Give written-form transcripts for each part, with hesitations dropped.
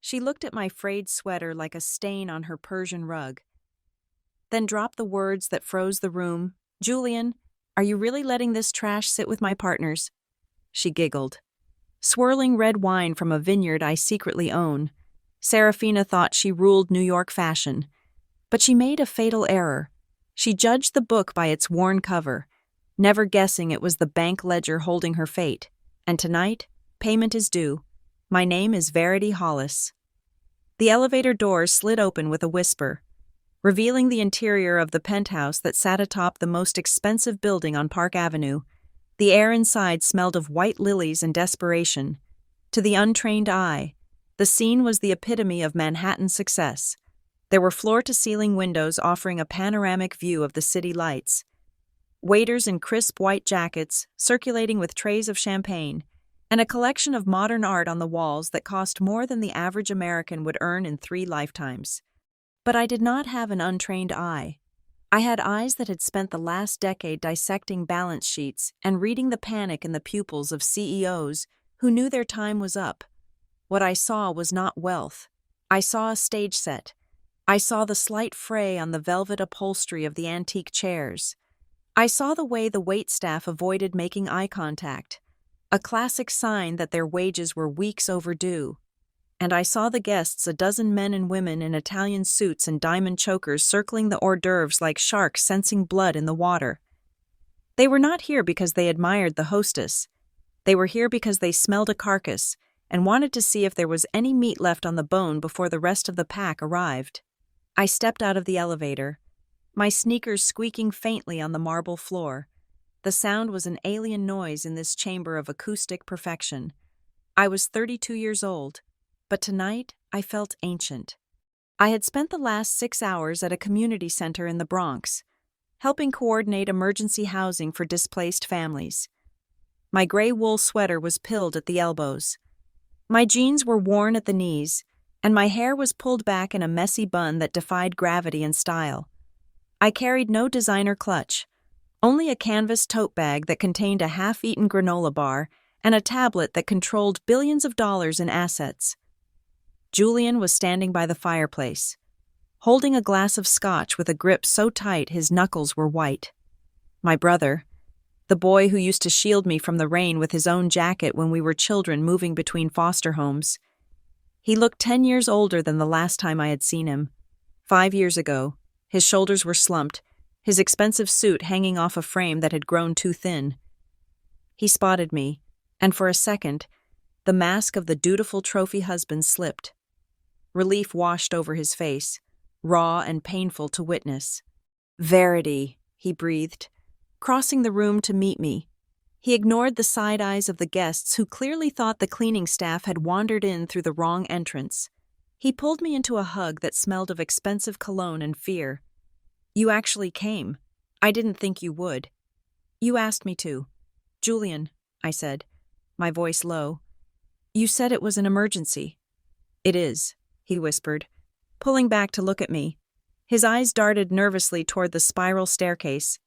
She looked at my frayed sweater like a stain on her Persian rug, then dropped the words that froze the room. Julian, are you really letting this trash sit with my partners? She giggled. Swirling red wine from a vineyard I secretly own. Seraphina thought she ruled New York fashion. But she made a fatal error. She judged the book by its worn cover, never guessing it was the bank ledger holding her fate. And tonight, payment is due. My name is Verity Hollis. The elevator doors slid open with a whisper, revealing the interior of the penthouse that sat atop the most expensive building on Park Avenue. The air inside smelled of white lilies and desperation. To the untrained eye, the scene was the epitome of Manhattan success. There were floor-to-ceiling windows offering a panoramic view of the city lights. Waiters in crisp white jackets, circulating with trays of champagne, and a collection of modern art on the walls that cost more than the average American would earn in 3 lifetimes. But I did not have an untrained eye. I had eyes that had spent the last decade dissecting balance sheets and reading the panic in the pupils of CEOs who knew their time was up. What I saw was not wealth. I saw a stage set. I saw the slight fray on the velvet upholstery of the antique chairs. I saw the way the waitstaff avoided making eye contact, a classic sign that their wages were weeks overdue. And I saw the guests, a dozen men and women in Italian suits and diamond chokers circling the hors d'oeuvres like sharks sensing blood in the water. They were not here because they admired the hostess. They were here because they smelled a carcass and wanted to see if there was any meat left on the bone before the rest of the pack arrived. I stepped out of the elevator, my sneakers squeaking faintly on the marble floor. The sound was an alien noise in this chamber of acoustic perfection. I was 32 years old. But tonight, I felt ancient. I had spent the last 6 hours at a community center in the Bronx, helping coordinate emergency housing for displaced families. My gray wool sweater was pilled at the elbows. My jeans were worn at the knees, and my hair was pulled back in a messy bun that defied gravity and style. I carried no designer clutch, only a canvas tote bag that contained a half-eaten granola bar and a tablet that controlled billions of dollars in assets. Julian was standing by the fireplace, holding a glass of scotch with a grip so tight his knuckles were white. My brother, the boy who used to shield me from the rain with his own jacket when we were children moving between foster homes. He looked 10 years older than the last time I had seen him. 5 years ago, his shoulders were slumped, his expensive suit hanging off a frame that had grown too thin. He spotted me, and for a second, the mask of the dutiful trophy husband slipped. Relief washed over his face, raw and painful to witness. Verity, he breathed, crossing the room to meet me. He ignored the side eyes of the guests who clearly thought the cleaning staff had wandered in through the wrong entrance. He pulled me into a hug that smelled of expensive cologne and fear. You actually came. I didn't think you would. You asked me to. Julian, I said, my voice low. You said it was an emergency. It is, he whispered, pulling back to look at me. His eyes darted nervously toward the spiral staircase.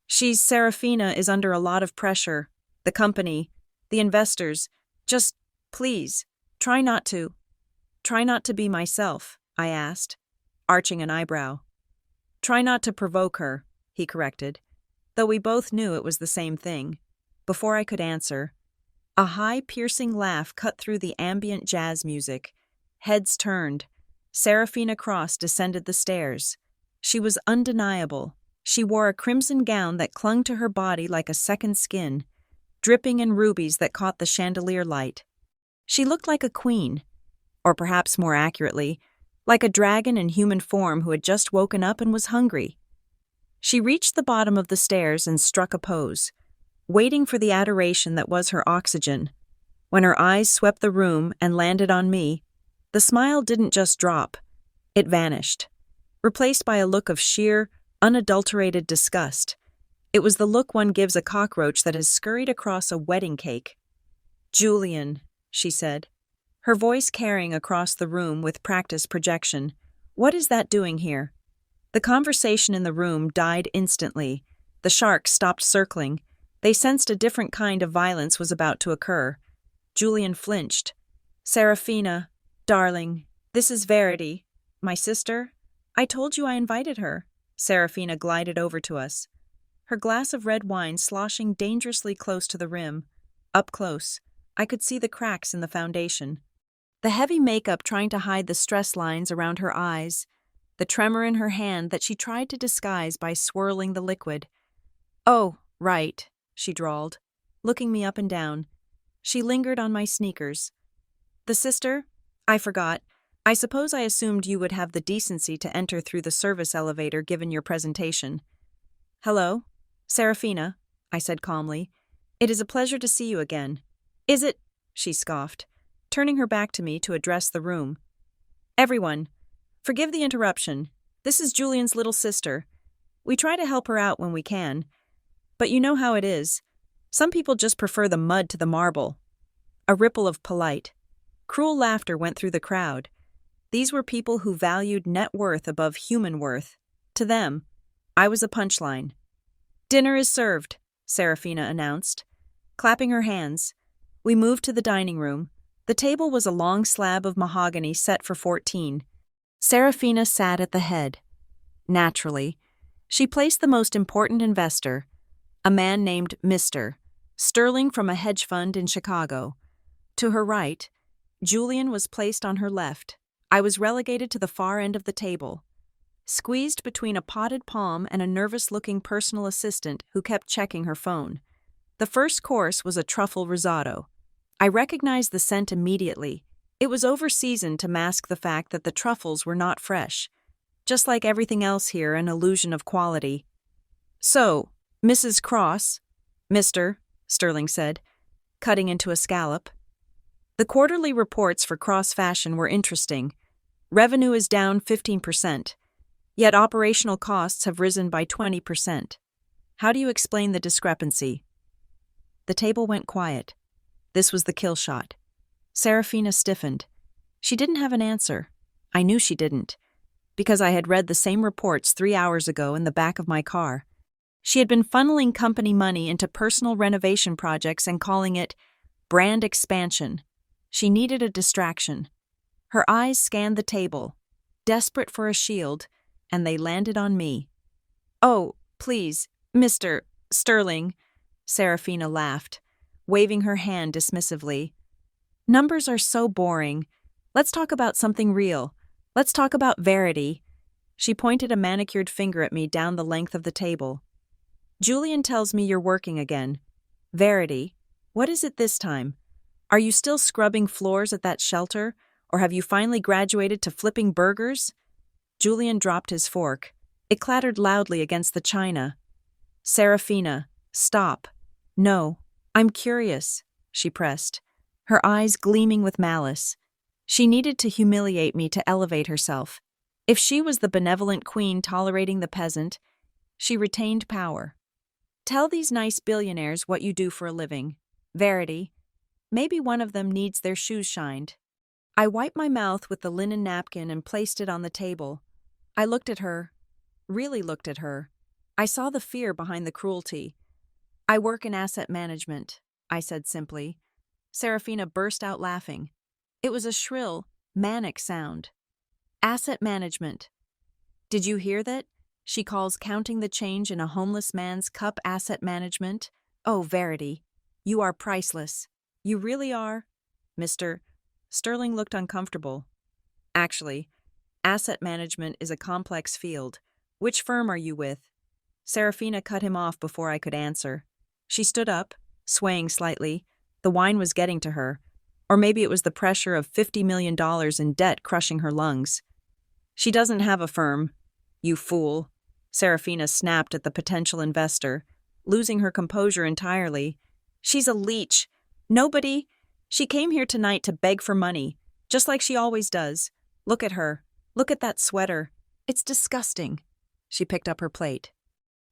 Seraphina is under a lot of pressure. The company, the investors. Just, please, try not to. Try not to be myself, I asked, arching an eyebrow. Try not to provoke her, he corrected, though we both knew it was the same thing. Before I could answer, a high, piercing laugh cut through the ambient jazz music. Heads turned. Seraphina Cross descended the stairs. She was undeniable. She wore a crimson gown that clung to her body like a second skin, dripping in rubies that caught the chandelier light. She looked like a queen, or perhaps more accurately, like a dragon in human form who had just woken up and was hungry. She reached the bottom of the stairs and struck a pose, waiting for the adoration that was her oxygen. When her eyes swept the room and landed on me, the smile didn't just drop, it vanished, replaced by a look of sheer, unadulterated disgust. It was the look one gives a cockroach that has scurried across a wedding cake. Julian, she said, her voice carrying across the room with practiced projection. What is that doing here? The conversation in the room died instantly. The sharks stopped circling. They sensed a different kind of violence was about to occur. Julian flinched. Seraphina, Darling, this is Verity. My sister? I told you I invited her. Seraphina glided over to us, her glass of red wine sloshing dangerously close to the rim. Up close, I could see the cracks in the foundation. The heavy makeup trying to hide the stress lines around her eyes, the tremor in her hand that she tried to disguise by swirling the liquid. "Oh, right," she drawled, looking me up and down. She lingered on my sneakers. "The sister? I forgot. I suppose I assumed you would have the decency to enter through the service elevator given your presentation." "Hello? Seraphina," I said calmly. "It is a pleasure to see you again." "Is it?" she scoffed, turning her back to me to address the room. "Everyone, forgive the interruption. This is Julian's little sister. We try to help her out when we can. But you know how it is. Some people just prefer the mud to the marble." A ripple of polite, cruel laughter went through the crowd. These were people who valued net worth above human worth. To them, I was a punchline. "Dinner is served," Seraphina announced. Clapping her hands, we moved to the dining room. The table was a long slab of mahogany set for 14. Seraphina sat at the head. Naturally, she placed the most important investor, a man named Mr. Sterling from a hedge fund in Chicago. To her right, Julian was placed on her left. I was relegated to the far end of the table, squeezed between a potted palm and a nervous-looking personal assistant who kept checking her phone. The first course was a truffle risotto. I recognized the scent immediately. It was over-seasoned to mask the fact that the truffles were not fresh. Just like everything else here, an illusion of quality. "So, Mrs. Cross," "Mr.," Sterling said, cutting into a scallop. The quarterly reports for Cross Fashion were interesting. Revenue is down 15%, yet operational costs have risen by 20%. How do you explain the discrepancy? The table went quiet. This was the kill shot. Seraphina stiffened. She didn't have an answer. I knew she didn't, because I had read the same reports 3 hours ago in the back of my car. She had been funneling company money into personal renovation projects and calling it brand expansion. She needed a distraction. Her eyes scanned the table, desperate for a shield, and they landed on me. "Oh, please, Mr. Sterling," Seraphina laughed, waving her hand dismissively. "Numbers are so boring. Let's talk about something real. Let's talk about Verity." She pointed a manicured finger at me down the length of the table. "Julian tells me you're working again. Verity, what is it this time? Are you still scrubbing floors at that shelter, or have you finally graduated to flipping burgers?" Julian dropped his fork. It clattered loudly against the china. "Seraphina, stop." "No, I'm curious," she pressed, her eyes gleaming with malice. She needed to humiliate me to elevate herself. If she was the benevolent queen tolerating the peasant, she retained power. "Tell these nice billionaires what you do for a living. Verity, maybe one of them needs their shoes shined." I wiped my mouth with the linen napkin and placed it on the table. I looked at her, really looked at her. I saw the fear behind the cruelty. "I work in asset management," I said simply. Seraphina burst out laughing. It was a shrill, manic sound. "Asset management. Did you hear that? She calls counting the change in a homeless man's cup asset management. Oh, Verity, you are priceless. You really are." "Mr." Sterling looked uncomfortable. "Actually, asset management is a complex field. Which firm are you with?" Seraphina cut him off before I could answer. She stood up, swaying slightly. The wine was getting to her. Or maybe it was the pressure of $50 million in debt crushing her lungs. "She doesn't have a firm, you fool." Seraphina snapped at the potential investor, losing her composure entirely. "She's a leech. Nobody. She came here tonight to beg for money, just like she always does. Look at her. Look at that sweater. It's disgusting." She picked up her plate.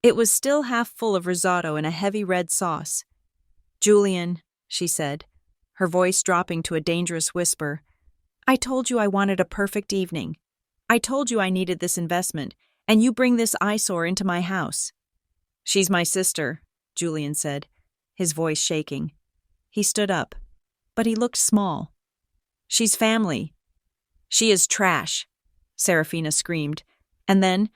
It was still half full of risotto and a heavy red sauce. "Julian," she said, her voice dropping to a dangerous whisper, "I told you I wanted a perfect evening. I told you I needed this investment, and you bring this eyesore into my house." "She's my sister," Julian said, his voice shaking. He stood up, but he looked small. "She's family. She is trash, Seraphina screamed, and then,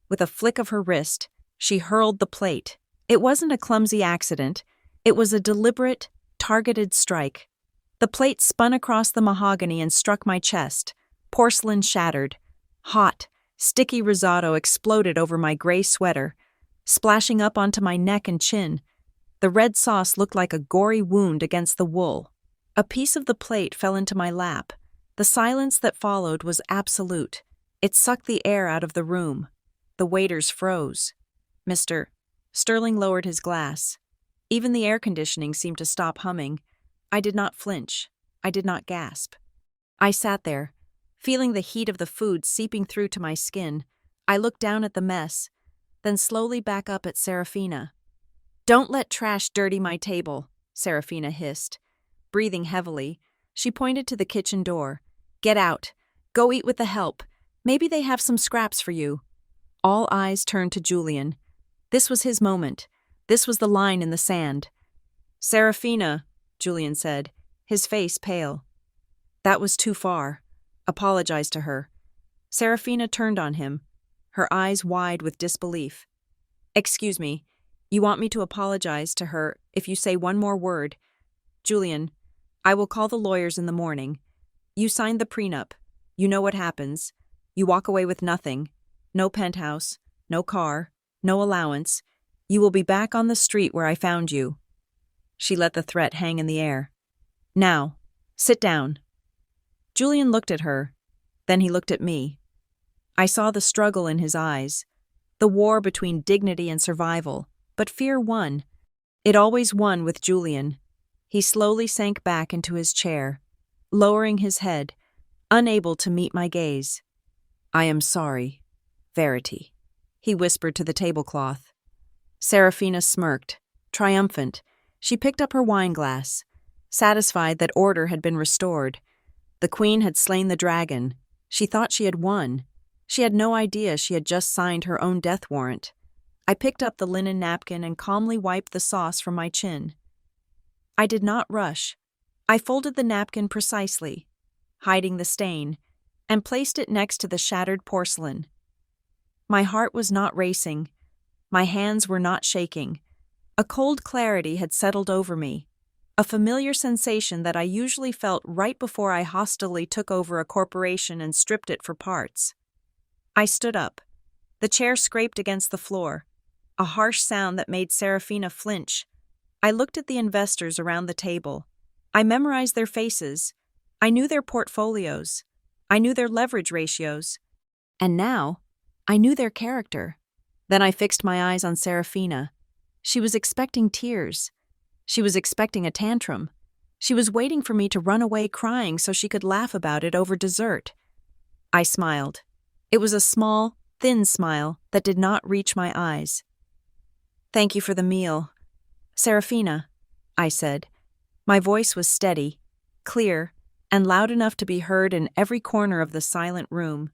with a flick of her wrist, she hurled the plate. It wasn't a clumsy accident, it was a deliberate, targeted strike. The plate spun across the mahogany and struck my chest. Porcelain shattered. Hot, sticky risotto exploded over my gray sweater, splashing up onto my neck and chin. The red sauce looked like a gory wound against the wool. A piece of the plate fell into my lap. The silence that followed was absolute. It sucked the air out of the room. The waiters froze. Mr. Sterling lowered his glass. Even the air conditioning seemed to stop humming. I did not flinch. I did not gasp. I sat there, feeling the heat of the food seeping through to my skin. I looked down at the mess, then slowly back up at Seraphina. "Don't let trash dirty my table," Seraphina hissed. Breathing heavily, she pointed to the kitchen door. "Get out. Go eat with the help. Maybe they have some scraps for you." All eyes turned to Julian. This was his moment. This was the line in the sand. "Seraphina," Julian said, his face pale. "That was too far. Apologize to her." Seraphina turned on him, her eyes wide with disbelief. "Excuse me, you want me to apologize to her if you say one more word? Julian, I will call the lawyers in the morning. You signed the prenup. You know what happens. You walk away with nothing. No penthouse, no car, no allowance. You will be back on the street where I found you." She let the threat hang in the air. "Now, sit down." Julian looked at her, then he looked at me. I saw the struggle in his eyes, the war between dignity and survival, but fear won. It always won with Julian. He slowly sank back into his chair, lowering his head, unable to meet my gaze. "I am sorry, Verity," he whispered to the tablecloth. Seraphina smirked, triumphant. She picked up her wineglass, satisfied that order had been restored. The queen had slain the dragon. She thought she had won. She had no idea she had just signed her own death warrant. I picked up the linen napkin and calmly wiped the sauce from my chin. I did not rush. I folded the napkin precisely, hiding the stain, and placed it next to the shattered porcelain. My heart was not racing. My hands were not shaking. A cold clarity had settled over me, a familiar sensation that I usually felt right before I hostilely took over a corporation and stripped it for parts. I stood up. The chair scraped against the floor, a harsh sound that made Seraphina flinch. I looked at the investors around the table. I memorized their faces. I knew their portfolios. I knew their leverage ratios. And now, I knew their character. Then I fixed my eyes on Seraphina. She was expecting tears. She was expecting a tantrum. She was waiting for me to run away crying so she could laugh about it over dessert. I smiled. It was a small, thin smile that did not reach my eyes. "Thank you for the meal. Seraphina," I said. My voice was steady, clear, and loud enough to be heard in every corner of the silent room.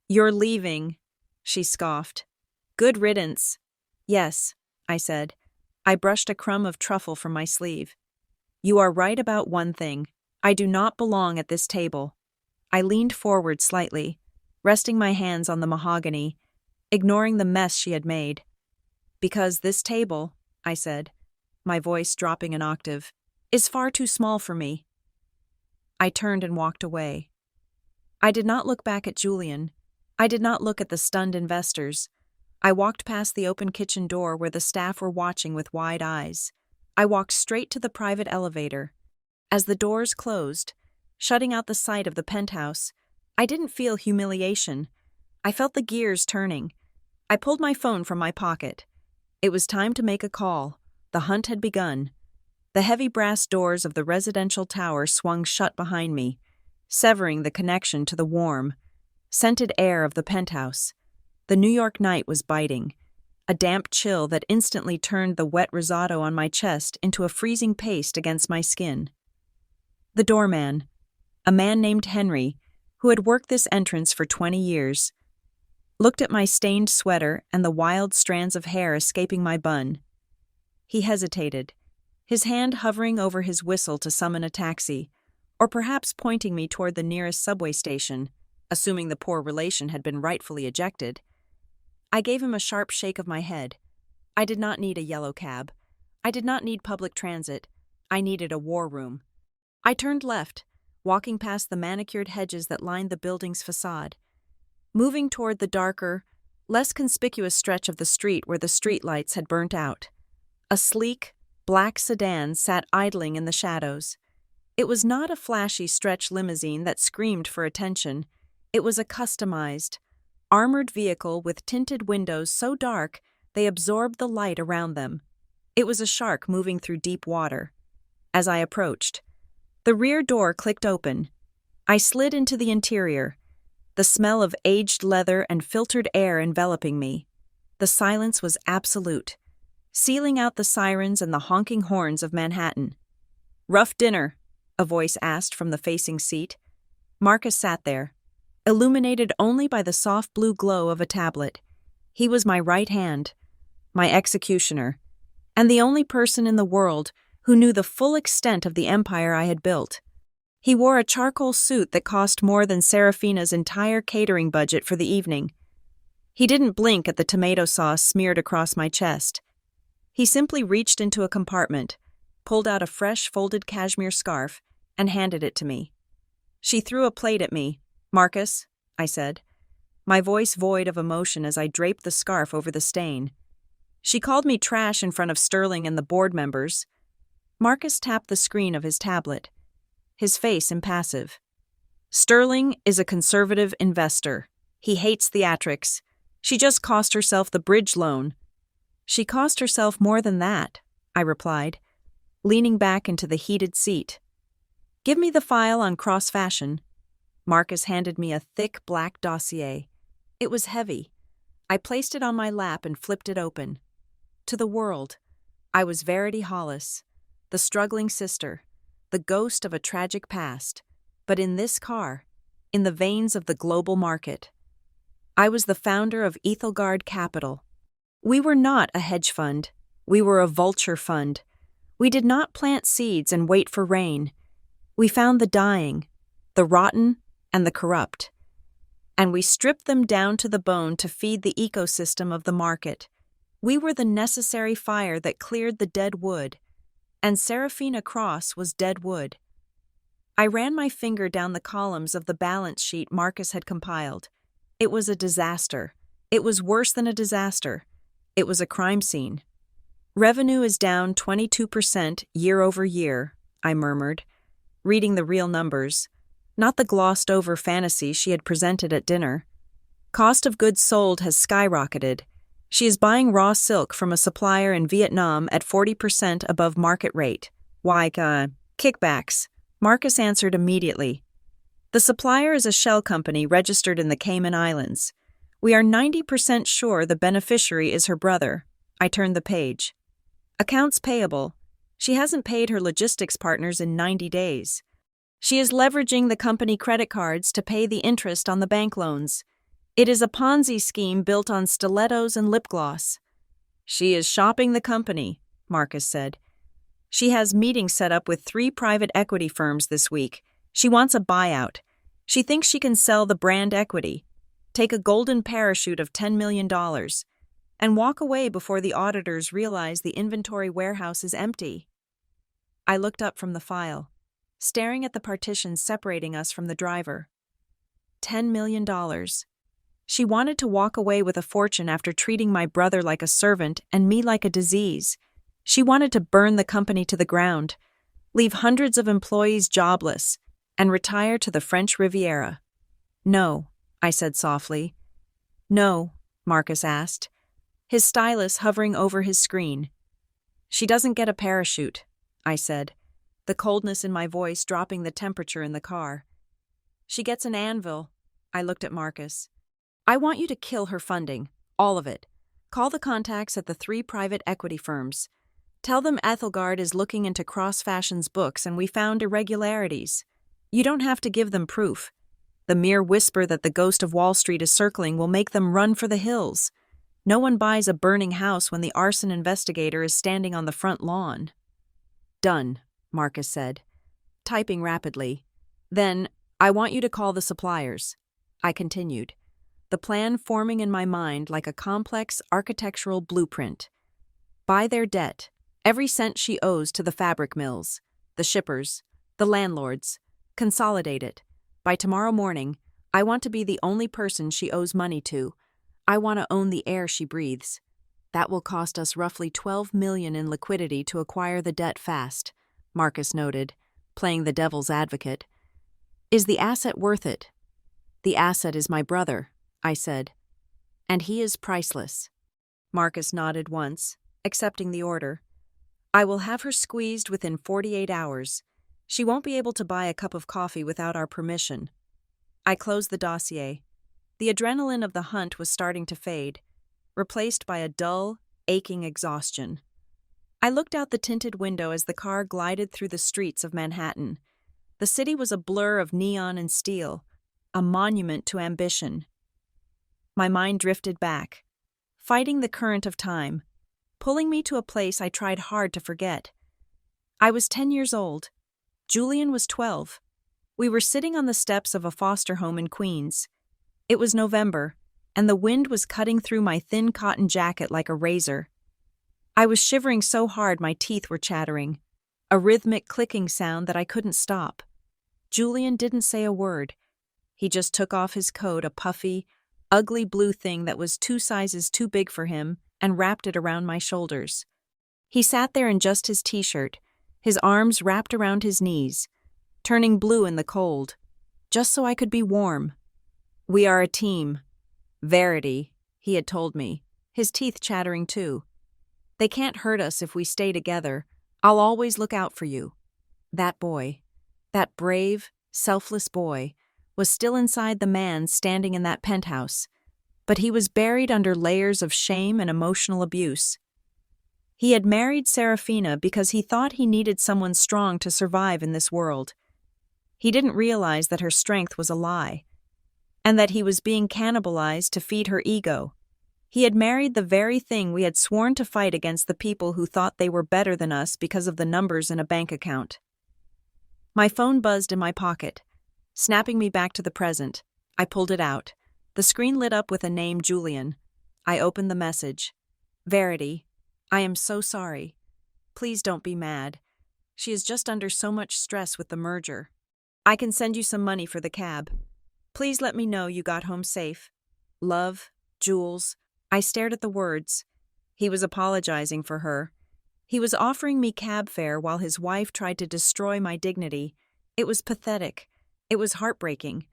"You're leaving," she scoffed. "Good riddance." "Yes," I said. I brushed a crumb of truffle from my sleeve. "You are right about one thing. I do not belong at this table." I leaned forward slightly, resting my hands on the mahogany, ignoring the mess she had made. "Because this table," I said, my voice dropping an octave, "is far too small for me." I turned and walked away. I did not look back at Julian. I did not look at the stunned investors. I walked past the open kitchen door where the staff were watching with wide eyes. I walked straight to the private elevator. As the doors closed, shutting out the sight of the penthouse, I didn't feel humiliation. I felt the gears turning. I pulled my phone from my pocket. It was time to make a call. The hunt had begun. The heavy brass doors of the residential tower swung shut behind me, severing the connection to the warm, scented air of the penthouse. The New York night was biting, a damp chill that instantly turned the wet risotto on my chest into a freezing paste against my skin. The doorman, a man named Henry, who had worked this entrance for 20 years, looked at my stained sweater and the wild strands of hair escaping my bun. He hesitated, his hand hovering over his whistle to summon a taxi, or perhaps pointing me toward the nearest subway station, assuming the poor relation had been rightfully ejected. I gave him a sharp shake of my head. I did not need a yellow cab. I did not need public transit. I needed a war room. I turned left, walking past the manicured hedges that lined the building's facade, moving toward the darker, less conspicuous stretch of the street where the streetlights had burnt out. A sleek, black sedan sat idling in the shadows. It was not a flashy stretch limousine that screamed for attention. It was a customized, armored vehicle with tinted windows so dark they absorbed the light around them. It was a shark moving through deep water. As I approached, the rear door clicked open. I slid into the interior, the smell of aged leather and filtered air enveloping me. The silence was absolute, sealing out the sirens and the honking horns of Manhattan. "Rough dinner?" a voice asked from the facing seat. Marcus sat there, illuminated only by the soft blue glow of a tablet. He was my right hand, my executioner, and the only person in the world who knew the full extent of the empire I had built. He wore a charcoal suit that cost more than Seraphina's entire catering budget for the evening. He didn't blink at the tomato sauce smeared across my chest. He simply reached into a compartment, pulled out a fresh folded cashmere scarf, and handed it to me. She threw a plate at me. "Marcus," I said, my voice void of emotion as I draped the scarf over the stain. She called me trash in front of Sterling and the board members. Marcus tapped the screen of his tablet, his face impassive. "Sterling is a conservative investor. He hates theatrics. She just cost herself the bridge loan." "She cost herself more than that," I replied, leaning back into the heated seat. "Give me the file on cross-fashion." Marcus handed me a thick black dossier. It was heavy. I placed it on my lap and flipped it open. To the world, I was Verity Hollis, the struggling sister, the ghost of a tragic past, but in this car, in the veins of the global market. I was the founder of Ethelgard Capital. We were not a hedge fund. We were a vulture fund. We did not plant seeds and wait for rain. We found the dying, the rotten, and the corrupt. And we stripped them down to the bone to feed the ecosystem of the market. We were the necessary fire that cleared the dead wood. And Seraphina Cross was dead wood. I ran my finger down the columns of the balance sheet Marcus had compiled. It was a disaster. It was worse than a disaster. It was a crime scene. "Revenue is down 22% year over year," I murmured, reading the real numbers, not the glossed-over fantasy she had presented at dinner. "Cost of goods sold has skyrocketed. She is buying raw silk from a supplier in Vietnam at 40% above market rate. Why, kickbacks." Marcus answered immediately. "The supplier is a shell company registered in the Cayman Islands. We are 90% sure the beneficiary is her brother." I turned the page. "Accounts payable. She hasn't paid her logistics partners in 90 days. She is leveraging the company credit cards to pay the interest on the bank loans. It is a Ponzi scheme built on stilettos and lip gloss." "She is shopping the company," Marcus said. "She has meetings set up with 3 private equity firms this week. She wants a buyout. She thinks she can sell the brand equity, take a golden parachute of $10 million, and walk away before the auditors realize the inventory warehouse is empty." I looked up from the file, staring at the partitions separating us from the driver. $10 million. She wanted to walk away with a fortune after treating my brother like a servant and me like a disease. She wanted to burn the company to the ground, leave hundreds of employees jobless, and retire to the French Riviera. "No," I said softly. "No," Marcus asked, his stylus hovering over his screen. "She doesn't get a parachute," I said, the coldness in my voice dropping the temperature in the car. "She gets an anvil." I looked at Marcus. "I want you to kill her funding, all of it. Call the contacts at the 3 private equity firms. Tell them Ethelgard is looking into Cross-Fashion's books and we found irregularities. You don't have to give them proof. The mere whisper that the ghost of Wall Street is circling will make them run for the hills. No one buys a burning house when the arson investigator is standing on the front lawn." "Done," Marcus said, typing rapidly. Then, I want you to call the suppliers, I continued, the plan forming in my mind like a complex architectural blueprint. Buy their debt, every cent she owes to the fabric mills, the shippers, the landlords. Consolidate it. By tomorrow morning, I want to be the only person she owes money to. I want to own the air she breathes. That will cost us roughly $12 million in liquidity to acquire the debt fast, Marcus noted, playing the devil's advocate. Is the asset worth it? The asset is my brother, I said. And he is priceless. Marcus nodded once, accepting the order. I will have her squeezed within 48 hours. She won't be able to buy a cup of coffee without our permission. I closed the dossier. The adrenaline of the hunt was starting to fade, replaced by a dull, aching exhaustion. I looked out the tinted window as the car glided through the streets of Manhattan. The city was a blur of neon and steel, a monument to ambition. My mind drifted back, fighting the current of time, pulling me to a place I tried hard to forget. I was 10 years old. Julian was 12. We were sitting on the steps of a foster home in Queens. It was November, and the wind was cutting through my thin cotton jacket like a razor. I was shivering so hard my teeth were chattering, a rhythmic clicking sound that I couldn't stop. Julian didn't say a word. He just took off his coat, a puffy, ugly blue thing that was 2 sizes too big for him, and wrapped it around my shoulders. He sat there in just his t-shirt, his arms wrapped around his knees, turning blue in the cold, just so I could be warm. We are a team. Verity, he had told me, his teeth chattering too. They can't hurt us if we stay together. I'll always look out for you. That boy, that brave, selfless boy, was still inside the man standing in that penthouse, but he was buried under layers of shame and emotional abuse. He had married Seraphina because he thought he needed someone strong to survive in this world. He didn't realize that her strength was a lie, and that he was being cannibalized to feed her ego. He had married the very thing we had sworn to fight against, the people who thought they were better than us because of the numbers in a bank account. My phone buzzed in my pocket, snapping me back to the present. I pulled it out. The screen lit up with a name, Julian. I opened the message. Verity, I am so sorry. Please don't be mad. She is just under so much stress with the merger. I can send you some money for the cab. Please let me know you got home safe. Love, Jules. I stared at the words. He was apologizing for her. He was offering me cab fare while his wife tried to destroy my dignity. It was pathetic. It was heartbreaking.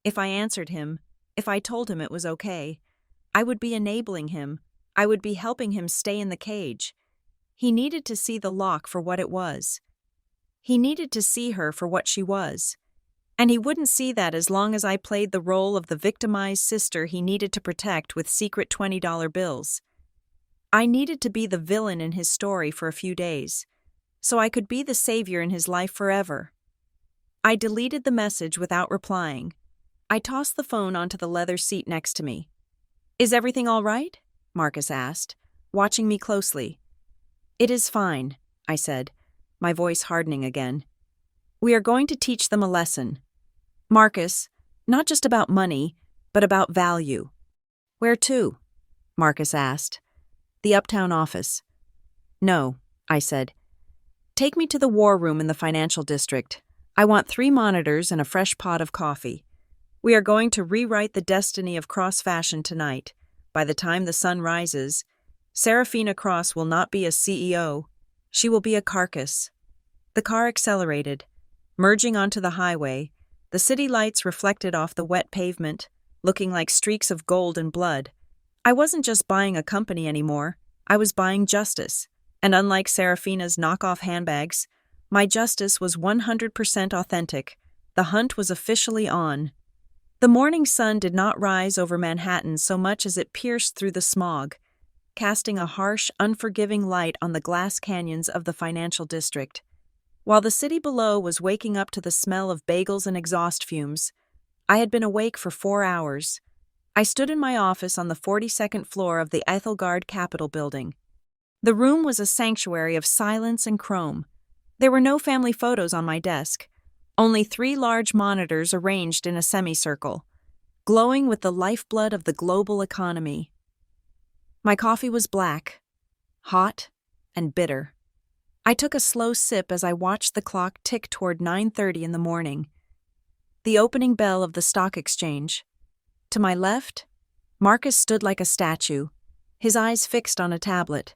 If I answered him, if I told him it was okay, I would be enabling him. I would be helping him stay in the cage. He needed to see the lock for what it was. He needed to see her for what she was. And he wouldn't see that as long as I played the role of the victimized sister he needed to protect with secret $20 bills. I needed to be the villain in his story for a few days, so I could be the savior in his life forever. I deleted the message without replying. I tossed the phone onto the leather seat next to me. Is everything all right? Marcus asked, watching me closely. It is fine, I said, my voice hardening again. We are going to teach them a lesson. Marcus, not just about money, but about value. Where to? Marcus asked. The uptown office. No, I said. Take me to the war room in the financial district. I want 3 monitors and a fresh pot of coffee. We are going to rewrite the destiny of Cross Fashion tonight. By the time the sun rises, Seraphina Cross will not be a CEO. She will be a carcass. The car accelerated, merging onto the highway. The city lights reflected off the wet pavement, looking like streaks of gold and blood. I wasn't just buying a company anymore. I was buying justice. And unlike Seraphina's knockoff handbags, my justice was 100% authentic. The hunt was officially on. The morning sun did not rise over Manhattan so much as it pierced through the smog, casting a harsh, unforgiving light on the glass canyons of the financial district. While the city below was waking up to the smell of bagels and exhaust fumes, I had been awake for 4 hours. I stood in my office on the 42nd floor of the Eithel Capitol building. The room was a sanctuary of silence and chrome. There were no family photos on my desk, Only 3 large monitors arranged in a semicircle, glowing with the lifeblood of the global economy. My coffee was black, hot, and bitter. I took a slow sip as I watched the clock tick toward 9:30 in the morning. The opening bell of the stock exchange. To my left, Marcus stood like a statue, his eyes fixed on a tablet.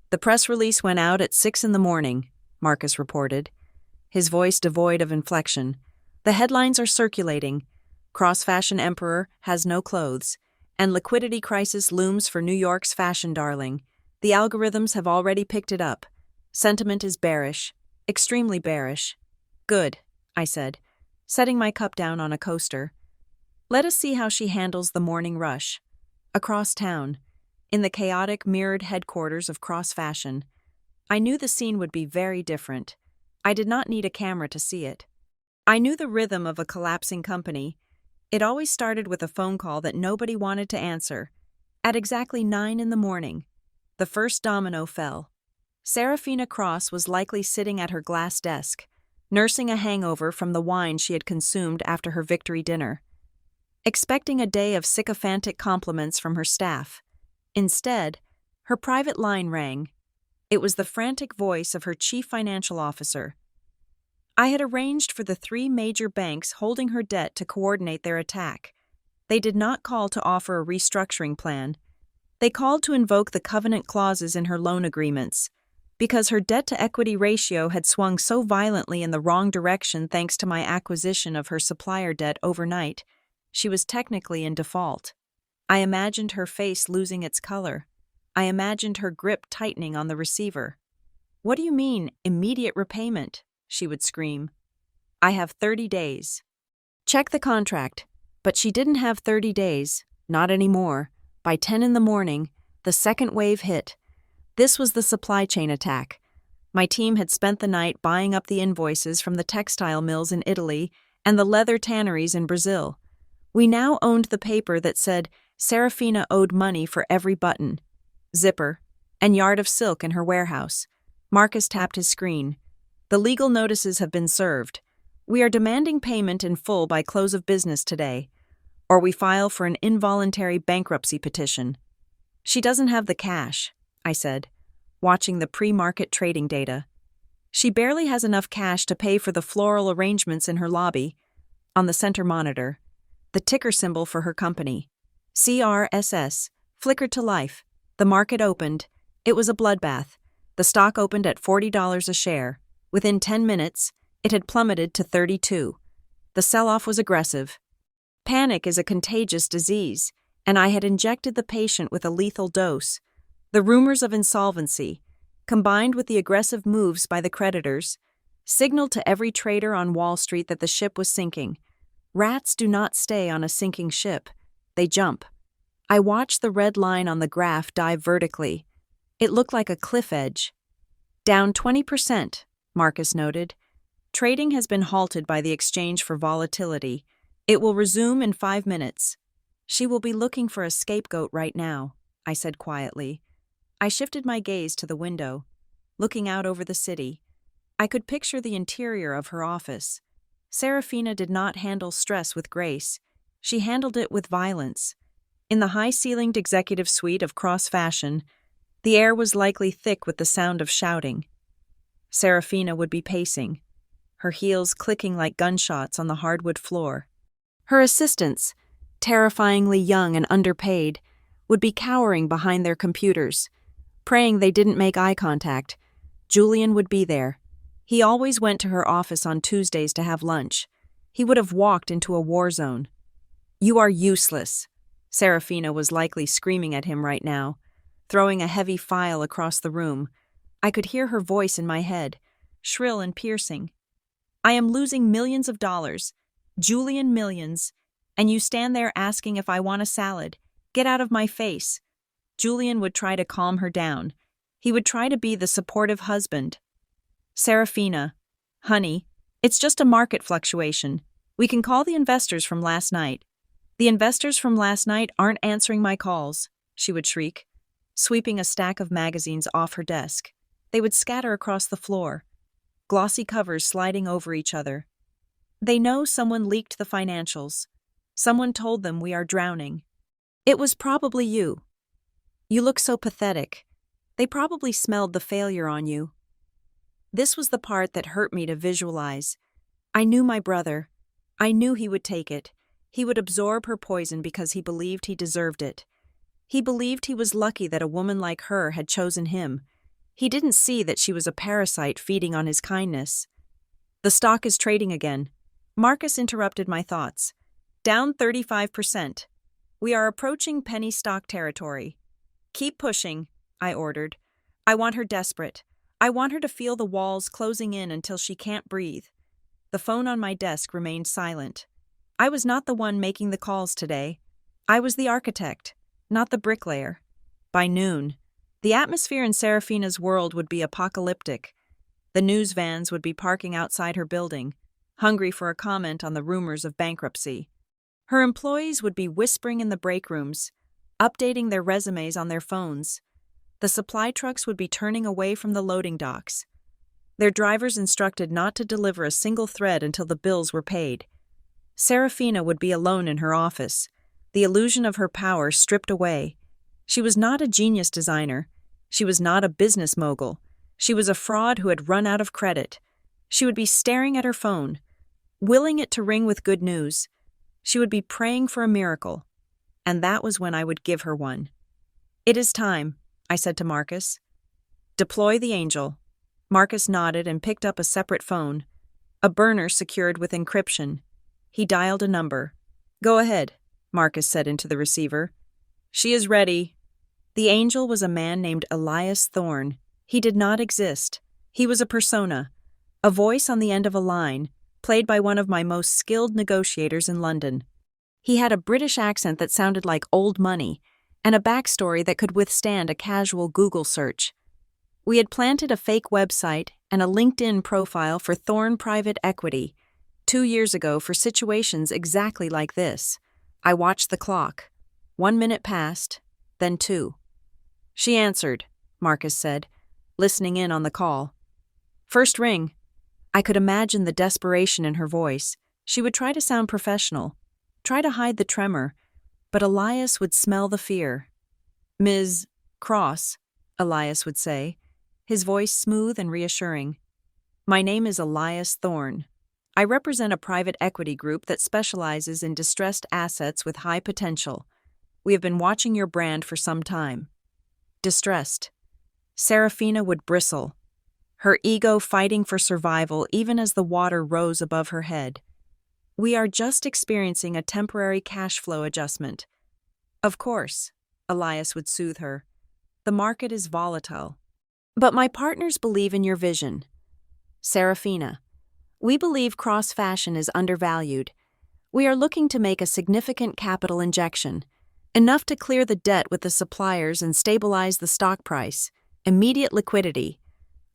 "The press release went out at 6 in the morning," Marcus reported, his voice devoid of inflection. "The headlines are circulating. Cross-fashion emperor has no clothes, and liquidity crisis looms for New York's fashion darling. The algorithms have already picked it up. Sentiment is bearish, extremely bearish." "Good," I said, setting my cup down on a coaster. "Let us see how she handles the morning rush." Across town, in the chaotic mirrored headquarters of Cross Fashion, I knew the scene would be very different. I did not need a camera to see it. I knew the rhythm of a collapsing company. It always started with a phone call that nobody wanted to answer. At exactly 9 in the morning, the first domino fell. Seraphina Cross was likely sitting at her glass desk, nursing a hangover from the wine she had consumed after her victory dinner, expecting a day of sycophantic compliments from her staff. Instead, her private line rang. It was the frantic voice of her chief financial officer. I had arranged for the 3 major banks holding her debt to coordinate their attack. They did not call to offer a restructuring plan. They called to invoke the covenant clauses in her loan agreements. Because her debt-to-equity ratio had swung so violently in the wrong direction thanks to my acquisition of her supplier debt overnight, she was technically in default. I imagined her face losing its color. I imagined her grip tightening on the receiver. "What do you mean, immediate repayment?" she would scream. "I have 30 days. Check the contract." But she didn't have 30 days, not anymore. By 10 in the morning, the second wave hit. This was the supply chain attack. My team had spent the night buying up the invoices from the textile mills in Italy and the leather tanneries in Brazil. We now owned the paper that said Seraphina owed money for every button, zipper, and yard of silk in her warehouse. Marcus tapped his screen. "The legal notices have been served. We are demanding payment in full by close of business today, or we file for an involuntary bankruptcy petition." "She doesn't have the cash," I said, watching the pre-market trading data. "She barely has enough cash to pay for the floral arrangements in her lobby." On the center monitor, the ticker symbol for her company, CRSS, flickered to life. The market opened. It was a bloodbath. The stock opened at $40 a share. Within 10 minutes, it had plummeted to 32. The sell-off was aggressive. Panic is a contagious disease, and I had injected the patient with a lethal dose. The rumors of insolvency, combined with the aggressive moves by the creditors, signaled to every trader on Wall Street that the ship was sinking. Rats do not stay on a sinking ship. They jump. I watched the red line on the graph dive vertically. It looked like a cliff edge. "Down 20%, Marcus noted. "Trading has been halted by the exchange for volatility. It will resume in 5 minutes. She will be looking for a scapegoat right now," I said quietly. I shifted my gaze to the window, looking out over the city. I could picture the interior of her office. Seraphina did not handle stress with grace. She handled it with violence. In the high-ceilinged executive suite of Cross Fashion, the air was likely thick with the sound of shouting. Seraphina would be pacing, her heels clicking like gunshots on the hardwood floor. Her assistants, terrifyingly young and underpaid, would be cowering behind their computers, praying they didn't make eye contact. Julian would be there. He always went to her office on Tuesdays to have lunch. He would have walked into a war zone. "You are useless." Seraphina was likely screaming at him right now, throwing a heavy file across the room. I could hear her voice in my head, shrill and piercing. "I am losing millions of dollars. Julian, millions. And you stand there asking if I want a salad. Get out of my face." Julian would try to calm her down. He would try to be the supportive husband. "Seraphina, honey, it's just a market fluctuation. We can call the investors from last night." "The investors from last night aren't answering my calls," she would shriek, sweeping a stack of magazines off her desk. They would scatter across the floor, glossy covers sliding over each other. They know someone leaked the financials. Someone told them we are drowning. It was probably you. You look so pathetic. They probably smelled the failure on you. This was the part that hurt me to visualize. I knew my brother. I knew he would take it. He would absorb her poison because he believed he deserved it. He believed he was lucky that a woman like her had chosen him. He didn't see that she was a parasite feeding on his kindness. The stock is trading again. Marcus interrupted my thoughts. Down 35%. We are approaching penny stock territory. Keep pushing, I ordered. I want her desperate. I want her to feel the walls closing in until she can't breathe. The phone on my desk remained silent. I was not the one making the calls today. I was the architect, not the bricklayer. By noon, the atmosphere in Seraphina's world would be apocalyptic. The news vans would be parking outside her building, hungry for a comment on the rumors of bankruptcy. Her employees would be whispering in the break rooms, updating their resumes on their phones. The supply trucks would be turning away from the loading docks. Their drivers instructed not to deliver a single thread until the bills were paid. Seraphina would be alone in her office, the illusion of her power stripped away. She was not a genius designer. She was not a business mogul. She was a fraud who had run out of credit. She would be staring at her phone, willing it to ring with good news. She would be praying for a miracle. And that was when I would give her one. It is time, I said to Marcus. Deploy the angel. Marcus nodded and picked up a separate phone, a burner secured with encryption. He dialed a number. Go ahead, Marcus said into the receiver. She is ready. The angel was a man named Elias Thorne. He did not exist. He was a persona, a voice on the end of a line, played by one of my most skilled negotiators in London. He had a British accent that sounded like old money, and a backstory that could withstand a casual Google search. We had planted a fake website and a LinkedIn profile for Thorne Private Equity 2 years ago for situations exactly like this. I watched the clock. 1 minute passed, then 2. She answered, Marcus said, listening in on the call. First ring. I could imagine the desperation in her voice. She would try to sound professional, try to hide the tremor, but Elias would smell the fear. Ms. Cross, Elias would say, his voice smooth and reassuring. My name is Elias Thorne. I represent a private equity group that specializes in distressed assets with high potential. We have been watching your brand for some time. Distressed. Seraphina would bristle, her ego fighting for survival even as the water rose above her head. We are just experiencing a temporary cash flow adjustment. Of course, Elias would soothe her. The market is volatile. But my partners believe in your vision. Seraphina, we believe cross fashion is undervalued. We are looking to make a significant capital injection, enough to clear the debt with the suppliers and stabilize the stock price. Immediate liquidity.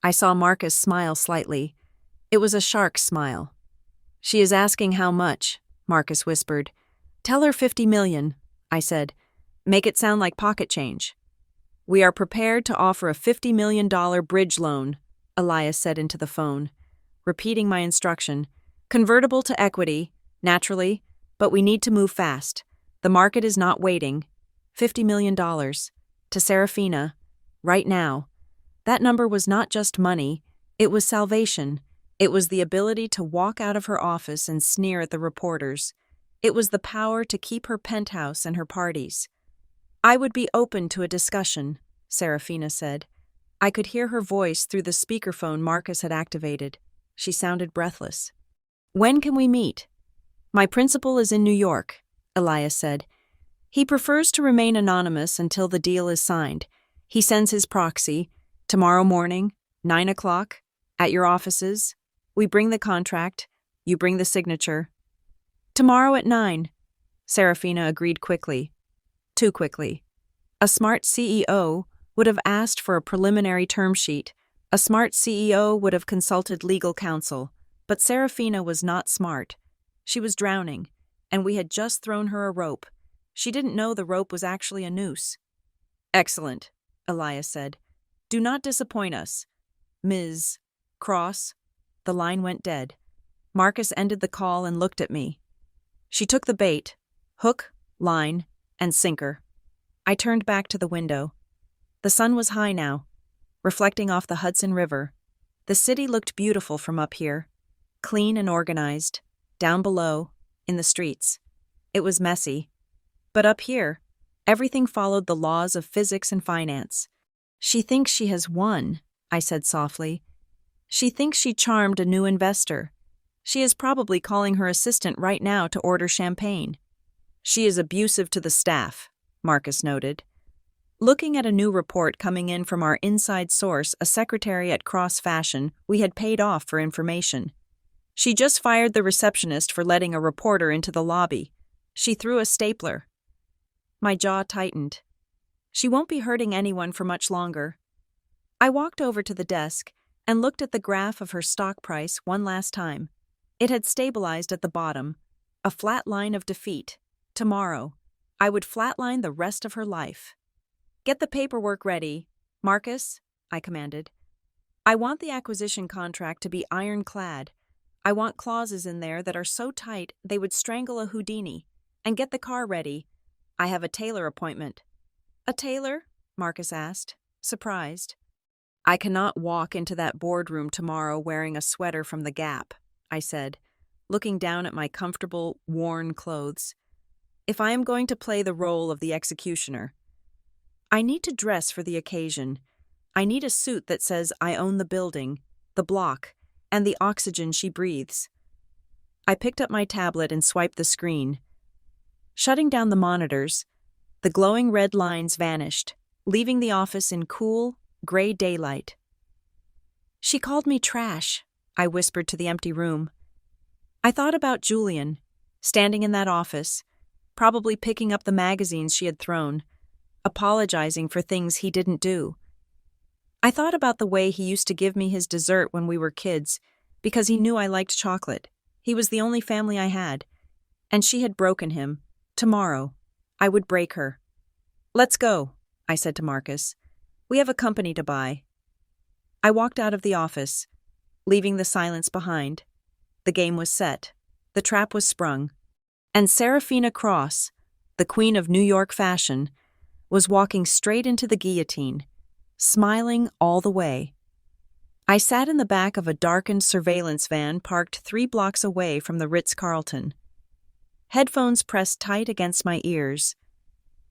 I saw Marcus smile slightly. It was a shark's smile. She is asking how much, Marcus whispered. Tell her 50 million, I said. Make it sound like pocket change. We are prepared to offer a $50 million bridge loan, Elias said into the phone, repeating my instruction. Convertible to equity, naturally, but we need to move fast. The market is not waiting. $50 million. To Seraphina. Right now. That number was not just money, it was salvation. It was the ability to walk out of her office and sneer at the reporters. It was the power to keep her penthouse and her parties. I would be open to a discussion, Seraphina said. I could hear her voice through the speakerphone Marcus had activated. She sounded breathless. When can we meet? My principal is in New York, Elias said. He prefers to remain anonymous until the deal is signed. He sends his proxy. Tomorrow morning, 9 o'clock, at your offices. We bring the contract. You bring the signature. Tomorrow at 9. Seraphina agreed quickly. Too quickly. A smart CEO would have asked for a preliminary term sheet. A smart CEO would have consulted legal counsel. But Seraphina was not smart. She was drowning, and we had just thrown her a rope. She didn't know the rope was actually a noose. Excellent, Elias said. Do not disappoint us. Ms. Cross. The line went dead. Marcus ended the call and looked at me. She took the bait, hook, line, and sinker. I turned back to the window. The sun was high now, reflecting off the Hudson River. The city looked beautiful from up here, clean and organized. Down below, in the streets, it was messy. But up here, everything followed the laws of physics and finance. She thinks she has won, I said softly. She thinks she charmed a new investor. She is probably calling her assistant right now to order champagne. She is abusive to the staff, Marcus noted. Looking at a new report coming in from our inside source, a secretary at Cross Fashion, we had paid off for information. She just fired the receptionist for letting a reporter into the lobby. She threw a stapler. My jaw tightened. She won't be hurting anyone for much longer. I walked over to the desk and looked at the graph of her stock price one last time. It had stabilized at the bottom, a flat line of defeat. Tomorrow, I would flatline the rest of her life. Get the paperwork ready, Marcus, I commanded. I want the acquisition contract to be ironclad. I want clauses in there that are so tight they would strangle a Houdini. And get the car ready. I have a tailor appointment. A tailor? Marcus asked, surprised. I cannot walk into that boardroom tomorrow wearing a sweater from the Gap, I said, looking down at my comfortable, worn clothes. If I am going to play the role of the executioner, I need to dress for the occasion. I need a suit that says I own the building, the block, and the oxygen she breathes. I picked up my tablet and swiped the screen. Shutting down the monitors, the glowing red lines vanished, leaving the office in cool, gray daylight. She called me trash, I whispered to the empty room. I thought about Julian, standing in that office, probably picking up the magazines she had thrown, apologizing for things he didn't do. I thought about the way he used to give me his dessert when we were kids, because he knew I liked chocolate. He was the only family I had, and she had broken him. Tomorrow, I would break her. Let's go, I said to Marcus. We have a company to buy. I walked out of the office, leaving the silence behind. The game was set. The trap was sprung. And Seraphina Cross, the queen of New York fashion, was walking straight into the guillotine, smiling all the way. I sat in the back of a darkened surveillance van parked 3 blocks away from the Ritz-Carlton. Headphones pressed tight against my ears.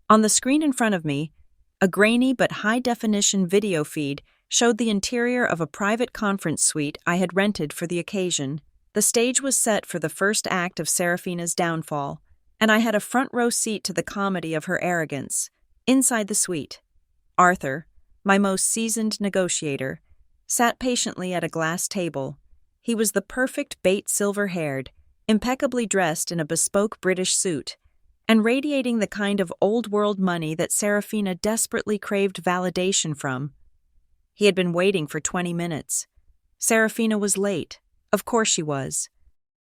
On the screen in front of me, a grainy but high-definition video feed showed the interior of a private conference suite I had rented for the occasion. The stage was set for the first act of Seraphina's downfall, and I had a front-row seat to the comedy of her arrogance. Inside the suite, Arthur, my most seasoned negotiator, sat patiently at a glass table. He was the perfect bait silver-haired, impeccably dressed in a bespoke British suit, and radiating the kind of old-world money that Seraphina desperately craved validation from. He had been waiting for 20 minutes. Seraphina was late. Of course she was.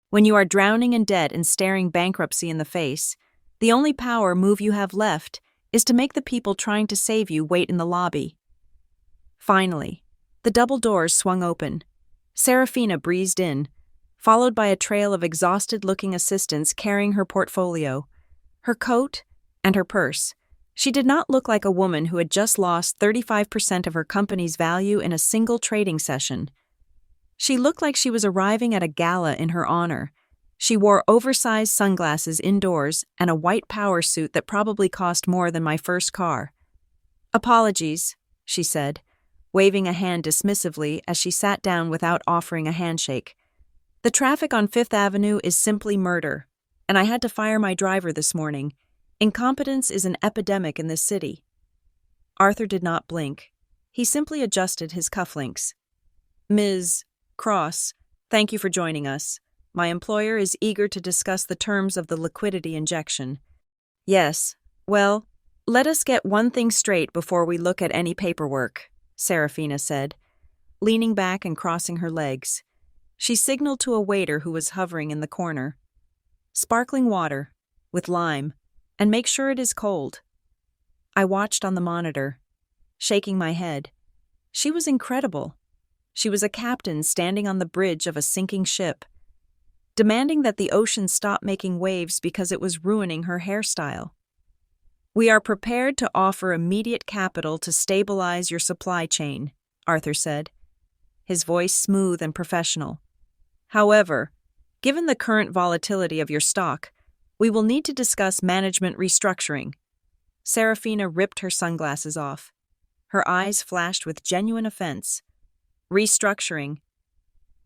When you are drowning in debt and staring bankruptcy in the face, the only power move you have left is to make the people trying to save you wait in the lobby. Finally, the double doors swung open. Seraphina breezed in, followed by a trail of exhausted-looking assistants carrying her portfolio, her coat, and her purse. She did not look like a woman who had just lost 35% of her company's value in a single trading session. She looked like she was arriving at a gala in her honor. She wore oversized sunglasses indoors and a white power suit that probably cost more than my first car. "Apologies," she said, waving a hand dismissively as she sat down without offering a handshake. "The traffic on Fifth Avenue is simply murder, and I had to fire my driver this morning. Incompetence is an epidemic in this city." Arthur did not blink. He simply adjusted his cufflinks. "Ms. Cross, thank you for joining us. My employer is eager to discuss the terms of the liquidity injection." "Yes, well, let us get one thing straight before we look at any paperwork," Seraphina said, leaning back and crossing her legs. She signaled to a waiter who was hovering in the corner. "Sparkling water, with lime, and make sure it is cold." I watched on the monitor, shaking my head. She was incredible. She was a captain standing on the bridge of a sinking ship. demanding that the ocean stop making waves because it was ruining her hairstyle. "We are prepared to offer immediate capital to stabilize your supply chain," Arthur said, his voice smooth and professional. "However, given the current volatility of your stock, we will need to discuss management restructuring." Seraphina ripped her sunglasses off. Her eyes flashed with genuine offense. "Restructuring?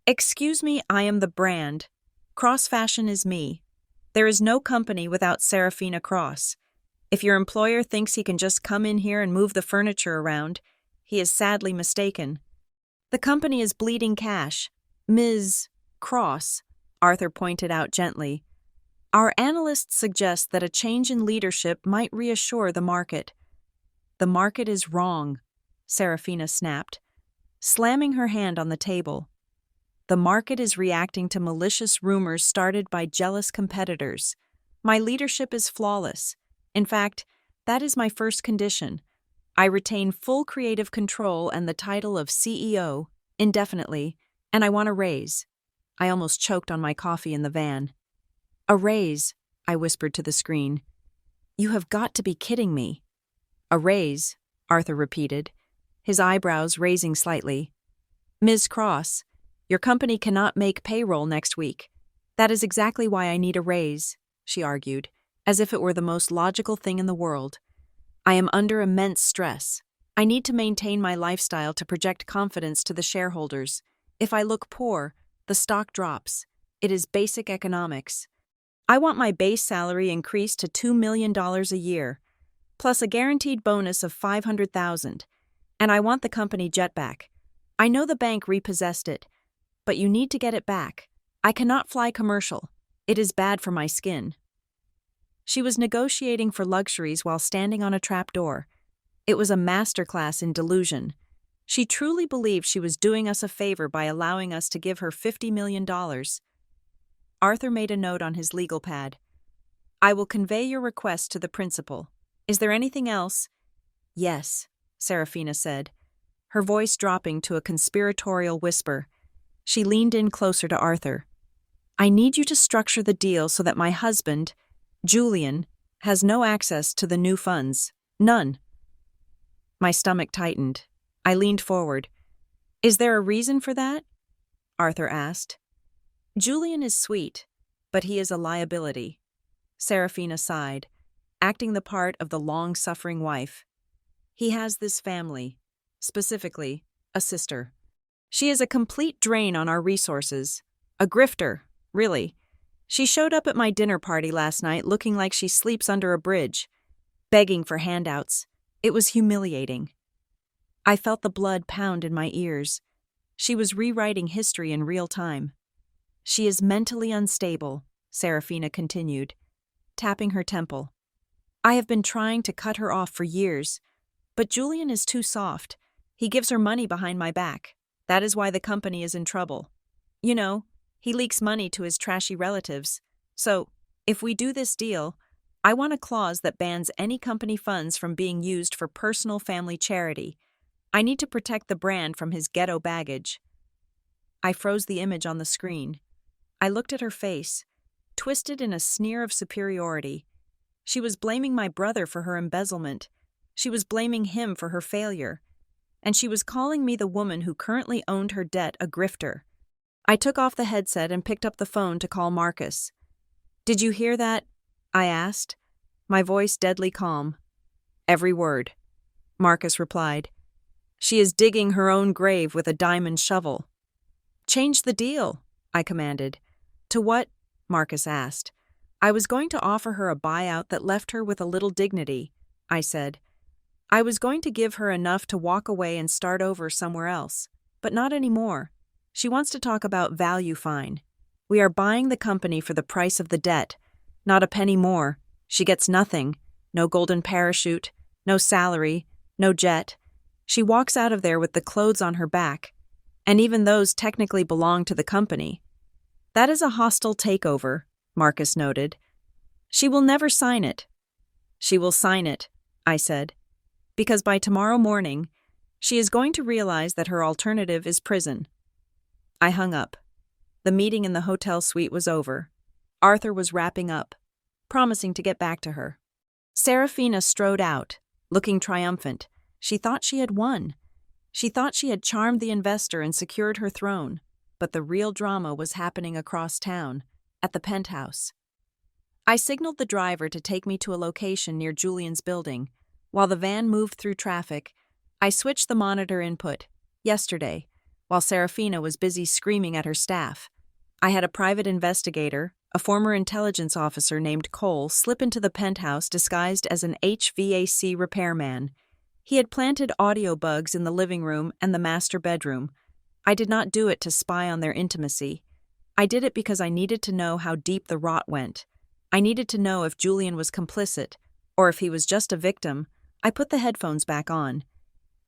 Excuse me, I am the brand. Cross Fashion is me. There is no company without Seraphina Cross. If your employer thinks he can just come in here and move the furniture around, he is sadly mistaken. The company is bleeding cash. Ms. Cross," Arthur pointed out gently, "our analysts suggest that a change in leadership might reassure the market." "The market is wrong," Seraphina snapped, slamming her hand on the table. "The market is reacting to malicious rumors started by jealous competitors. My leadership is flawless. In fact, that is my first condition. I retain full creative control and the title of CEO, indefinitely, and I want a raise." I almost choked on my coffee in the van. "A raise," I whispered to the screen. "You have got to be kidding me." "A raise," Arthur repeated, his eyebrows raising slightly. "Ms. Cross, your company cannot make payroll next week. That is exactly why I need a raise," she argued, as if it were the most logical thing in the world. "I am under immense stress. I need to maintain my lifestyle to project confidence to the shareholders. If I look poor, the stock drops. It is basic economics. I want my base salary increased to $2 million a year, plus a guaranteed bonus of $500,000, and I want the company jet back. I know the bank repossessed it, but you need to get it back. I cannot fly commercial. It is bad for my skin." She was negotiating for luxuries while standing on a trapdoor. It was a masterclass in delusion. She truly believed she was doing us a favor by allowing us to give her $50 million. Arthur made a note on his legal pad. "I will convey your request to the principal. Is there anything else?" "Yes," Seraphina said, her voice dropping to a conspiratorial whisper. She leaned in closer to Arthur. "I need you to structure the deal so that my husband, Julian, has no access to the new funds. None." My stomach tightened. I leaned forward. "Is there a reason for that?" Arthur asked. "Julian is sweet, but he is a liability." Seraphina sighed, acting the part of the long-suffering wife. "He has this family, specifically, a sister. She is a complete drain on our resources. A grifter, really. She showed up at my dinner party last night looking like she sleeps under a bridge, begging for handouts. It was humiliating. I felt the blood pound in my ears. She was rewriting history in real time. "She is mentally unstable," Seraphina continued, tapping her temple. "I have been trying to cut her off for years, but Julian is too soft. He gives her money behind my back. That is why the company is in trouble. You know, he leaks money to his trashy relatives. So, if we do this deal, I want a clause that bans any company funds from being used for personal family charity. I need to protect the brand from his ghetto baggage." I froze the image on the screen. I looked at her face, twisted in a sneer of superiority. She was blaming my brother for her embezzlement. She was blaming him for her failure. And she was calling me the woman who currently owned her debt a grifter. I took off the headset and picked up the phone to call Marcus. "Did you hear that?" I asked, my voice deadly calm. "Every word," Marcus replied. "She is digging her own grave with a diamond shovel." "Change the deal," I commanded. "To what?" Marcus asked. "I was going to offer her a buyout that left her with a little dignity," I said. "I was going to give her enough to walk away and start over somewhere else, but not anymore. She wants to talk about value fine. We are buying the company for the price of the debt. Not a penny more. She gets nothing. No golden parachute, no salary, no jet. She walks out of there with the clothes on her back, and even those technically belong to the company. That is a hostile takeover," Marcus noted. "She will never sign it." "She will sign it," I said, "because by tomorrow morning, she is going to realize that her alternative is prison." I hung up. The meeting in the hotel suite was over. Arthur was wrapping up, promising to get back to her. Seraphina strode out, looking triumphant. She thought she had won. She thought she had charmed the investor and secured her throne. But the real drama was happening across town, at the penthouse. I signaled the driver to take me to a location near Julian's building. While the van moved through traffic, I switched the monitor input. Yesterday, while Seraphina was busy screaming at her staff, I had a private investigator, a former intelligence officer named Cole, slip into the penthouse disguised as an HVAC repairman. He had planted audio bugs in the living room and the master bedroom. I did not do it to spy on their intimacy. I did it because I needed to know how deep the rot went. I needed to know if Julian was complicit, or if he was just a victim. I put the headphones back on.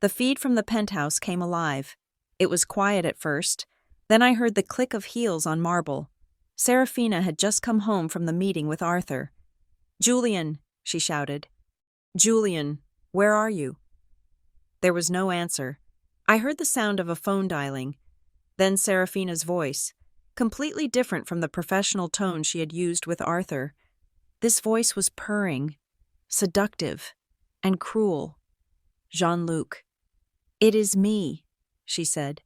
The feed from the penthouse came alive. It was quiet at first. Then I heard the click of heels on marble. Seraphina had just come home from the meeting with Arthur. "Julian," she shouted. "Julian, where are you?" There was no answer. I heard the sound of a phone dialing. Then Seraphina's voice, completely different from the professional tone she had used with Arthur. This voice was purring, seductive, and cruel. "Jean-Luc." "It is me," she said.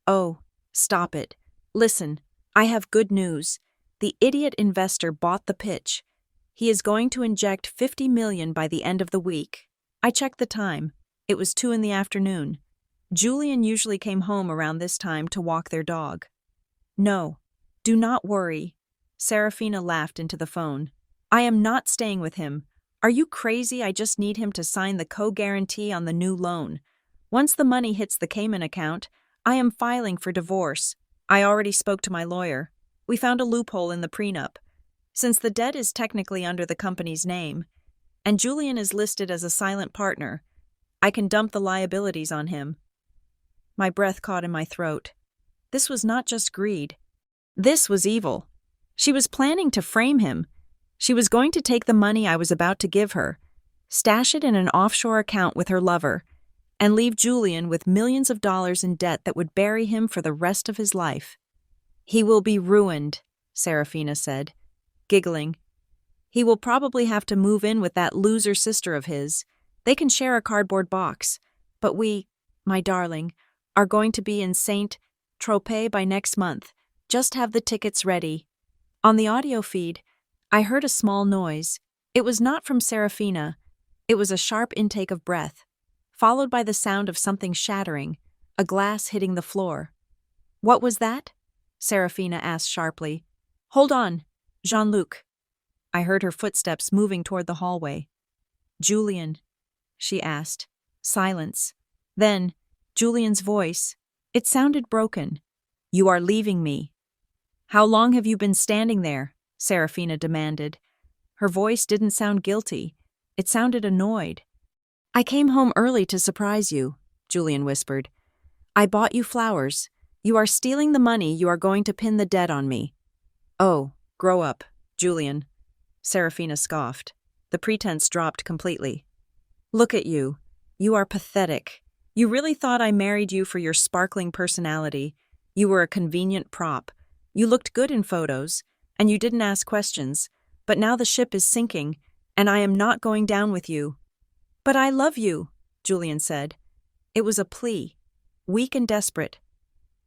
"Oh, stop it. Listen, I have good news. The idiot investor bought the pitch. He is going to inject $50 million by the end of the week. I checked the time. It was 2 p.m. Julian usually came home around this time to walk their dog. "No, do not worry." Seraphina laughed into the phone. "I am not staying with him. Are you crazy? I just need him to sign the co-guarantee on the new loan. Once the money hits the Cayman account, I am filing for divorce. I already spoke to my lawyer. We found a loophole in the prenup. Since the debt is technically under the company's name, and Julian is listed as a silent partner, I can dump the liabilities on him." My breath caught in my throat. This was not just greed. This was evil. She was planning to frame him. She was going to take the money I was about to give her, stash it in an offshore account with her lover, and leave Julian with millions of dollars in debt that would bury him for the rest of his life. "He will be ruined," Seraphina said, giggling. "He will probably have to move in with that loser sister of his. They can share a cardboard box. But we, my darling, are going to be in Saint Tropez by next month. Just have the tickets ready." On the audio feed, I heard a small noise. It was not from Seraphina. It was a sharp intake of breath, followed by the sound of something shattering, a glass hitting the floor. "What was that?" Seraphina asked sharply. "Hold on, Jean-Luc." I heard her footsteps moving toward the hallway. "Julian," she asked. Silence. Then, Julian's voice. It sounded broken. "You are leaving me." "How long have you been standing there?" Seraphina demanded. Her voice didn't sound guilty. It sounded annoyed. "I came home early to surprise you," Julian whispered. "I bought you flowers. You are stealing the money. You are going to pin the debt on me." "Oh, grow up, Julian," Seraphina scoffed. The pretense dropped completely. "Look at you. You are pathetic. You really thought I married you for your sparkling personality. You were a convenient prop. You looked good in photos, and you didn't ask questions. But now the ship is sinking, and I am not going down with you." "But I love you," Julian said. It was a plea, weak and desperate.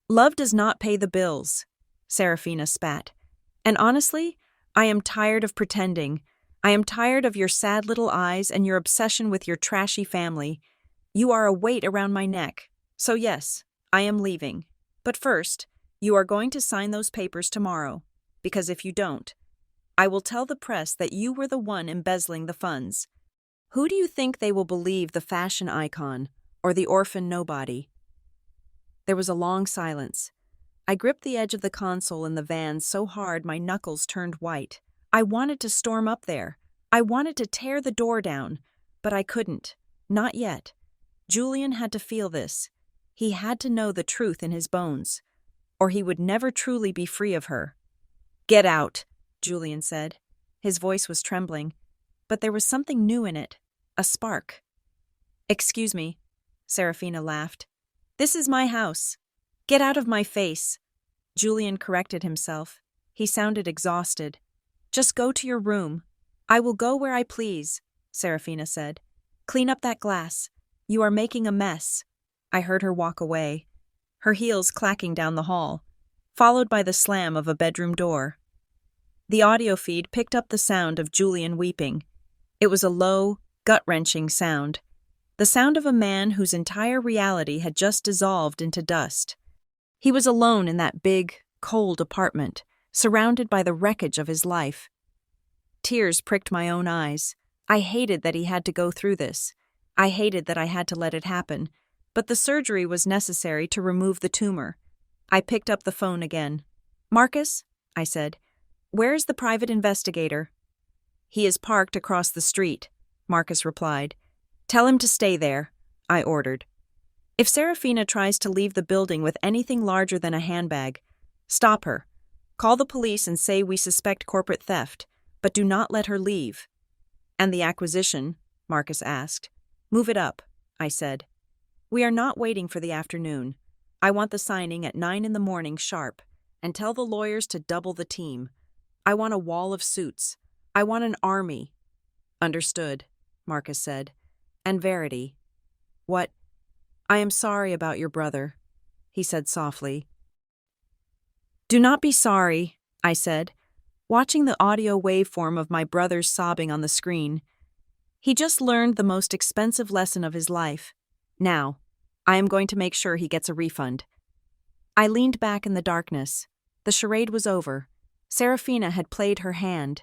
"Love does not pay the bills," Seraphina spat. "And honestly, I am tired of pretending. I am tired of your sad little eyes and your obsession with your trashy family. You are a weight around my neck. So yes, I am leaving. But first, you are going to sign those papers tomorrow. Because if you don't, I will tell the press that you were the one embezzling the funds. Who do you think they will believe, the fashion icon or the orphan nobody?" There was a long silence. I gripped the edge of the console in the van so hard my knuckles turned white. I wanted to storm up there. I wanted to tear the door down, but I couldn't. Not yet. Julian had to feel this. He had to know the truth in his bones, or he would never truly be free of her. "Get out," Julian said. His voice was trembling, but there was something new in it, a spark. "Excuse me," Seraphina laughed. "This is my house. Get out of my face." Julian corrected himself. He sounded exhausted. Just go to your room. I will go where I please, Seraphina said. Clean up that glass. You are making a mess. I heard her walk away, her heels clacking down the hall, followed by the slam of a bedroom door. The audio feed picked up the sound of Julian weeping. It was a low, gut-wrenching sound, the sound of a man whose entire reality had just dissolved into dust. He was alone in that big, cold apartment, surrounded by the wreckage of his life. Tears pricked my own eyes. I hated that he had to go through this. I hated that I had to let it happen, but the surgery was necessary to remove the tumor. I picked up the phone again. Marcus, I said, where is the private investigator? He is parked across the street, Marcus replied. Tell him to stay there, I ordered. If Seraphina tries to leave the building with anything larger than a handbag, stop her. Call the police and say we suspect corporate theft, but do not let her leave. And the acquisition? Marcus asked. Move it up, I said. We are not waiting for the afternoon. I want the signing at 9 a.m. sharp, and tell the lawyers to double the team. I want a wall of suits. I want an army. Understood, Marcus said. And Verity. What? I am sorry about your brother, he said softly. Do not be sorry, I said, watching the audio waveform of my brother's sobbing on the screen. He just learned the most expensive lesson of his life. Now, I am going to make sure he gets a refund. I leaned back in the darkness. The charade was over. Seraphina had played her hand.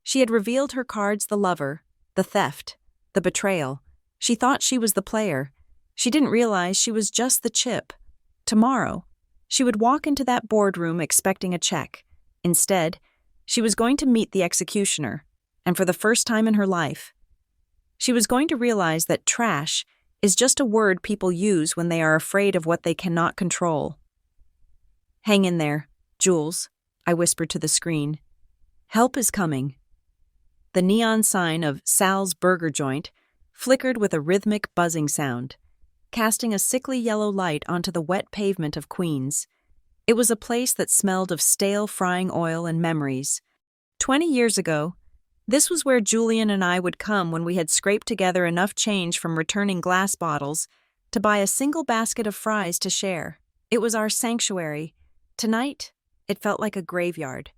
She had revealed her cards: the lover, the theft, the betrayal. She thought she was the player. She didn't realize she was just the chip. Tomorrow, she would walk into that boardroom expecting a check. Instead, she was going to meet the executioner, and for the first time in her life, she was going to realize that trash is just a word people use when they are afraid of what they cannot control. Hang in there, Jules, I whispered to the screen. Help is coming. The neon sign of Sal's Burger Joint flickered with a rhythmic buzzing sound, casting a sickly yellow light onto the wet pavement of Queens. It was a place that smelled of stale frying oil and memories. 20 years ago, this was where Julian and I would come when we had scraped together enough change from returning glass bottles to buy a single basket of fries to share. It was our sanctuary. Tonight, it felt like a graveyard.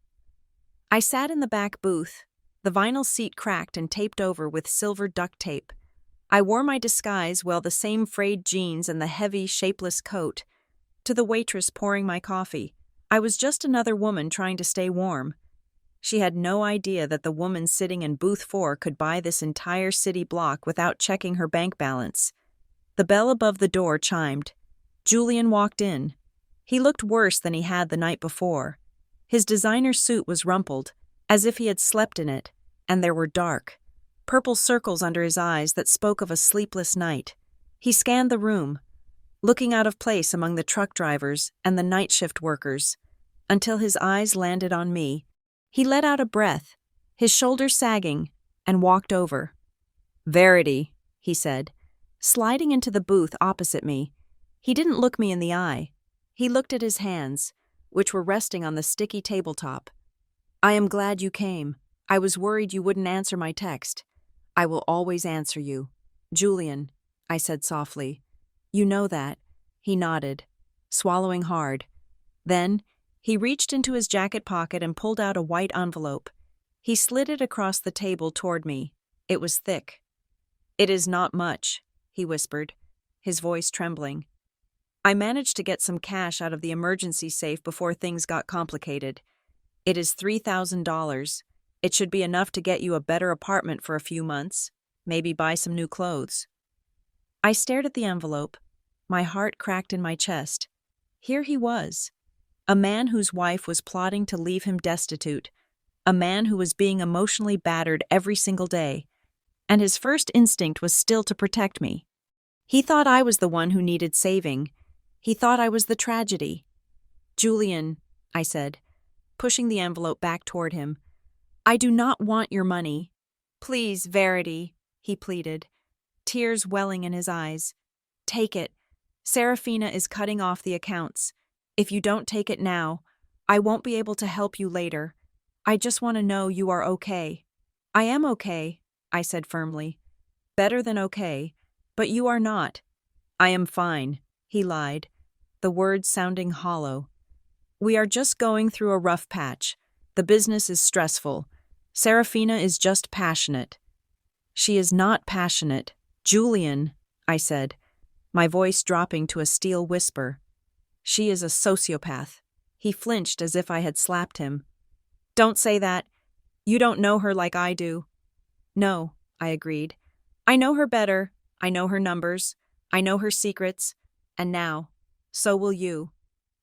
I sat in the back booth, the vinyl seat cracked and taped over with silver duct tape. I wore my disguise, the same frayed jeans and the heavy, shapeless coat. To the waitress pouring my coffee, I was just another woman trying to stay warm. She had no idea that the woman sitting in booth 4 could buy this entire city block without checking her bank balance. The bell above the door chimed. Julian walked in. He looked worse than he had the night before. His designer suit was rumpled, as if he had slept in it, and there were dark, purple circles under his eyes that spoke of a sleepless night. He scanned the room, looking out of place among the truck drivers and the night shift workers, until his eyes landed on me. He let out a breath, his shoulders sagging, and walked over. Verity, he said, sliding into the booth opposite me. He didn't look me in the eye. He looked at his hands, which were resting on the sticky tabletop. I am glad you came. I was worried you wouldn't answer my text. I will always answer you. Julian, I said softly. You know that. He nodded, swallowing hard. Then, he reached into his jacket pocket and pulled out a white envelope. He slid it across the table toward me. It was thick. It is not much, he whispered, his voice trembling. I managed to get some cash out of the emergency safe before things got complicated. It is $3,000. It should be enough to get you a better apartment for a few months, maybe buy some new clothes. I stared at the envelope. My heart cracked in my chest. Here he was, a man whose wife was plotting to leave him destitute, a man who was being emotionally battered every single day, and his first instinct was still to protect me. He thought I was the one who needed saving. He thought I was the tragedy. Julian, I said, pushing the envelope back toward him, I do not want your money. Please, Verity, he pleaded, tears welling in his eyes. Take it. Seraphina is cutting off the accounts. If you don't take it now, I won't be able to help you later. I just want to know you are okay. I am okay, I said firmly. Better than okay, but you are not. I am fine, he lied, the words sounding hollow. We are just going through a rough patch. The business is stressful. Seraphina is just passionate. She is not passionate. Julian, I said, my voice dropping to a steel whisper. She is a sociopath. He flinched as if I had slapped him. Don't say that. You don't know her like I do. No, I agreed. I know her better. I know her numbers. I know her secrets. And now, so will you.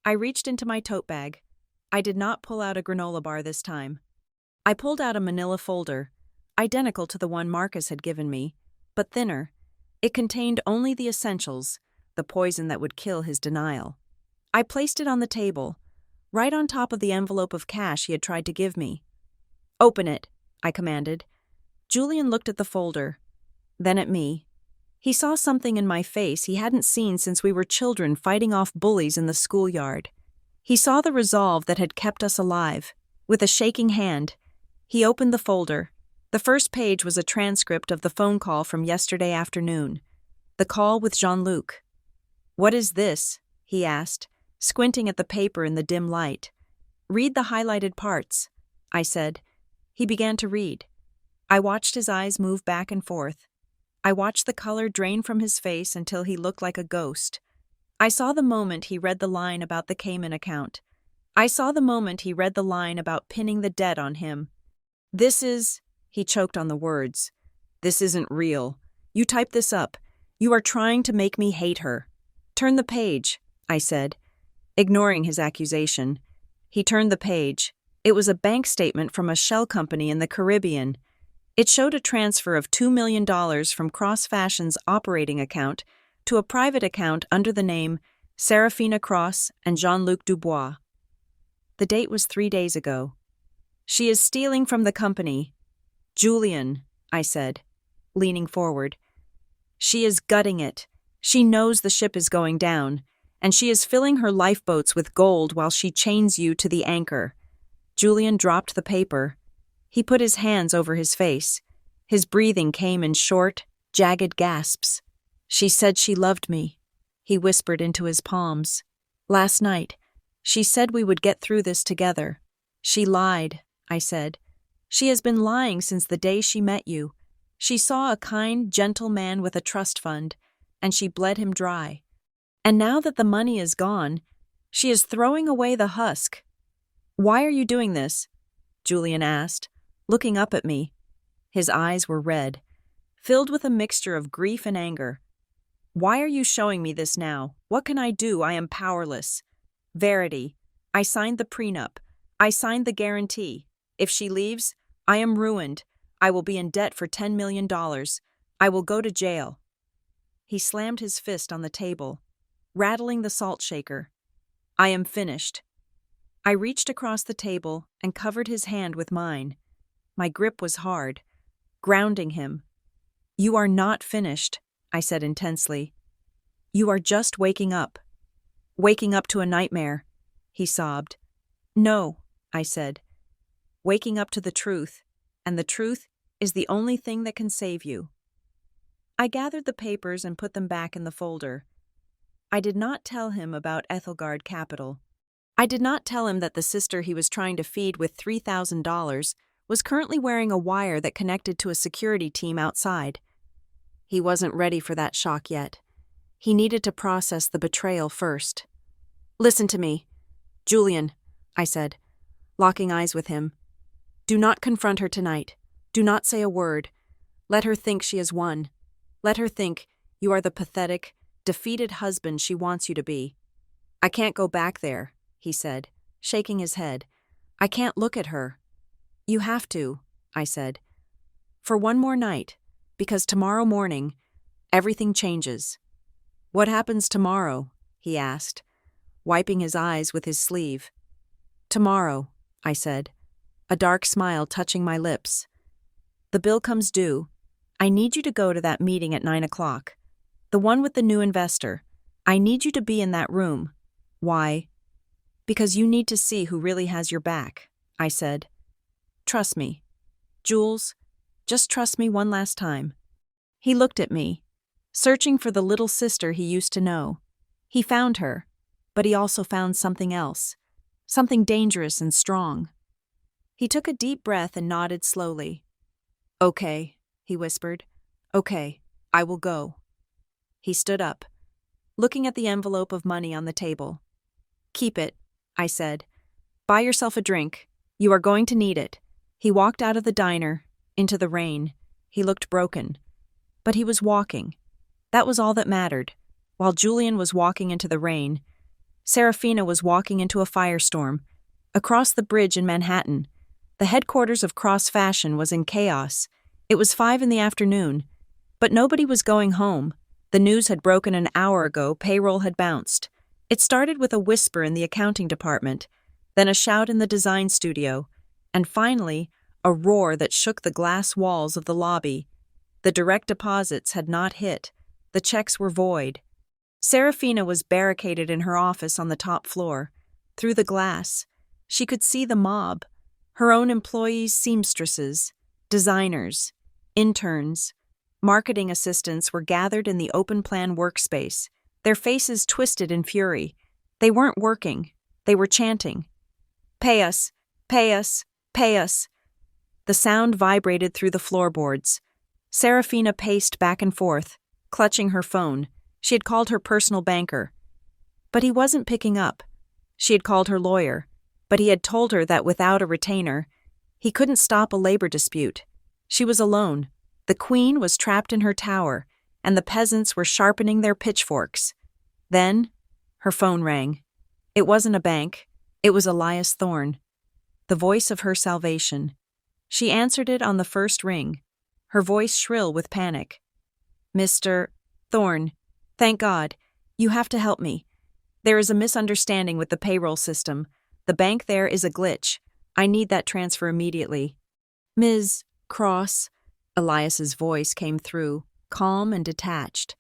I reached into my tote bag. I did not pull out a granola bar this time. I pulled out a manila folder, identical to the one Marcus had given me, but thinner. It contained only the essentials, the poison that would kill his denial. I placed it on the table, right on top of the envelope of cash he had tried to give me. Open it, I commanded. Julian looked at the folder, then at me. He saw something in my face he hadn't seen since we were children fighting off bullies in the schoolyard. He saw the resolve that had kept us alive. With a shaking hand, he opened the folder. The first page was a transcript of the phone call from yesterday afternoon. The call with Jean-Luc. What is this? He asked, squinting at the paper in the dim light. Read the highlighted parts, I said. He began to read. I watched his eyes move back and forth. I watched the color drain from his face until he looked like a ghost. I saw the moment he read the line about the Cayman account. I saw the moment he read the line about pinning the debt on him. This is, he choked on the words. This isn't real. You typed this up. You are trying to make me hate her. Turn the page, I said, ignoring his accusation. He turned the page. It was a bank statement from a shell company in the Caribbean. It showed a transfer of $2 million from Cross Fashion's operating account to a private account under the name Seraphina Cross and Jean-Luc Dubois. The date was 3 days ago. She is stealing from the company. Julian, I said, leaning forward. She is gutting it. She knows the ship is going down, and she is filling her lifeboats with gold while she chains you to the anchor. Julian dropped the paper. He put his hands over his face. His breathing came in short, jagged gasps. She said she loved me, he whispered into his palms. Last night, she said we would get through this together. She lied, I said. She has been lying since the day she met you. She saw a kind, gentle man with a trust fund, and she bled him dry. And now that the money is gone, she is throwing away the husk. Why are you doing this? Julian asked, looking up at me. His eyes were red, filled with a mixture of grief and anger. Why are you showing me this now? What can I do? I am powerless. Verity. I signed the prenup. I signed the guarantee. If she leaves, I am ruined. I will be in debt for $10 million. I will go to jail. He slammed his fist on the table, rattling the salt shaker. I am finished. I reached across the table and covered his hand with mine. My grip was hard, grounding him. You are not finished, I said intensely. You are just waking up. Waking up to a nightmare, he sobbed. No, I said. Waking up to the truth, and the truth is the only thing that can save you. I gathered the papers and put them back in the folder. I did not tell him about Ethelgard Capital. I did not tell him that the sister he was trying to feed with $3,000 was currently wearing a wire that connected to a security team outside. He wasn't ready for that shock yet. He needed to process the betrayal first. Listen to me, Julian, I said, locking eyes with him. Do not confront her tonight. Do not say a word. Let her think she has won. Let her think you are the pathetic, defeated husband she wants you to be. I can't go back there, he said, shaking his head. I can't look at her. You have to, I said. For one more night, because tomorrow morning, everything changes. What happens tomorrow? He asked, wiping his eyes with his sleeve. Tomorrow, I said, a dark smile touching my lips. The bill comes due. I need you to go to that meeting at 9 o'clock. The one with the new investor. I need you to be in that room. Why? Because you need to see who really has your back, I said. Trust me. Jules, just trust me one last time. He looked at me, searching for the little sister he used to know. He found her, but he also found something else, something dangerous and strong. He took a deep breath and nodded slowly. Okay, he whispered. Okay, I will go. He stood up, looking at the envelope of money on the table. Keep it, I said. Buy yourself a drink. You are going to need it. He walked out of the diner, into the rain. He looked broken. But he was walking. That was all that mattered. While Julian was walking into the rain, Seraphina was walking into a firestorm. Across the bridge in Manhattan, the headquarters of Cross Fashion was in chaos. It was 5 p.m, but nobody was going home. The news had broken an hour ago. Payroll had bounced. It started with a whisper in the accounting department, then a shout in the design studio, and finally, a roar that shook the glass walls of the lobby. The direct deposits had not hit. The checks were void. Seraphina was barricaded in her office on the top floor. Through the glass, she could see the mob, her own employees, seamstresses, designers, interns, marketing assistants were gathered in the open-plan workspace, their faces twisted in fury. They weren't working. They were chanting. Pay us! Pay us! Pay us! The sound vibrated through the floorboards. Seraphina paced back and forth, clutching her phone. She had called her personal banker. But he wasn't picking up. She had called her lawyer, but he had told her that without a retainer, he couldn't stop a labor dispute. She was alone. The queen was trapped in her tower, and the peasants were sharpening their pitchforks. Then, her phone rang. It wasn't a bank. It was Elias Thorne, the voice of her salvation. She answered it on the first ring, her voice shrill with panic. Mr. Thorne, thank God. You have to help me. There is a misunderstanding with the payroll system. The bank there is a glitch. I need that transfer immediately. Ms. Cross, Elias's voice came through, calm and detached.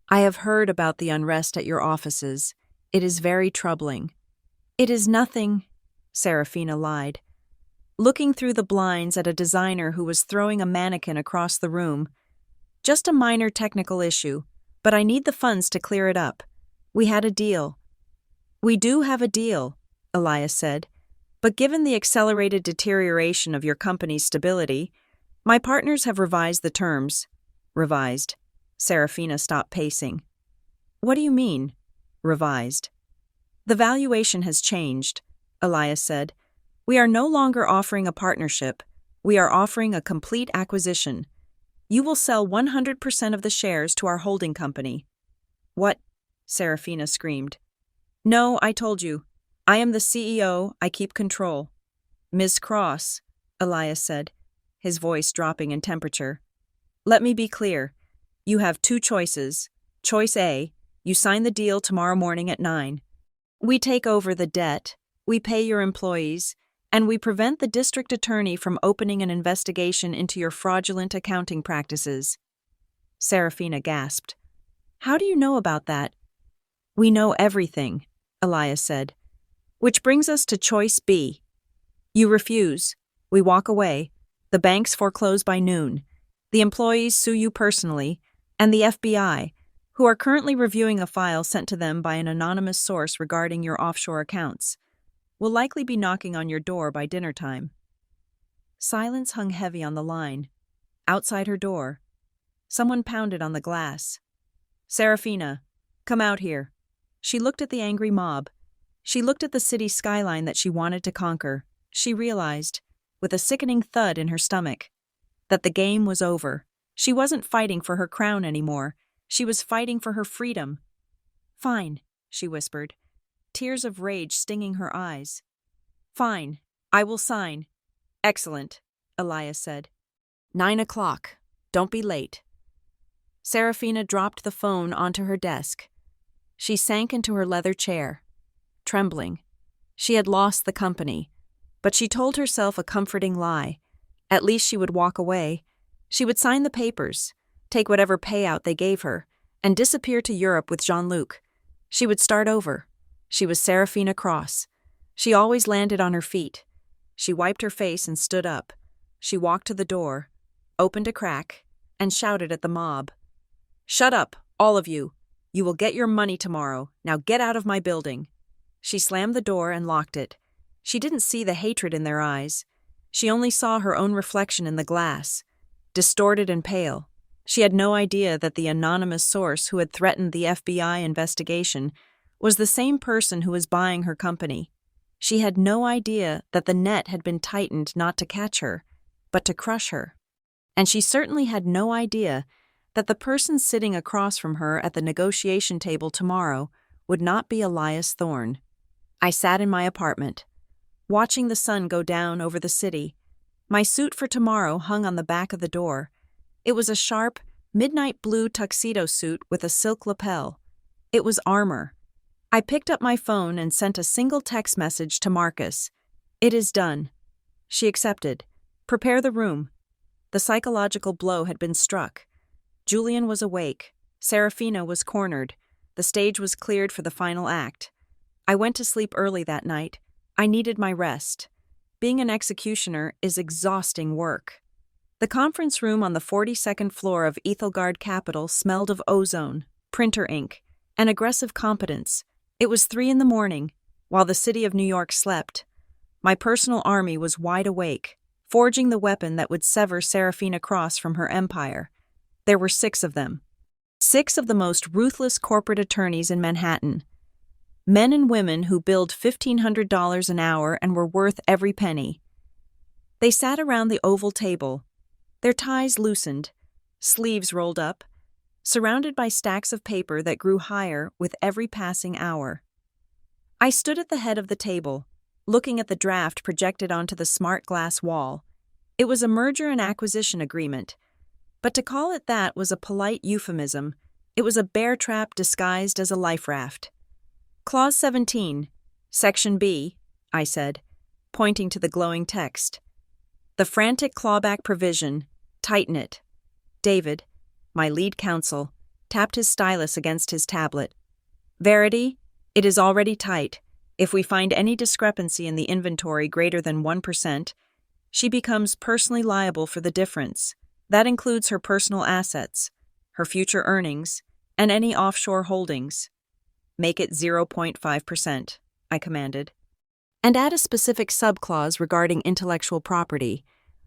I have heard about the unrest at your offices. It is very troubling. It is nothing, Seraphina lied, looking through the blinds at a designer who was throwing a mannequin across the room. Just a minor technical issue, but I need the funds to clear it up. We had a deal. We do have a deal, Elias said, but given the accelerated deterioration of your company's stability, my partners have revised the terms. Revised. Seraphina stopped pacing. What do you mean, revised? The valuation has changed, Elias said. We are no longer offering a partnership. We are offering a complete acquisition. You will sell 100% of the shares to our holding company. What? Seraphina screamed. No, I told you. I am the CEO. I keep control. Ms. Cross, Elias said, his voice dropping in temperature. Let me be clear. You have 2 choices. Choice A, you sign the deal tomorrow morning at 9. We take over the debt, we pay your employees, and we prevent the district attorney from opening an investigation into your fraudulent accounting practices. Seraphina gasped. How do you know about that? We know everything, Elias said. Which brings us to choice B. You refuse. We walk away. The banks foreclose by noon. The employees sue you personally, and the FBI, who are currently reviewing a file sent to them by an anonymous source regarding your offshore accounts, will likely be knocking on your door by dinner time. Silence hung heavy on the line. Outside her door, someone pounded on the glass. Seraphina, come out here. She looked at the angry mob. She looked at the city skyline that she wanted to conquer. She realized, with a sickening thud in her stomach, that the game was over. She wasn't fighting for her crown anymore. She was fighting for her freedom. Fine, she whispered, tears of rage stinging her eyes. Fine, I will sign. Excellent, Elias said. 9 o'clock. Don't be late. Seraphina dropped the phone onto her desk. She sank into her leather chair, trembling. She had lost the company, but she told herself a comforting lie. At least she would walk away. She would sign the papers, take whatever payout they gave her, and disappear to Europe with Jean-Luc. She would start over. She was Seraphina Cross. She always landed on her feet. She wiped her face and stood up. She walked to the door, opened a crack, and shouted at the mob. "Shut up, all of you. You will get your money tomorrow. Now get out of my building." She slammed the door and locked it. She didn't see the hatred in their eyes. She only saw her own reflection in the glass, distorted and pale. She had no idea that the anonymous source who had threatened the FBI investigation was the same person who was buying her company. She had no idea that the net had been tightened not to catch her, but to crush her. And she certainly had no idea that the person sitting across from her at the negotiation table tomorrow would not be Elias Thorne. I sat in my apartment, watching the sun go down over the city. My suit for tomorrow hung on the back of the door. It was a sharp, midnight blue tuxedo suit with a silk lapel. It was armor. I picked up my phone and sent a single text message to Marcus. "It is done." She accepted. "Prepare the room." The psychological blow had been struck. Julian was awake. Seraphina was cornered. The stage was cleared for the final act. I went to sleep early that night. I needed my rest. Being an executioner is exhausting work. The conference room on the 42nd floor of Ethelgard Capital smelled of ozone, printer ink, and aggressive competence. It was 3 a.m, while the city of New York slept. My personal army was wide awake, forging the weapon that would sever Seraphina Cross from her empire. There were 6 of them. 6 of the most ruthless corporate attorneys in Manhattan. Men and women who billed $1,500 an hour and were worth every penny. They sat around the oval table, their ties loosened, sleeves rolled up, surrounded by stacks of paper that grew higher with every passing hour. I stood at the head of the table, looking at the draft projected onto the smart glass wall. It was a merger and acquisition agreement, but to call it that was a polite euphemism. It was a bear trap disguised as a life raft. "Clause 17, Section B," I said, pointing to the glowing text. "The frantic clawback provision, tighten it." David, my lead counsel, tapped his stylus against his tablet. "Verity, it is already tight. If we find any discrepancy in the inventory greater than 1%, she becomes personally liable for the difference. That includes her personal assets, her future earnings, and any offshore holdings." "Make it 0.5%, I commanded. "And add a specific subclause regarding intellectual property.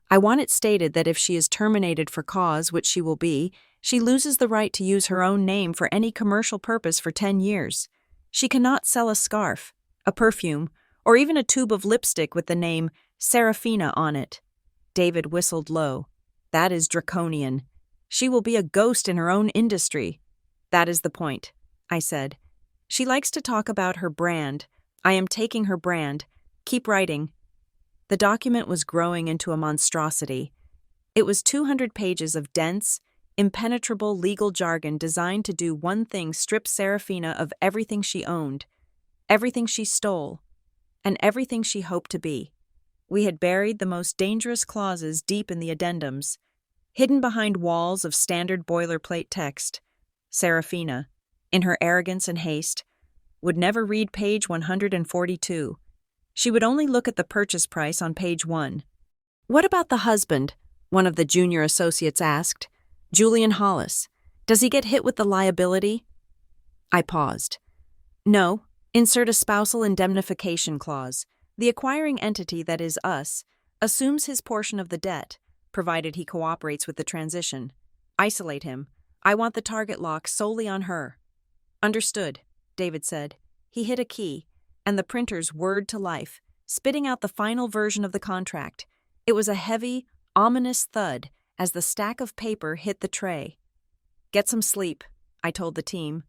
I want it stated that if she is terminated for cause, which she will be, she loses the right to use her own name for any commercial purpose for 10 years. She cannot sell a scarf, a perfume, or even a tube of lipstick with the name Seraphina on it." David whistled low. "That is draconian. She will be a ghost in her own industry." "That is the point," I said. "She likes to talk about her brand. I am taking her brand. Keep writing." The document was growing into a monstrosity. It was 200 pages of dense, impenetrable legal jargon designed to do one thing: strip Seraphina of everything she owned, everything she stole, and everything she hoped to be. We had buried the most dangerous clauses deep in the addendums, hidden behind walls of standard boilerplate text. Seraphina, in her arrogance and haste, would never read page 142. She would only look at the purchase price on page 1. "What about the husband?" one of the junior associates asked. "Julian Hollis. Does he get hit with the liability?" I paused. "No. Insert a spousal indemnification clause. The acquiring entity, that is us, assumes his portion of the debt, provided he cooperates with the transition. Isolate him. I want the target lock solely on her." "Understood," David said. He hit a key, and the printers whirred to life, spitting out the final version of the contract. It was a heavy, ominous thud as the stack of paper hit the tray. "Get some sleep," I told the team.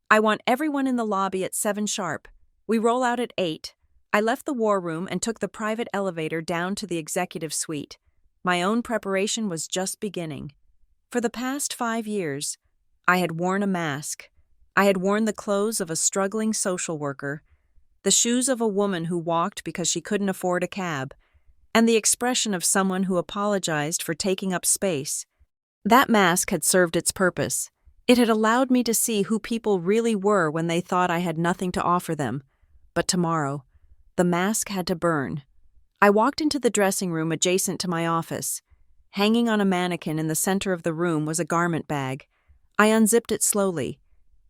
"I want everyone in the lobby at 7 sharp. We roll out at 8. I left the war room and took the private elevator down to the executive suite. My own preparation was just beginning. For the past 5 years, I had worn a mask. I had worn the clothes of a struggling social worker, the shoes of a woman who walked because she couldn't afford a cab, and the expression of someone who apologized for taking up space. That mask had served its purpose. It had allowed me to see who people really were when they thought I had nothing to offer them. But tomorrow, The mask had to burn. I walked into the dressing room adjacent to my office. Hanging on a mannequin in the center of the room was a garment bag. I unzipped it slowly.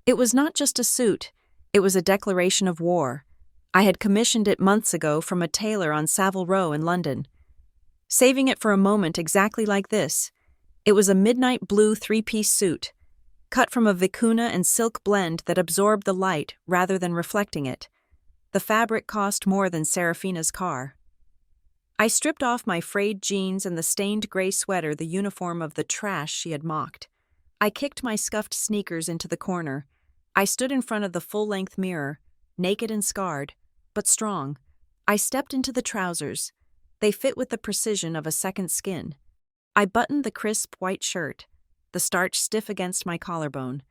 It was not just a suit, it was a declaration of war. I had commissioned it months ago from a tailor on Savile Row in London. Saving it for a moment exactly like this. It was a midnight blue three-piece suit, cut from a vicuna and silk blend that absorbed the light rather than reflecting it. The fabric cost more than Seraphina's car. I stripped off my frayed jeans and the stained gray sweater, the uniform of the trash she had mocked. I kicked my scuffed sneakers into the corner. I stood in front of the full-length mirror, naked and scarred, but strong. I stepped into the trousers. They fit with the precision of a second skin. I buttoned the crisp white shirt, the starch stiff against my collarbone.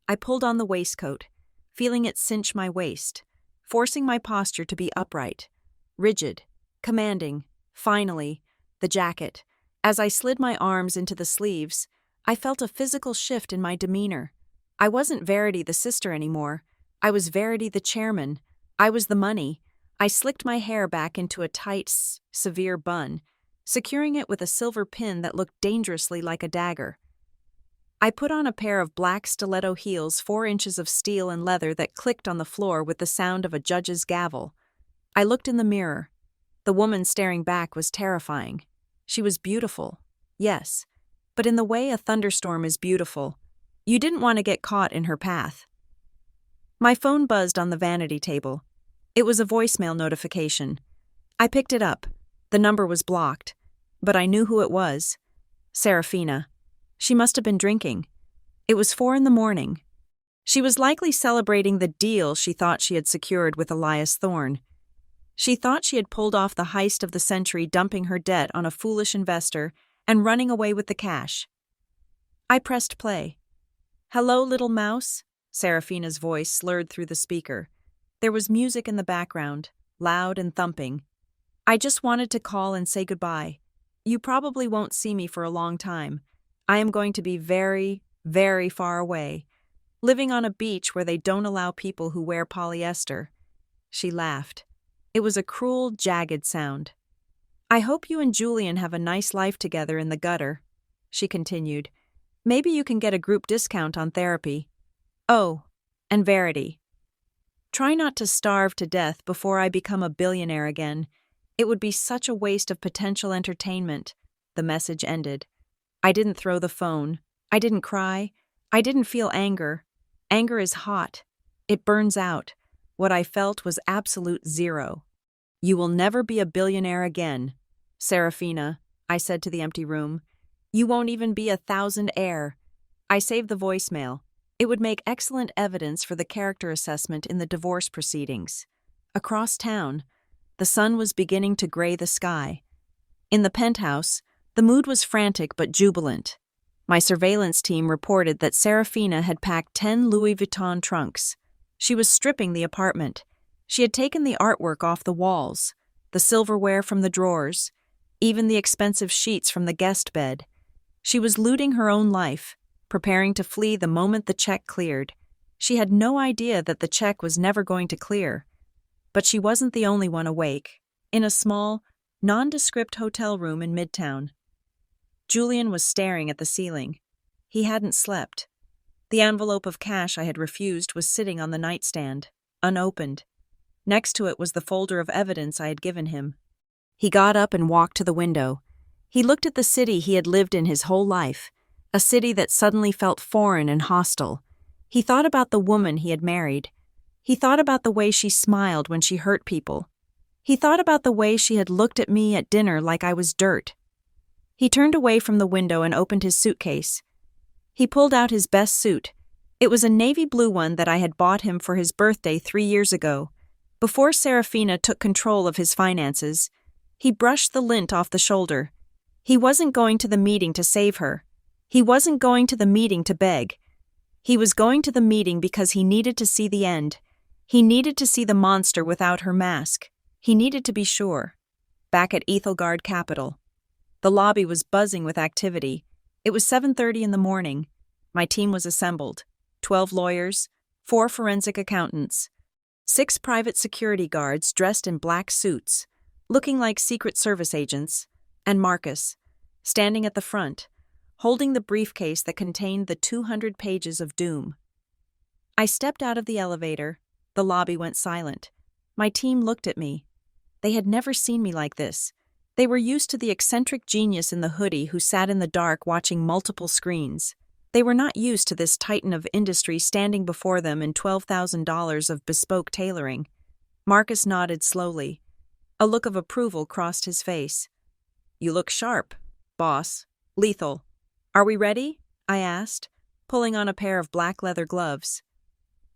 I pulled on the waistcoat, feeling it cinch my waist, forcing my posture to be upright, rigid, commanding. Finally, the jacket. As I slid my arms into the sleeves, I felt a physical shift in my demeanor. I wasn't Verity the sister anymore. I was Verity the chairman. I was the money. I slicked my hair back into a tight, severe bun, securing it with a silver pin that looked dangerously like a dagger. I put on a pair of black stiletto heels, 4 inches of steel and leather that clicked on the floor with the sound of a judge's gavel. I looked in the mirror. The woman staring back was terrifying. She was beautiful, yes, but in the way a thunderstorm is beautiful. You didn't want to get caught in her path. My phone buzzed on the vanity table. It was a voicemail notification. I picked it up. The number was blocked, but I knew who it was. Seraphina. She must have been drinking. It was 4 a.m. She was likely celebrating the deal she thought she had secured with Elias Thorne. She thought she had pulled off the heist of the century, dumping her debt on a foolish investor and running away with the cash. I pressed play. "Hello, little mouse?" Seraphina's voice slurred through the speaker. There was music in the background, loud and thumping. "I just wanted to call and say goodbye. You probably won't see me for a long time. I am going to be very, very far away, living on a beach where they don't allow people who wear polyester." She laughed. It was a cruel, jagged sound. "I hope you and Julian have a nice life together in the gutter," she continued. "Maybe you can get a group discount on therapy. Oh, and Verity. Try not to starve to death before I become a billionaire again. It would be such a waste of potential entertainment." The message ended. I didn't throw the phone. I didn't cry. I didn't feel anger. Anger is hot. It burns out. What I felt was absolute zero. "You will never be a billionaire again, Seraphina," I said to the empty room. "You won't even be 1,000 heir." I saved the voicemail. It would make excellent evidence for the character assessment in the divorce proceedings. Across town, the sun was beginning to gray the sky. In the penthouse, the mood was frantic but jubilant. My surveillance team reported that Seraphina had packed 10 Louis Vuitton trunks. She was stripping the apartment. She had taken the artwork off the walls, the silverware from the drawers, even the expensive sheets from the guest bed. She was looting her own life, preparing to flee the moment the check cleared. She had no idea that the check was never going to clear. But she wasn't the only one awake, in a small, nondescript hotel room in Midtown. Julian was staring at the ceiling. He hadn't slept. The envelope of cash I had refused was sitting on the nightstand, unopened. Next to it was the folder of evidence I had given him. He got up and walked to the window. He looked at the city he had lived in his whole life, a city that suddenly felt foreign and hostile. He thought about the woman he had married. He thought about the way she smiled when she hurt people. He thought about the way she had looked at me at dinner like I was dirt. He turned away from the window and opened his suitcase. He pulled out his best suit. It was a navy blue one that I had bought him for his birthday 3 years ago. Before Seraphina took control of his finances, he brushed the lint off the shoulder. He wasn't going to the meeting to save her. He wasn't going to the meeting to beg. He was going to the meeting because he needed to see the end. He needed to see the monster without her mask. He needed to be sure. Back at Ethelgard Capital. The lobby was buzzing with activity. It was 7:30 in the morning. My team was assembled. 12 lawyers, 4 forensic accountants. 6 private security guards dressed in black suits, looking like Secret Service agents, and Marcus, standing at the front, holding the briefcase that contained the 200 pages of doom. I stepped out of the elevator. The lobby went silent. My team looked at me. They had never seen me like this. They were used to the eccentric genius in the hoodie who sat in the dark watching multiple screens. They were not used to this titan of industry standing before them in $12,000 of bespoke tailoring. Marcus nodded slowly. A look of approval crossed his face. "You look sharp, boss. Lethal. Are we ready?" I asked, pulling on a pair of black leather gloves.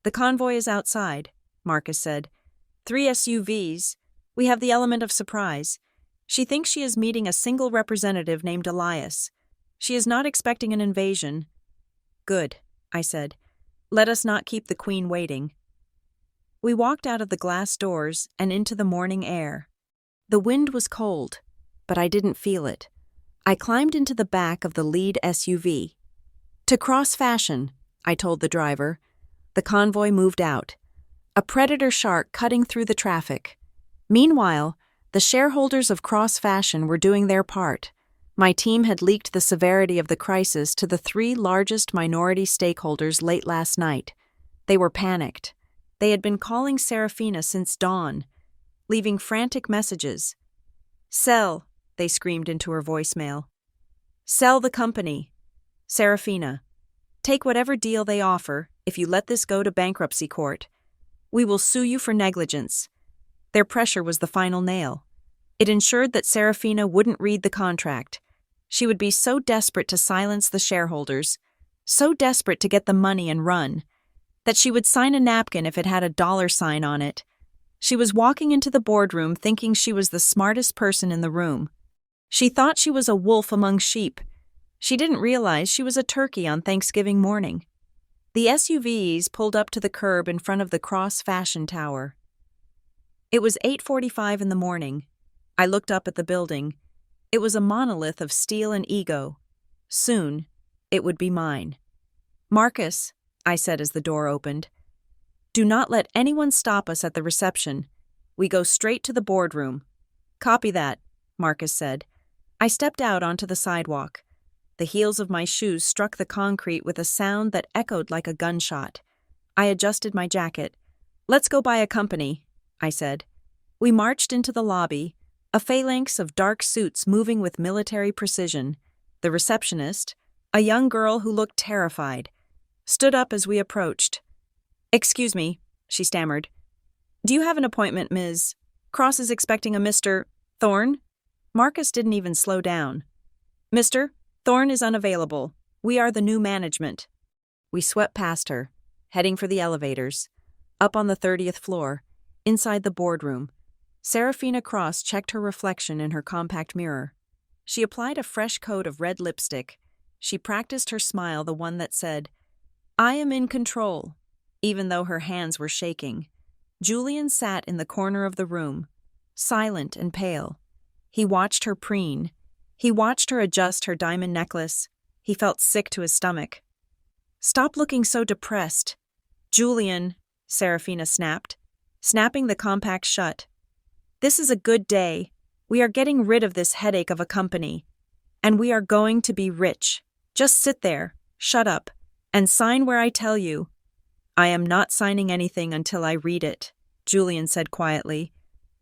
"The convoy is outside," Marcus said. 3 SUVs. We have the element of surprise. She thinks she is meeting a single representative named Elias. She is not expecting an invasion. "Good," I said. "Let us not keep the queen waiting." We walked out of the glass doors and into the morning air. The wind was cold, but I didn't feel it. I climbed into the back of the lead SUV. "To Cross Fashion," I told the driver. The convoy moved out. A predator shark cutting through the traffic. Meanwhile, the shareholders of Cross Fashion were doing their part. My team had leaked the severity of the crisis to the 3 largest minority stakeholders late last night. They were panicked. They had been calling Seraphina since dawn, leaving frantic messages. "Sell," they screamed into her voicemail. "Sell the company. Seraphina. Take whatever deal they offer if you let this go to bankruptcy court. We will sue you for negligence." Their pressure was the final nail. It ensured that Seraphina wouldn't read the contract. She would be so desperate to silence the shareholders, so desperate to get the money and run, that she would sign a napkin if it had a $sign on it. She was walking into the boardroom thinking she was the smartest person in the room. She thought she was a wolf among sheep. She didn't realize she was a turkey on Thanksgiving morning. The SUVs pulled up to the curb in front of the Cross Fashion Tower. It was 8:45 in the morning. I looked up at the building. It was a monolith of steel and ego. Soon, it would be mine. "Marcus," I said as the door opened, "do not let anyone stop us at the reception. We go straight to the boardroom." "Copy that," Marcus said. I stepped out onto the sidewalk. The heels of my shoes struck the concrete with a sound that echoed like a gunshot. I adjusted my jacket. "Let's go buy a company," I said. We marched into the lobby, a phalanx of dark suits moving with military precision. The receptionist, a young girl who looked terrified, stood up as we approached. "Excuse me," she stammered. "Do you have an appointment, Ms. Cross is expecting a Mr. Thorne?" Marcus didn't even slow down. "Mr. Thorne is unavailable. We are the new management." We swept past her, heading for the elevators. Up on the 30th floor, inside the boardroom, Seraphina Cross checked her reflection in her compact mirror. She applied a fresh coat of red lipstick. She practiced her smile, the one that said, "I am in control," even though her hands were shaking. Julian sat in the corner of the room, silent and pale. He watched her preen. He watched her adjust her diamond necklace. He felt sick to his stomach. "Stop looking so depressed." "Julian," Seraphina snapped, snapping the compact shut. "This is a good day. We are getting rid of this headache of a company. And we are going to be rich. Just sit there, shut up, and sign where I tell you." "I am not signing anything until I read it," Julian said quietly.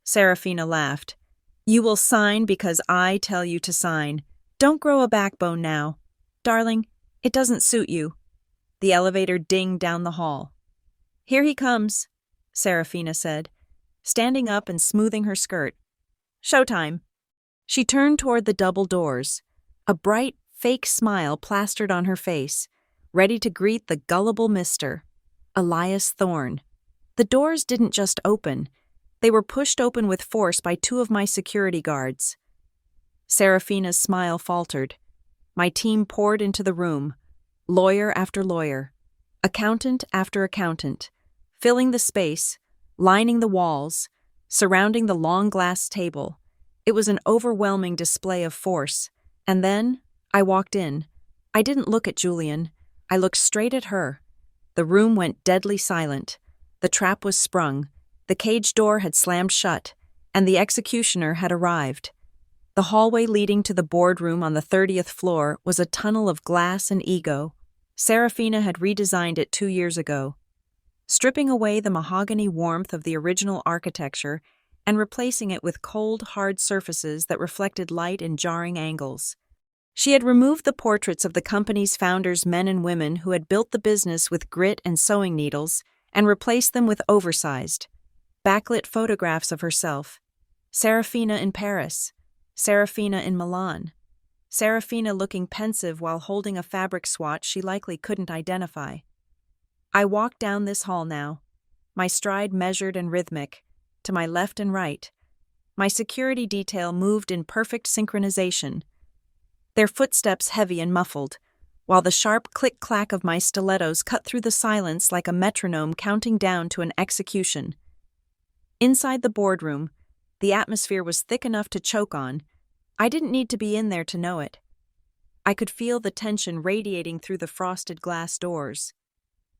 Seraphina laughed. "You will sign because I tell you to sign. Don't grow a backbone now. Darling, it doesn't suit you." The elevator dinged down the hall. "Here he comes," Seraphina said, standing up and smoothing her skirt. "Showtime." She turned toward the double doors, a bright, fake smile plastered on her face, ready to greet the gullible Mr. Elias Thorne. The doors didn't just open. They were pushed open with force by 2 of my security guards. Seraphina's smile faltered. My team poured into the room, lawyer after lawyer, accountant after accountant, filling the space, lining the walls, surrounding the long glass table. It was an overwhelming display of force. And then, I walked in. I didn't look at Julian. I looked straight at her. The room went deadly silent. The trap was sprung. The cage door had slammed shut, and the executioner had arrived. The hallway leading to the boardroom on the 30th floor was a tunnel of glass and ego. Seraphina had redesigned it 2 years ago, stripping away the mahogany warmth of the original architecture and replacing it with cold, hard surfaces that reflected light in jarring angles. She had removed the portraits of the company's founders, men and women who had built the business with grit and sewing needles, and replaced them with oversized, backlit photographs of herself. Seraphina in Paris, Seraphina in Milan, Seraphina looking pensive while holding a fabric swatch she likely couldn't identify. I walked down this hall now, my stride measured and rhythmic, to my left and right. My security detail moved in perfect synchronization, their footsteps heavy and muffled, while the sharp click-clack of my stilettos cut through the silence like a metronome counting down to an execution. Inside the boardroom, the atmosphere was thick enough to choke on. I didn't need to be in there to know it. I could feel the tension radiating through the frosted glass doors.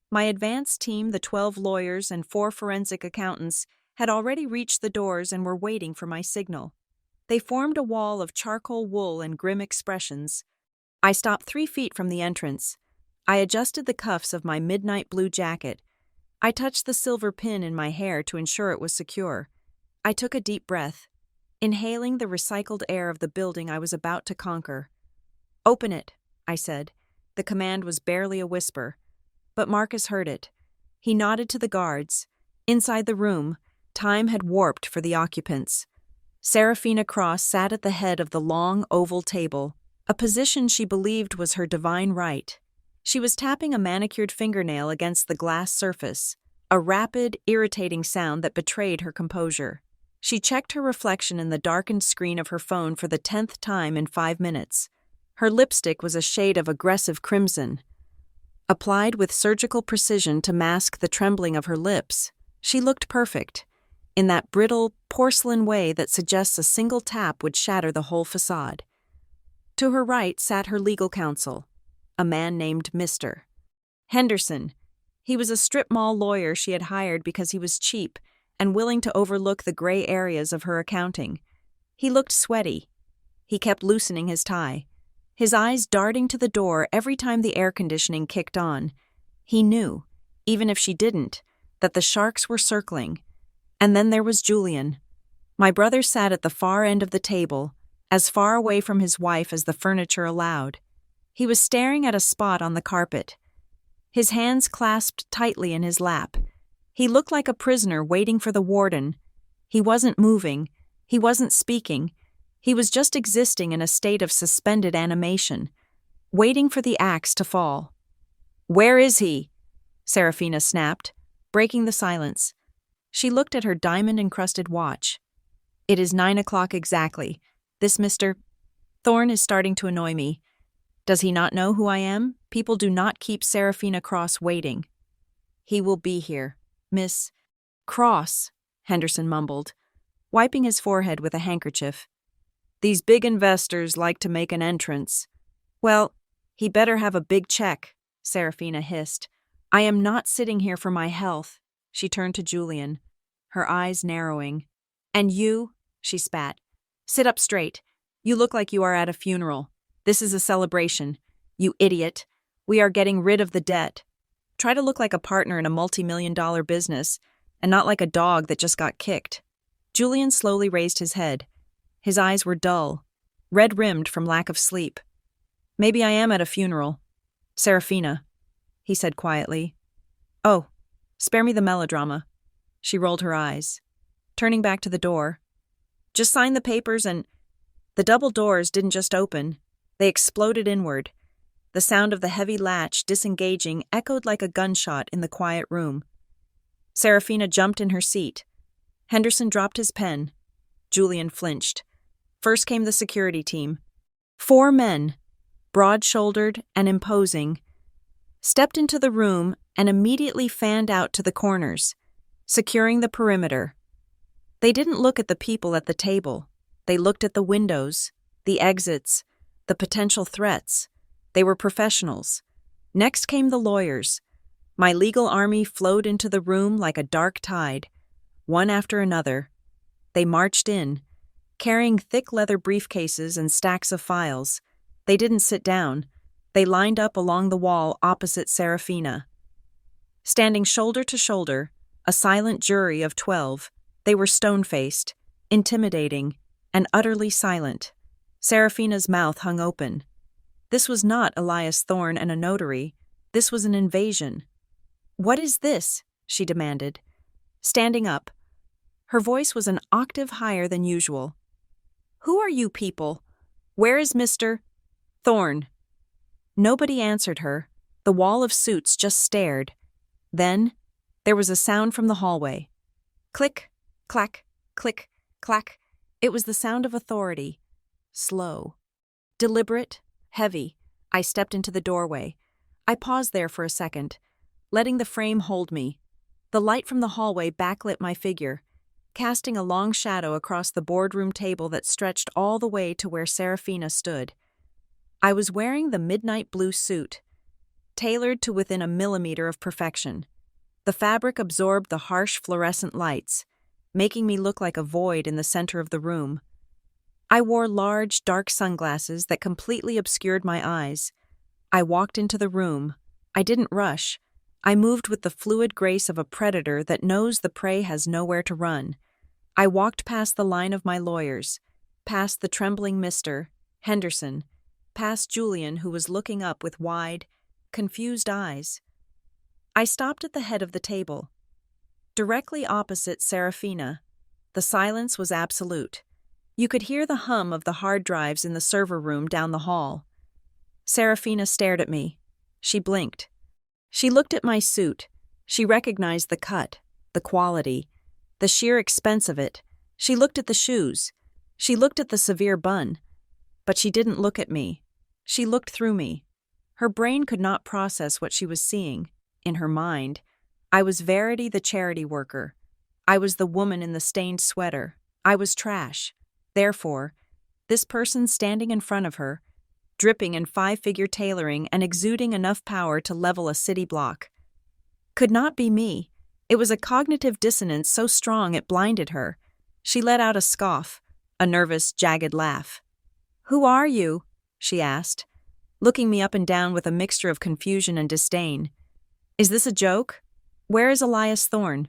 My advance team, the 12 lawyers and 4 forensic accountants, had already reached the doors and were waiting for my signal. They formed a wall of charcoal wool and grim expressions. I stopped 3 feet from the entrance. I adjusted the cuffs of my midnight blue jacket. I touched the silver pin in my hair to ensure it was secure. I took a deep breath, inhaling the recycled air of the building I was about to conquer. "Open it," I said. The command was barely a whisper, but Marcus heard it. He nodded to the guards. Inside the room, time had warped for the occupants. Seraphina Cross sat at the head of the long, oval table, a position she believed was her divine right. She was tapping a manicured fingernail against the glass surface, a rapid, irritating sound that betrayed her composure. She checked her reflection in the darkened screen of her phone for the 10th time in 5 minutes. Her lipstick was a shade of aggressive crimson, applied with surgical precision to mask the trembling of her lips. She looked perfect, in that brittle, porcelain way that suggests a single tap would shatter the whole facade. To her right sat her legal counsel, a man named Mr. Henderson. He was a strip mall lawyer she had hired because he was cheap and willing to overlook the gray areas of her accounting. He looked sweaty. He kept loosening his tie, his eyes darting to the door every time the air conditioning kicked on. He knew, even if she didn't, that the sharks were circling. And then there was Julian. My brother sat at the far end of the table, as far away from his wife as the furniture allowed. He was staring at a spot on the carpet, his hands clasped tightly in his lap. He looked like a prisoner waiting for the warden. He wasn't moving. He wasn't speaking. He was just existing in a state of suspended animation, waiting for the axe to fall. "Where is he?" Seraphina snapped, breaking the silence. She looked at her diamond-encrusted watch. "It is 9 o'clock exactly. This Mr. Thorne is starting to annoy me. Does he not know who I am? People do not keep Seraphina Cross waiting." "He will be here, Miss Cross," Henderson mumbled, wiping his forehead with a handkerchief. "These big investors like to make an entrance." "Well, he better have a big check," Seraphina hissed. "I am not sitting here for my health." She turned to Julian, her eyes narrowing. "And you," she spat, "sit up straight. You look like you are at a funeral. This is a celebration. You idiot. We are getting rid of the debt. Try to look like a partner in a multi-million-dollar business, and not like a dog that just got kicked." Julian slowly raised his head. His eyes were dull, red-rimmed from lack of sleep. "Maybe I am at a funeral. Seraphina," he said quietly. "Oh, spare me the melodrama." She rolled her eyes, turning back to the door. "Just sign the papers and—" The double doors didn't just open. They exploded inward. The sound of the heavy latch disengaging echoed like a gunshot in the quiet room. Seraphina jumped in her seat. Henderson dropped his pen. Julian flinched. First came the security team. 4 men, broad-shouldered and imposing, stepped into the room and immediately fanned out to the corners, securing the perimeter. They didn't look at the people at the table. They looked at the windows, the exits, the potential threats. They were professionals. Next came the lawyers. My legal army flowed into the room like a dark tide. one after another. They marched in, carrying thick leather briefcases and stacks of files. They didn't sit down. They lined up along the wall opposite Seraphina. Standing shoulder to shoulder, a silent jury of 12, they were stone-faced, intimidating, and utterly silent. Seraphina's mouth hung open. This was not Elias Thorne and a notary. This was an invasion. "What is this?" she demanded. Standing up, her voice was an octave higher than usual. "Who are you people? Where is Mr. Thorne?" Nobody answered her. The wall of suits just stared. Then, there was a sound from the hallway. Click, clack, click, clack. It was the sound of authority. Slow. Deliberate, heavy. I stepped into the doorway. I paused there for a second, letting the frame hold me. The light from the hallway backlit my figure, casting a long shadow across the boardroom table that stretched all the way to where Seraphina stood. I was wearing the midnight blue suit, tailored to within a millimeter of perfection. The fabric absorbed the harsh fluorescent lights, making me look like a void in the center of the room. I wore large, dark sunglasses that completely obscured my eyes. I walked into the room. I didn't rush. I moved with the fluid grace of a predator that knows the prey has nowhere to run. I walked past the line of my lawyers, past the trembling Mr. Henderson, past Julian, who was looking up with wide, confused eyes. I stopped at the head of the table. Directly opposite Seraphina, the silence was absolute. You could hear the hum of the hard drives in the server room down the hall. Seraphina stared at me. She blinked. She looked at my suit. She recognized the cut, the quality, the sheer expense of it. She looked at the shoes. She looked at the severe bun. But she didn't look at me. She looked through me. Her brain could not process what she was seeing. In her mind, I was Verity the charity worker. I was the woman in the stained sweater. I was trash. Therefore, this person standing in front of her, dripping in five-figure tailoring and exuding enough power to level a city block, could not be me. It was a cognitive dissonance so strong it blinded her. She let out a scoff, a nervous, jagged laugh. "Who are you?" she asked, looking me up and down with a mixture of confusion and disdain. "Is this a joke? Where is Elias Thorne?"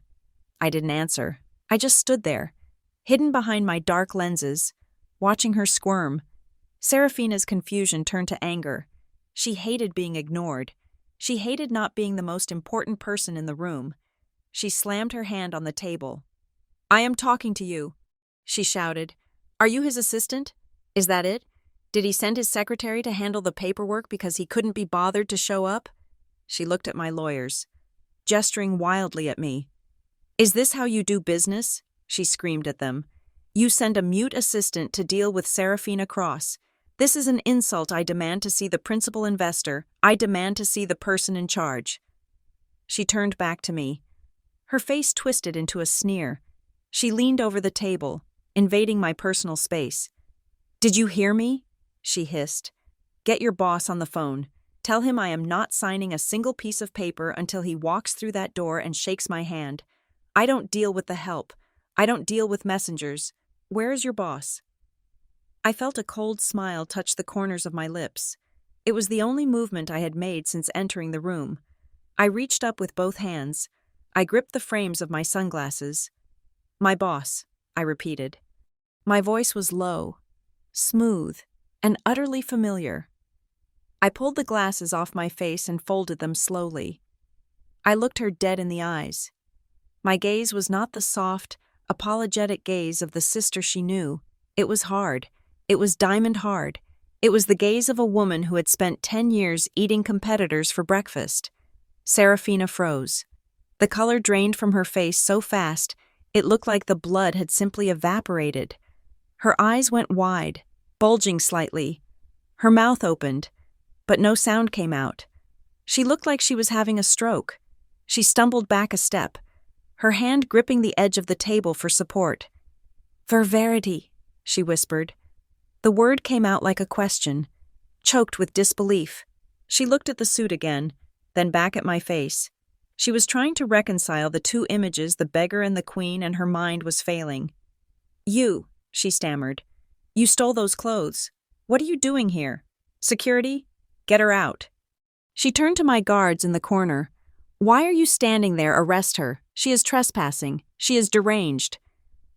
I didn't answer. I just stood there, hidden behind my dark lenses, watching her squirm. Seraphina's confusion turned to anger. She hated being ignored. She hated not being the most important person in the room. She slammed her hand on the table. "I am talking to you," she shouted. "Are you his assistant? Is that it? Did he send his secretary to handle the paperwork because he couldn't be bothered to show up?" She looked at my lawyers, gesturing wildly at me. "Is this how you do business?" she screamed at them. "You send a mute assistant to deal with Seraphina Cross. This is an insult. I demand to see the principal investor. I demand to see the person in charge." She turned back to me. Her face twisted into a sneer. She leaned over the table, invading my personal space. "Did you hear me?" she hissed. "Get your boss on the phone. Tell him I am not signing a single piece of paper until he walks through that door and shakes my hand. I don't deal with the help. I don't deal with messengers. Where is your boss?" I felt a cold smile touch the corners of my lips. It was the only movement I had made since entering the room. I reached up with both hands. I gripped the frames of my sunglasses. "My boss," I repeated. My voice was low, smooth, and utterly familiar. I pulled the glasses off my face and folded them slowly. I looked her dead in the eyes. My gaze was not the soft, apologetic gaze of the sister she knew. It was hard. It was diamond hard. It was the gaze of a woman who had spent 10 years eating competitors for breakfast. Seraphina froze. The color drained from her face so fast, it looked like the blood had simply evaporated. Her eyes went wide, bulging slightly. Her mouth opened, but no sound came out. She looked like she was having a stroke. She stumbled back a step, her hand gripping the edge of the table for support. "Verity," she whispered. The word came out like a question, choked with disbelief. She looked at the suit again, then back at my face. She was trying to reconcile the two images, the beggar and the queen, and her mind was failing. "You," she stammered. "You stole those clothes. What are you doing here? Security? Get her out." She turned to my guards in the corner. "Why are you standing there? Arrest her. She is trespassing. She is deranged."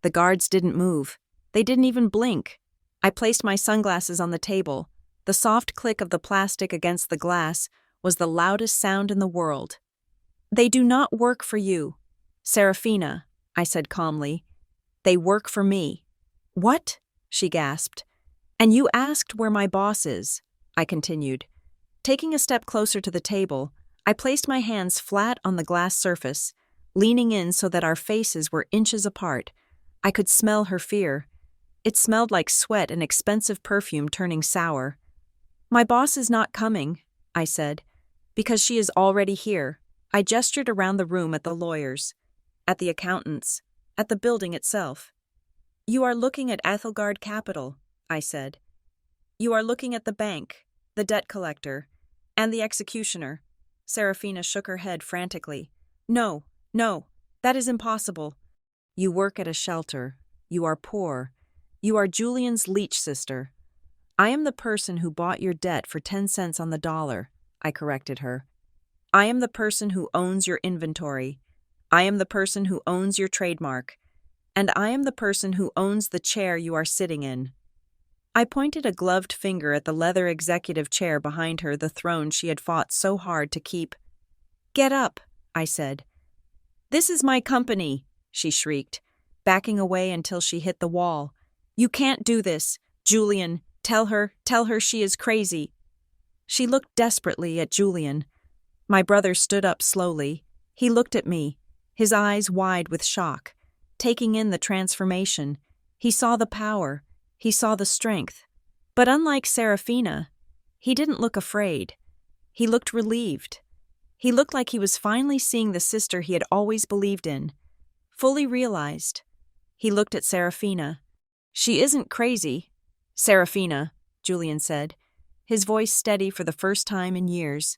The guards didn't move. They didn't even blink. I placed my sunglasses on the table. The soft click of the plastic against the glass was the loudest sound in the world. "They do not work for you, Seraphina," I said calmly. "They work for me." "What?" she gasped. "And you asked where my boss is," I continued. Taking a step closer to the table, I placed my hands flat on the glass surface, leaning in so that our faces were inches apart. I could smell her fear. It smelled like sweat and expensive perfume turning sour. "My boss is not coming," I said, "because she is already here." I gestured around the room at the lawyers, at the accountants, at the building itself. "You are looking at Ethelgard Capital," I said. "You are looking at the bank, the debt collector, and the executioner." Seraphina shook her head frantically. "No, no, that is impossible. You work at a shelter. You are poor. You are Julian's leech sister." "I am the person who bought your debt for 10 cents on the dollar," I corrected her. "I am the person who owns your inventory. I am the person who owns your trademark. And I am the person who owns the chair you are sitting in." I pointed a gloved finger at the leather executive chair behind her, the throne she had fought so hard to keep. "Get up," I said. "This is my company," she shrieked, backing away until she hit the wall. "You can't do this. Julian, tell her she is crazy." She looked desperately at Julian. My brother stood up slowly. He looked at me, his eyes wide with shock, taking in the transformation. He saw the power. He saw the strength. But unlike Seraphina, he didn't look afraid. He looked relieved. He looked like he was finally seeing the sister he had always believed in, fully realized. He looked at Seraphina. "She isn't crazy, Seraphina," Julian said, his voice steady for the first time in years.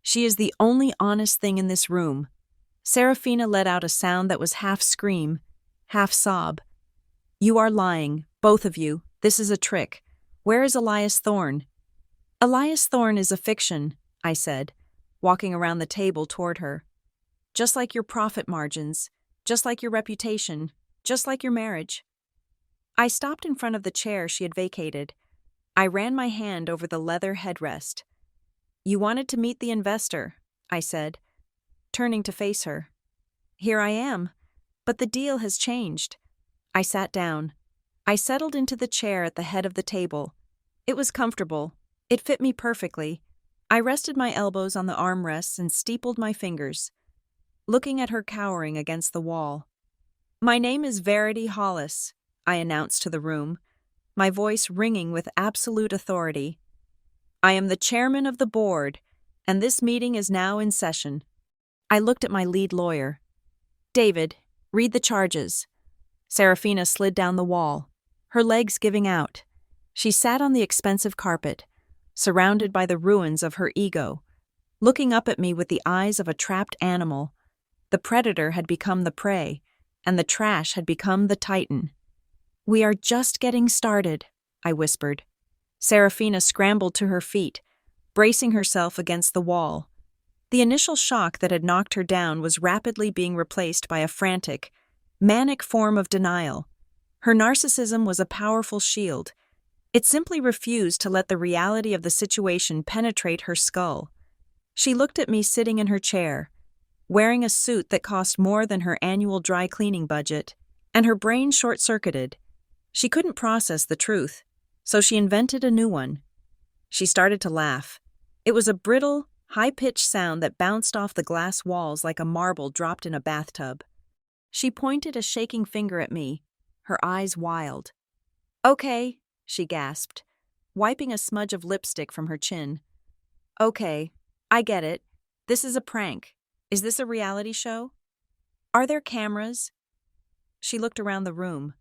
"She is the only honest thing in this room." Seraphina let out a sound that was half scream, half sob. "You are lying, both of you. This is a trick. Where is Elias Thorne?" "Elias Thorne is a fiction," I said, walking around the table toward her. "Just like your profit margins, just like your reputation, just like your marriage." I stopped in front of the chair she had vacated. I ran my hand over the leather headrest. "You wanted to meet the investor," I said, turning to face her. "Here I am, but the deal has changed." I sat down. I settled into the chair at the head of the table. It was comfortable. It fit me perfectly. I rested my elbows on the armrests and steepled my fingers, looking at her cowering against the wall. "My name is Verity Hollis," I announced to the room, my voice ringing with absolute authority. "I am the chairman of the board, and this meeting is now in session." I looked at my lead lawyer. "David, read the charges." Seraphina slid down the wall, her legs giving out. She sat on the expensive carpet, surrounded by the ruins of her ego, looking up at me with the eyes of a trapped animal. The predator had become the prey, and the trash had become the titan. "We are just getting started," I whispered. Seraphina scrambled to her feet, bracing herself against the wall. The initial shock that had knocked her down was rapidly being replaced by a frantic, manic form of denial. Her narcissism was a powerful shield. It simply refused to let the reality of the situation penetrate her skull. She looked at me sitting in her chair, wearing a suit that cost more than her annual dry cleaning budget, and her brain short-circuited. She couldn't process the truth, so she invented a new one. She started to laugh. It was a brittle, high-pitched sound that bounced off the glass walls like a marble dropped in a bathtub. She pointed a shaking finger at me, her eyes wild. "Okay," she gasped, wiping a smudge of lipstick from her chin. "Okay, I get it. This is a prank. Is this a reality show? Are there cameras?" She looked around the room,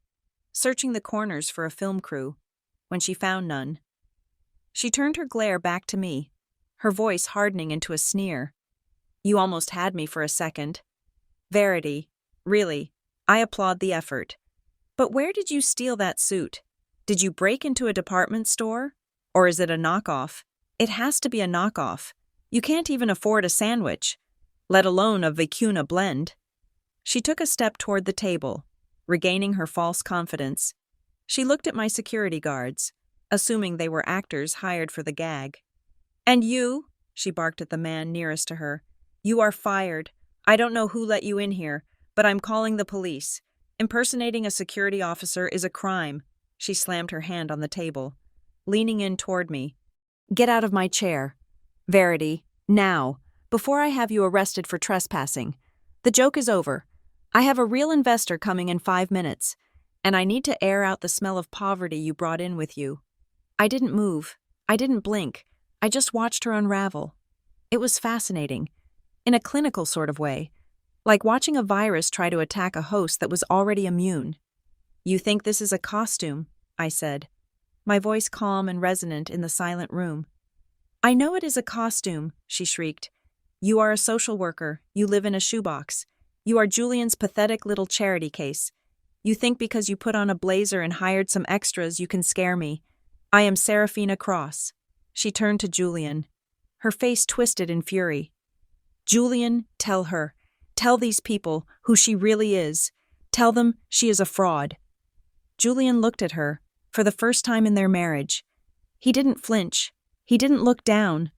searching the corners for a film crew. When she found none, she turned her glare back to me, her voice hardening into a sneer. You almost had me for a second. Verity. Really, I applaud the effort. But where did you steal that suit? Did you break into a department store? Or is it a knockoff? It has to be a knockoff. You can't even afford a sandwich, let alone a vicuna blend. She took a step toward the table, regaining her false confidence. She looked at my security guards, assuming they were actors hired for the gag. And you, she barked at the man nearest to her, you are fired. I don't know who let you in here, but I'm calling the police. Impersonating a security officer is a crime. She slammed her hand on the table, leaning in toward me. Get out of my chair. Verity, now, before I have you arrested for trespassing. The joke is over. I have a real investor coming in 5 minutes, and I need to air out the smell of poverty you brought in with you. I didn't move. I didn't blink. I just watched her unravel. It was fascinating, in a clinical sort of way, like watching a virus try to attack a host that was already immune. You think this is a costume, I said, my voice calm and resonant in the silent room. I know it is a costume, she shrieked. You are a social worker. You live in a shoebox. You are Julian's pathetic little charity case. You think because you put on a blazer and hired some extras you can scare me. I am Seraphina Cross. She turned to Julian, her face twisted in fury. Julian, tell her. Tell these people who she really is. Tell them she is a fraud. Julian looked at her, for the first time in their marriage. He didn't flinch. He didn't look down.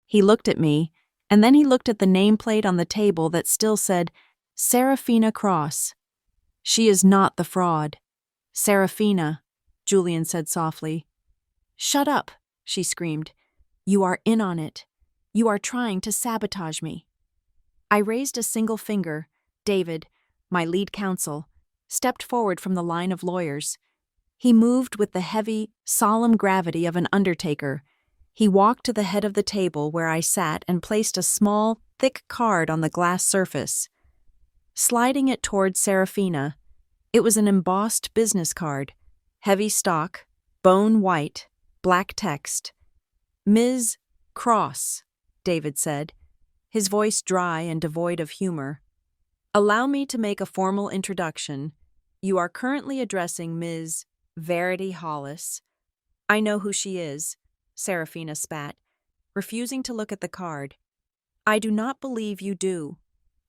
He looked at me, and then he looked at the nameplate on the table that still said, Seraphina Cross. She is not the fraud. Seraphina, Julian said softly. Shut up, she screamed. You are in on it. You are trying to sabotage me. I raised a single finger. David, my lead counsel, stepped forward from the line of lawyers. He moved with the heavy, solemn gravity of an undertaker. He walked to the head of the table where I sat and placed a small, thick card on the glass surface. Sliding it toward Seraphina, it was an embossed business card, heavy stock, bone white, black text. Ms. Cross, David said, his voice dry and devoid of humor. Allow me to make a formal introduction. You are currently addressing Ms. Verity Hollis. I know who she is, Seraphina spat, refusing to look at the card. I do not believe you do,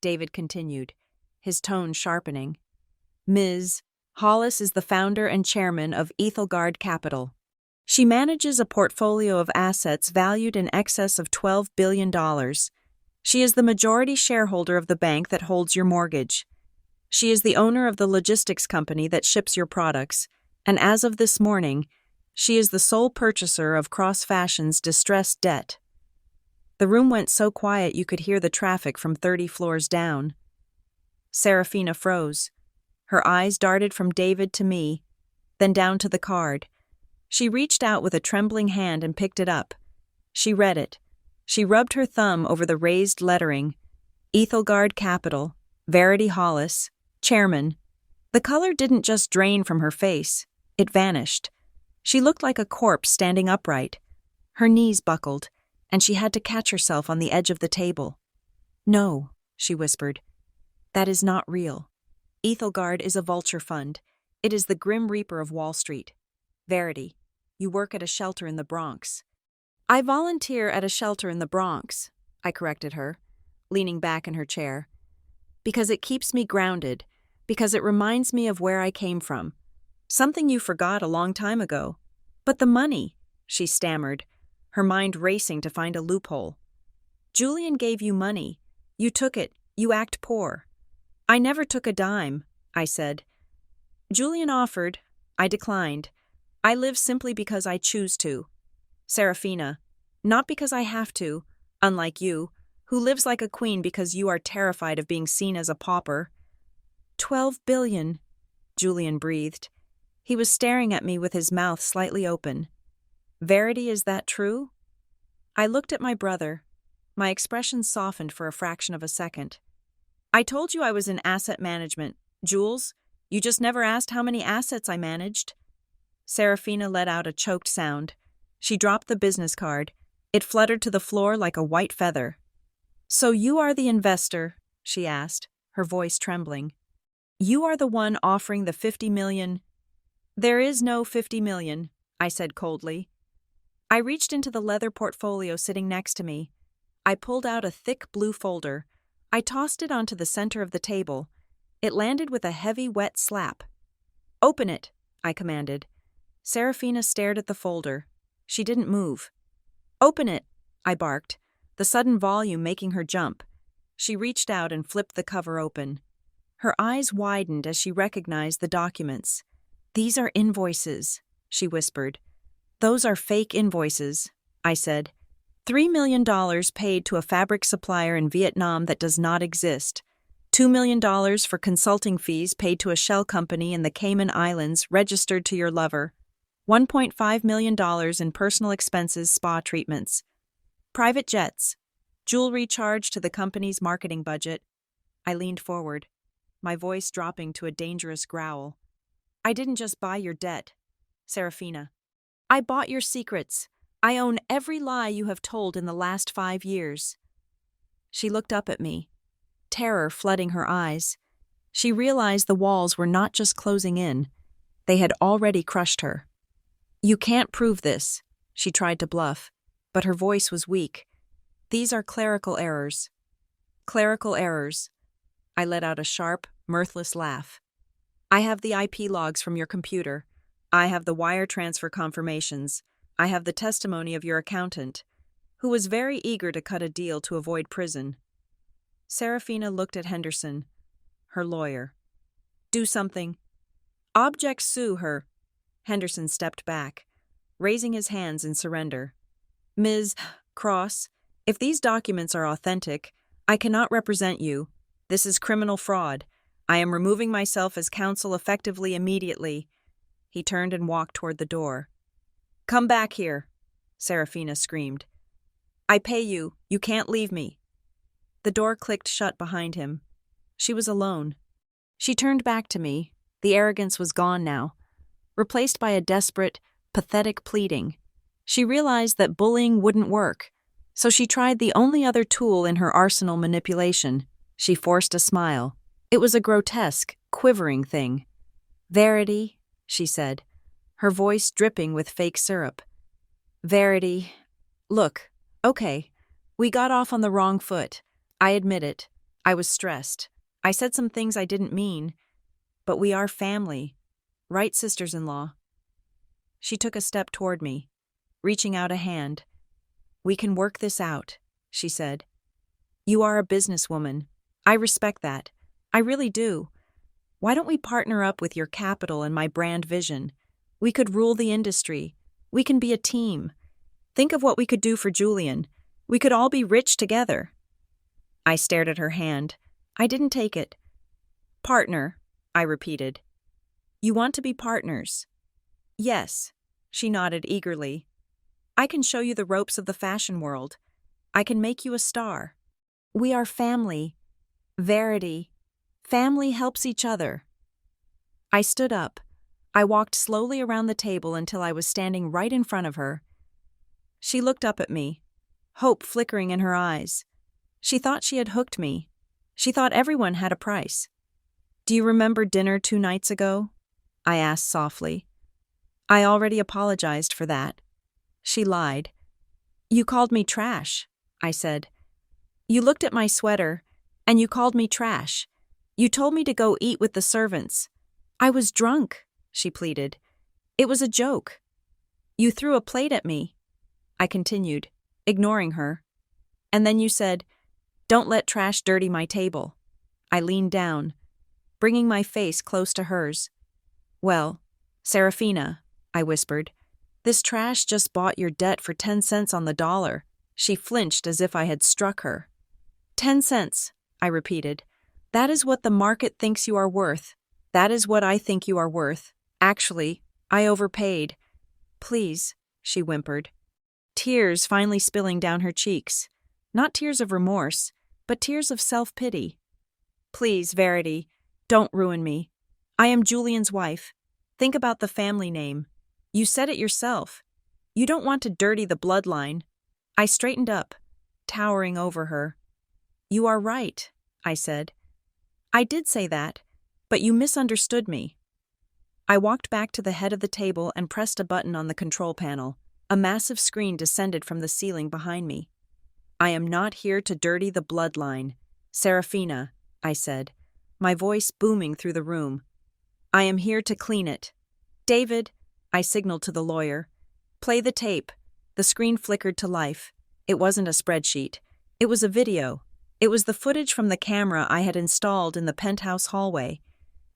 David continued, his tone sharpening. Ms. Hollis is the founder and chairman of Ethelgard Capital. She manages a portfolio of assets valued in excess of $12 billion. She is the majority shareholder of the bank that holds your mortgage. She is the owner of the logistics company that ships your products, and as of this morning, she is the sole purchaser of Cross Fashion's distressed debt. The room went so quiet you could hear the traffic from 30 floors down. Seraphina froze. Her eyes darted from David to me, then down to the card. She reached out with a trembling hand and picked it up. She read it. She rubbed her thumb over the raised lettering. Ethelgard Capital, Verity Hollis, Chairman. The color didn't just drain from her face. It vanished. She looked like a corpse standing upright. Her knees buckled, and she had to catch herself on the edge of the table. No, she whispered. That is not real. Ethelgard is a vulture fund. It is the Grim Reaper of Wall Street. Verity, you work at a shelter in the Bronx. I volunteer at a shelter in the Bronx, I corrected her, leaning back in her chair. Because it keeps me grounded, because it reminds me of where I came from. Something you forgot a long time ago. But the money, she stammered, her mind racing to find a loophole. Julian gave you money. You took it. You act poor. I never took a dime, I said. Julian offered. I declined. I live simply because I choose to. Seraphina, not because I have to, unlike you, who lives like a queen because you are terrified of being seen as a pauper. 12 billion, Julian breathed. He was staring at me with his mouth slightly open. Verity, is that true? I looked at my brother. My expression softened for a fraction of a second. I told you I was in asset management. Jules, you just never asked how many assets I managed. Seraphina let out a choked sound. She dropped the business card. It fluttered to the floor like a white feather. So you are the investor, she asked, her voice trembling. You are the one offering the 50 million. There is no 50 million, I said coldly. I reached into the leather portfolio sitting next to me. I pulled out a thick blue folder. I tossed it onto the center of the table. It landed with a heavy, wet slap. Open it, I commanded. Seraphina stared at the folder. She didn't move. Open it, I barked, the sudden volume making her jump. She reached out and flipped the cover open. Her eyes widened as she recognized the documents. These are invoices, she whispered. Those are fake invoices, I said. $3 million paid to a fabric supplier in Vietnam that does not exist. $2 million for consulting fees paid to a shell company in the Cayman Islands registered to your lover. $1.5 million in personal expenses, spa treatments. Private jets. Jewelry charged to the company's marketing budget. I leaned forward, my voice dropping to a dangerous growl. I didn't just buy your debt, Seraphina. I bought your secrets. I own every lie you have told in the last 5 years. She looked up at me, terror flooding her eyes. She realized the walls were not just closing in. They had already crushed her. You can't prove this, she tried to bluff, but her voice was weak. These are clerical errors. Clerical errors. I let out a sharp, mirthless laugh. I have the IP logs from your computer. I have the wire transfer confirmations. I have the testimony of your accountant, who was very eager to cut a deal to avoid prison. Seraphina looked at Henderson, her lawyer. Do something. Object sue her. Henderson stepped back, raising his hands in surrender. Ms. Cross, if these documents are authentic, I cannot represent you. This is criminal fraud. I am removing myself as counsel effectively immediately. He turned and walked toward the door. Come back here, Seraphina screamed. I pay you. You can't leave me. The door clicked shut behind him. She was alone. She turned back to me. The arrogance was gone now, replaced by a desperate, pathetic pleading. She realized that bullying wouldn't work, so she tried the only other tool in her arsenal: manipulation. She forced a smile. It was a grotesque, quivering thing. Verity, she said, her voice dripping with fake syrup. Verity. Look, okay, we got off on the wrong foot. I admit it. I was stressed. I said some things I didn't mean. But we are family. Right, sisters-in-law? She took a step toward me, reaching out a hand. We can work this out, she said. You are a businesswoman. I respect that. I really do. Why don't we partner up with your capital and my brand vision? We could rule the industry. We can be a team. Think of what we could do for Julian. We could all be rich together. I stared at her hand. I didn't take it. Partner, I repeated. You want to be partners? Yes, she nodded eagerly. I can show you the ropes of the fashion world. I can make you a star. We are family. Verity. Family helps each other. I stood up. I walked slowly around the table until I was standing right in front of her. She looked up at me, hope flickering in her eyes. She thought she had hooked me. She thought everyone had a price. Do you remember dinner 2 nights ago? I asked softly. I already apologized for that. She lied. You called me trash, I said. You looked at my sweater, and you called me trash. You told me to go eat with the servants. I was drunk, she pleaded. It was a joke. You threw a plate at me, I continued, ignoring her. And then you said, don't let trash dirty my table. I leaned down, bringing my face close to hers. Well, Seraphina, I whispered, this trash just bought your debt for 10 cents on the dollar. She flinched as if I had struck her. 10 cents, I repeated. That is what the market thinks you are worth. That is what I think you are worth. Actually, I overpaid. Please, she whimpered, tears finally spilling down her cheeks. Not tears of remorse, but tears of self-pity. Please, Verity, don't ruin me. I am Julian's wife. Think about the family name. You said it yourself. You don't want to dirty the bloodline. I straightened up, towering over her. You are right, I said. I did say that, but you misunderstood me. I walked back to the head of the table and pressed a button on the control panel. A massive screen descended from the ceiling behind me. I am not here to dirty the bloodline. Seraphina, I said, my voice booming through the room. I am here to clean it. David, I signaled to the lawyer. Play the tape. The screen flickered to life. It wasn't a spreadsheet. It was a video. It was the footage from the camera I had installed in the penthouse hallway.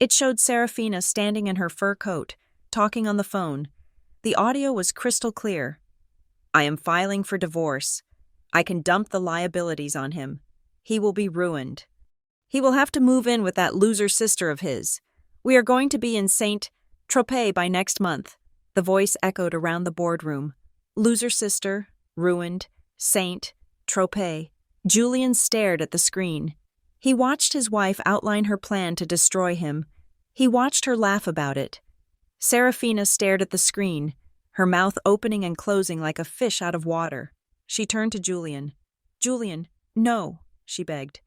It showed Seraphina standing in her fur coat, talking on the phone. The audio was crystal clear. I am filing for divorce. I can dump the liabilities on him. He will be ruined. He will have to move in with that loser sister of his. We are going to be in Saint Tropez by next month. The voice echoed around the boardroom. Loser sister, ruined, Saint Tropez. Julian stared at the screen. He watched his wife outline her plan to destroy him. He watched her laugh about it. Seraphina stared at the screen, her mouth opening and closing like a fish out of water. She turned to Julian. Julian, no, she begged.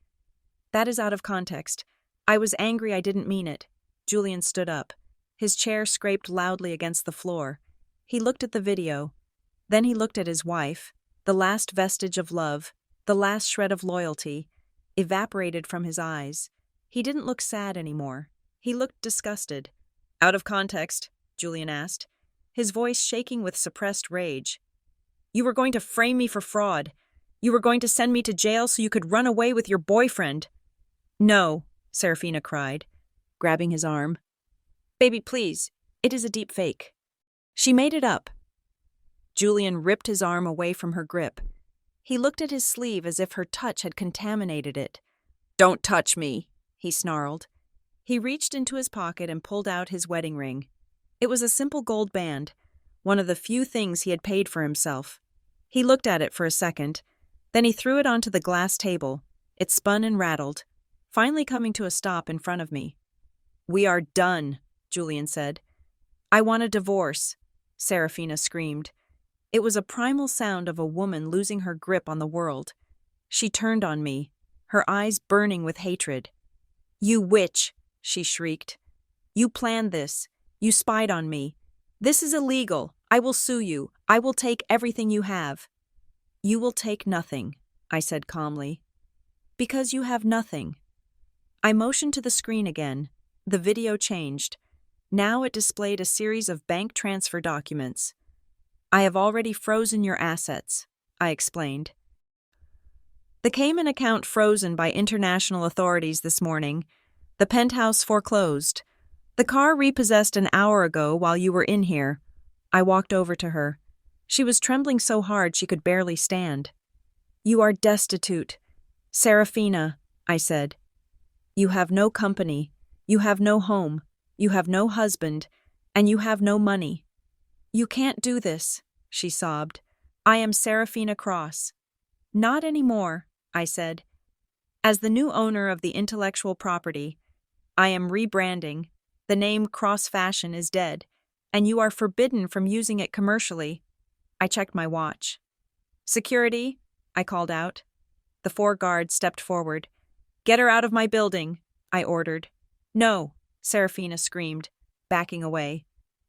That is out of context. I was angry I didn't mean it. Julian stood up. His chair scraped loudly against the floor. He looked at the video. Then he looked at his wife. The last vestige of love, the last shred of loyalty, evaporated from his eyes. He didn't look sad anymore. He looked disgusted. Out of context, Julian asked, his voice shaking with suppressed rage. You were going to frame me for fraud. You were going to send me to jail so you could run away with your boyfriend. No, Seraphina cried, grabbing his arm. Baby, please, it is a deep fake. She made it up. Julian ripped his arm away from her grip. He looked at his sleeve as if her touch had contaminated it. Don't touch me, he snarled. He reached into his pocket and pulled out his wedding ring. It was a simple gold band, one of the few things he had paid for himself. He looked at it for a second, then he threw it onto the glass table. It spun and rattled, finally coming to a stop in front of me. We are done, Julian said. I want a divorce, Seraphina screamed. It was a primal sound of a woman losing her grip on the world. She turned on me, her eyes burning with hatred. You witch, she shrieked. You planned this. You spied on me. This is illegal. I will sue you. I will take everything you have. You will take nothing, I said calmly. Because you have nothing. I motioned to the screen again. The video changed. Now it displayed a series of bank transfer documents. I have already frozen your assets, I explained. The Cayman account frozen by international authorities this morning. The penthouse foreclosed. The car repossessed an hour ago while you were in here. I walked over to her. She was trembling so hard she could barely stand. You are destitute. Seraphina, I said. You have no company. You have no home. You have no husband. And you have no money. You can't do this, she sobbed. I am Seraphina Cross. Not anymore, I said. As the new owner of the intellectual property, I am rebranding. The name Cross Fashion is dead, and you are forbidden from using it commercially. I checked my watch. Security, I called out. The 4 guards stepped forward. Get her out of my building, I ordered. No, Seraphina screamed, backing away.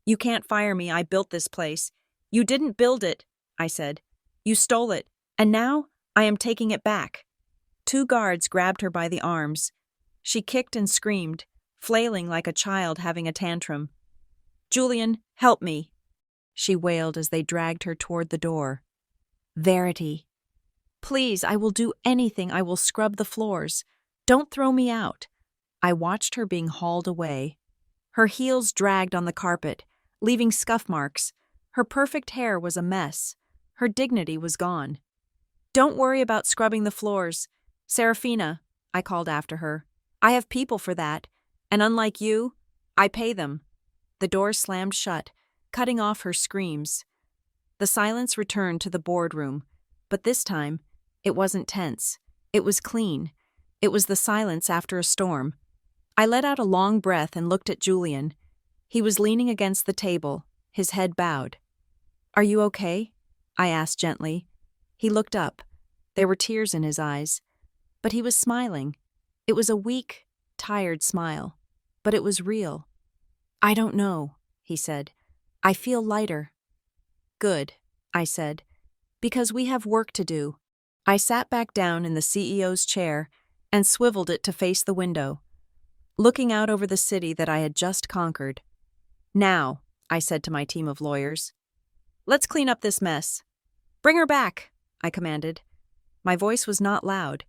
You can't fire me, I built this place. You didn't build it, I said. You stole it, and now I am taking it back. 2 guards grabbed her by the arms. She kicked and screamed, flailing like a child having a tantrum. Julian, help me, she wailed as they dragged her toward the door. Verity. Please, I will do anything. I will scrub the floors. Don't throw me out. I watched her being hauled away. Her heels dragged on the carpet, leaving scuff marks. Her perfect hair was a mess. Her dignity was gone. Don't worry about scrubbing the floors. Seraphina, I called after her. I have people for that, and unlike you, I pay them. The door slammed shut, cutting off her screams. The silence returned to the boardroom, but this time, it wasn't tense. It was clean. It was the silence after a storm. I let out a long breath and looked at Julian. He was leaning against the table, his head bowed. Are you okay? I asked gently. He looked up. There were tears in his eyes. But he was smiling. It was a weak, tired smile, but it was real. "I don't know," he said. "I feel lighter." "Good," I said, "because we have work to do." I sat back down in the CEO's chair and swiveled it to face the window, looking out over the city that I had just conquered. "Now," I said to my team of lawyers, "let's clean up this mess." "Bring her back," I commanded. My voice was not loud,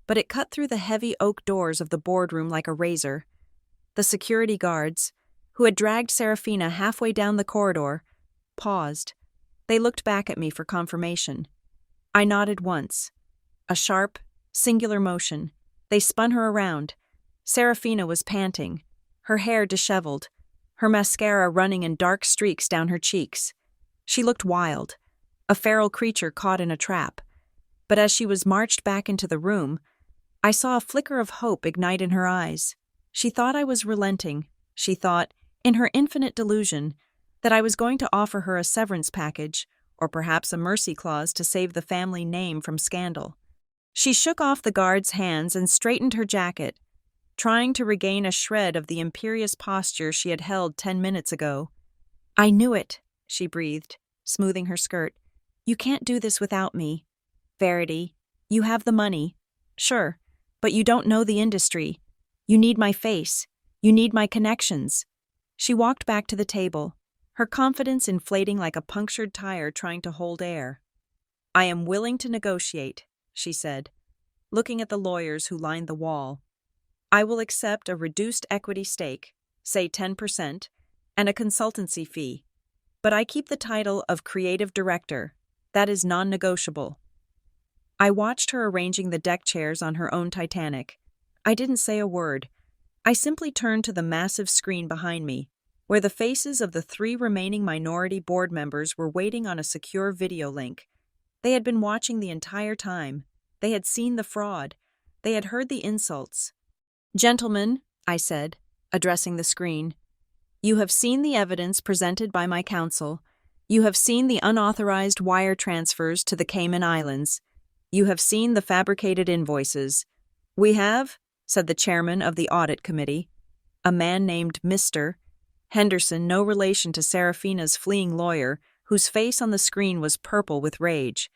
but it cut through the heavy oak doors of the boardroom like a razor. The security guards, who had dragged Seraphina halfway down the corridor, paused. They looked back at me for confirmation. I nodded once. A sharp, singular motion. They spun her around. Seraphina was panting, her hair disheveled, her mascara running in dark streaks down her cheeks. She looked wild, a feral creature caught in a trap. But as she was marched back into the room, I saw a flicker of hope ignite in her eyes. She thought I was relenting. She thought, in her infinite delusion, that I was going to offer her a severance package, or perhaps a mercy clause to save the family name from scandal. She shook off the guard's hands and straightened her jacket, trying to regain a shred of the imperious posture she had held 10 minutes ago. "I knew it," she breathed, smoothing her skirt. "You can't do this without me. Verity, you have the money. Sure, but you don't know the industry. You need my face. You need my connections." She walked back to the table, her confidence inflating like a punctured tire trying to hold air. "I am willing to negotiate," she said, looking at the lawyers who lined the wall. "I will accept a reduced equity stake, say 10%, and a consultancy fee. But I keep the title of creative director. That is non-negotiable." I watched her arranging the deck chairs on her own Titanic. I didn't say a word. I simply turned to the massive screen behind me, where the faces of the 3 remaining minority board members were waiting on a secure video link. They had been watching the entire time. They had seen the fraud. They had heard the insults. "Gentlemen," I said, addressing the screen, "you have seen the evidence presented by my counsel. You have seen the unauthorized wire transfers to the Cayman Islands. You have seen the fabricated invoices." "We have," said the chairman of the audit committee, a man named Mr. Henderson, no relation to Seraphina's fleeing lawyer, whose face on the screen was purple with rage.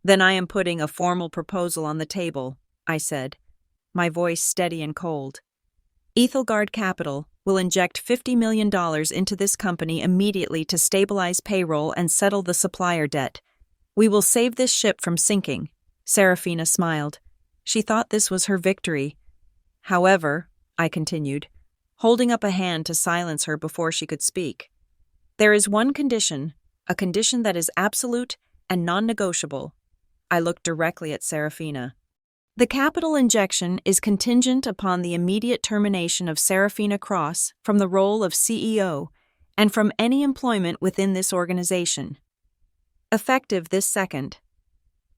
"Then I am putting a formal proposal on the table," I said, my voice steady and cold. "Ethelgard Capital will inject $50 million into this company immediately to stabilize payroll and settle the supplier debt. We will save this ship from sinking." Seraphina smiled. She thought this was her victory. "However," I continued, holding up a hand to silence her before she could speak, "there is one condition, a condition that is absolute and non-negotiable." I looked directly at Seraphina. "The capital injection is contingent upon the immediate termination of Seraphina Cross from the role of CEO and from any employment within this organization. Effective this second."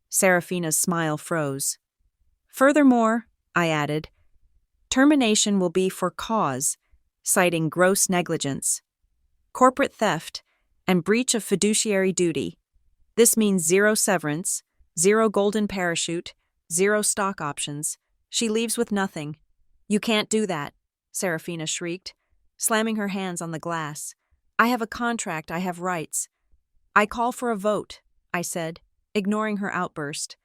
Seraphina's smile froze. "Furthermore," I added, "termination will be for cause, citing gross negligence, corporate theft, and breach of fiduciary duty. This means 0 severance, 0 golden parachute, 0 stock options. She leaves with nothing." "You can't do that," Seraphina shrieked, slamming her hands on the glass. "I have a contract, I have rights." "I call for a vote," I said, ignoring her outburst.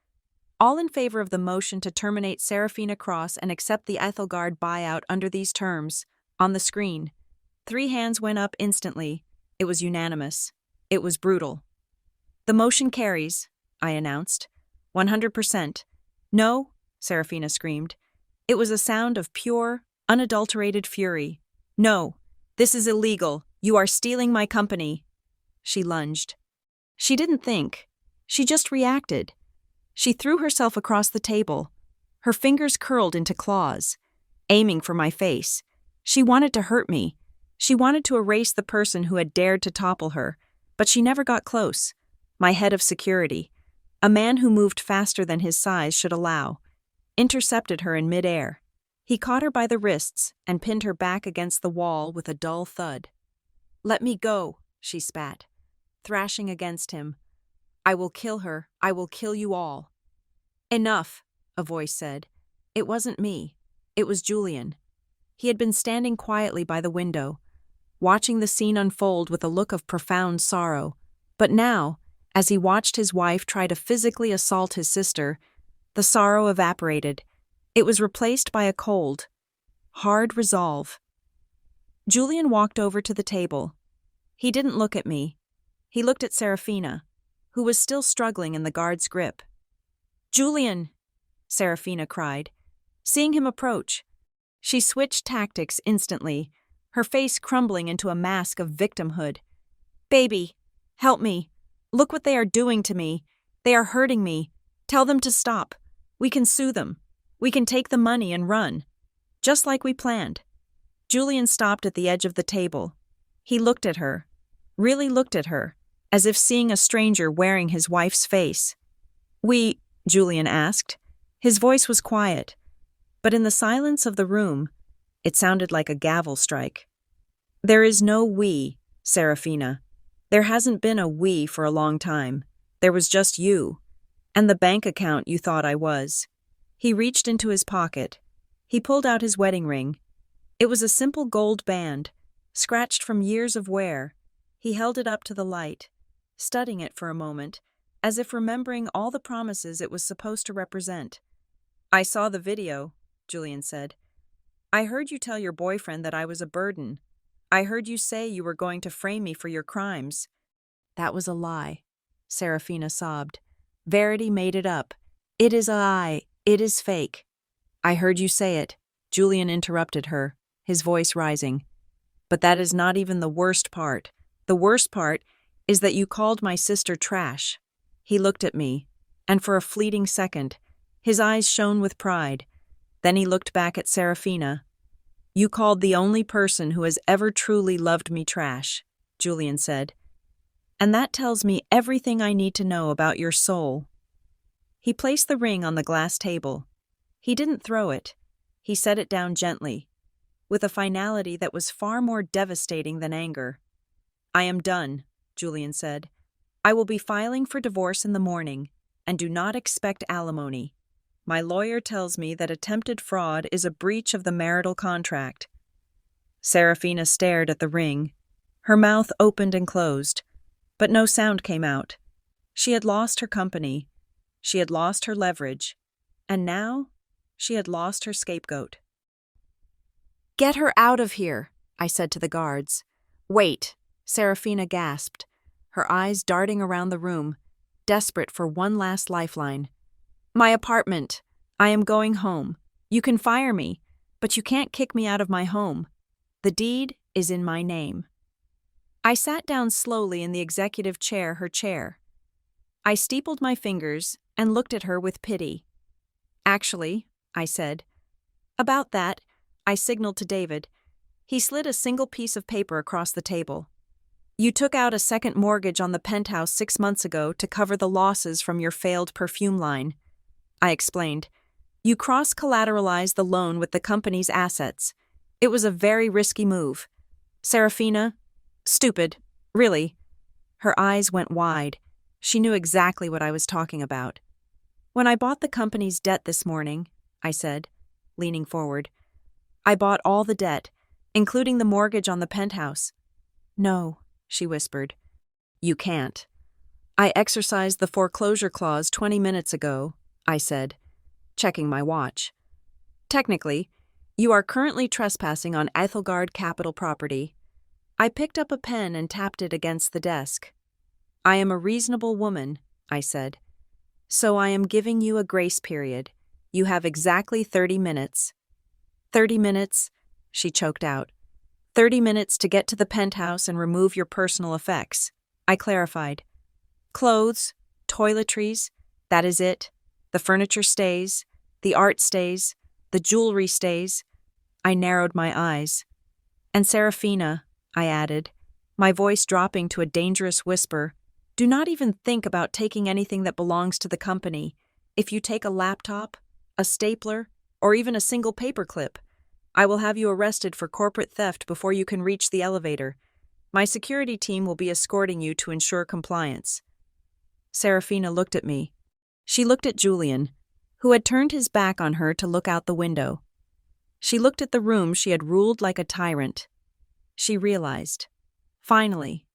"All in favor of the motion to terminate Seraphina Cross and accept the Ethelgard buyout under these terms." On the screen, 3 hands went up instantly. It was unanimous. It was brutal. "The motion carries," I announced. 100%. "No," Seraphina screamed. It was a sound of pure, unadulterated fury. "No, this is illegal. You are stealing my company." She lunged. She didn't think. She just reacted. She threw herself across the table. Her fingers curled into claws, aiming for my face. She wanted to hurt me. She wanted to erase the person who had dared to topple her, but she never got close. My head of security, a man who moved faster than his size should allow, intercepted her in midair. He caught her by the wrists and pinned her back against the wall with a dull thud. "Let me go," she spat, thrashing against him. "I will kill her. I will kill you all." "Enough," a voice said. It wasn't me. It was Julian. He had been standing quietly by the window, watching the scene unfold with a look of profound sorrow. But now, as he watched his wife try to physically assault his sister, the sorrow evaporated. It was replaced by a cold, hard resolve. Julian walked over to the table. He didn't look at me. He looked at Seraphina, who was still struggling in the guard's grip. "Julian!" Seraphina cried, seeing him approach. She switched tactics instantly, her face crumbling into a mask of victimhood. "Baby, help me. Look what they are doing to me. They are hurting me. Tell them to stop. We can sue them. We can take the money and run. Just like we planned." Julian stopped at the edge of the table. He looked at her, really looked at her, as if seeing a stranger wearing his wife's face. Julian asked. His voice was quiet, but in the silence of the room, it sounded like a gavel strike. "There is no we, Seraphina. There hasn't been a we for a long time. There was just you, and the bank account you thought I was." He reached into his pocket. He pulled out his wedding ring. It was a simple gold band, scratched from years of wear. He held it up to the light, studying it for a moment, as if remembering all the promises it was supposed to represent. "I saw the video," Julian said. "I heard you tell your boyfriend that I was a burden. I heard you say you were going to frame me for your crimes." "That was a lie," Seraphina sobbed. "Verity made it up. It is a lie. It is fake." "I heard you say it," Julian interrupted her, his voice rising. "But that is not even the worst part. The worst part is that you called my sister trash." He looked at me, and for a fleeting second, his eyes shone with pride. Then he looked back at Seraphina. "You called the only person who has ever truly loved me trash," Julian said. "And that tells me everything I need to know about your soul." He placed the ring on the glass table. He didn't throw it. He set it down gently, with a finality that was far more devastating than anger. "I am done," Julian said. "I will be filing for divorce in the morning, and do not expect alimony. My lawyer tells me that attempted fraud is a breach of the marital contract." Seraphina stared at the ring. Her mouth opened and closed, but no sound came out. She had lost her company. She had lost her leverage. And now, she had lost her scapegoat. "Get her out of here," I said to the guards. "Wait," Seraphina gasped, her eyes darting around the room, desperate for one last lifeline. "My apartment. I am going home. You can fire me, but you can't kick me out of my home. The deed is in my name." I sat down slowly in the executive chair, her chair. I steepled my fingers and looked at her with pity. "Actually," I said. "About that," I signaled to David. He slid a single piece of paper across the table. "You took out a second mortgage on the penthouse 6 months ago to cover the losses from your failed perfume line," I explained. "You cross-collateralized the loan with the company's assets. It was a very risky move. Seraphina, stupid, really." Her eyes went wide. She knew exactly what I was talking about. "When I bought the company's debt this morning," I said, leaning forward, "I bought all the debt, including the mortgage on the penthouse." "No," she whispered. "You can't." "I exercised the foreclosure clause 20 minutes ago," I said, checking my watch. "Technically, you are currently trespassing on Ethelgard Capital property." I picked up a pen and tapped it against the desk. "I am a reasonable woman," I said. "So I am giving you a grace period. You have exactly 30 minutes. 30 minutes, she choked out. 30 minutes to get to the penthouse and remove your personal effects," I clarified. "Clothes, toiletries, that is it. The furniture stays, the art stays, the jewelry stays." I narrowed my eyes. "And Seraphina," I added, my voice dropping to a dangerous whisper, "do not even think about taking anything that belongs to the company. If you take a laptop, a stapler, or even a single paperclip, I will have you arrested for corporate theft before you can reach the elevator. My security team will be escorting you to ensure compliance." Seraphina looked at me. She looked at Julian. who had turned his back on her to look out the window. She looked at the room she had ruled like a tyrant. She realized, finally,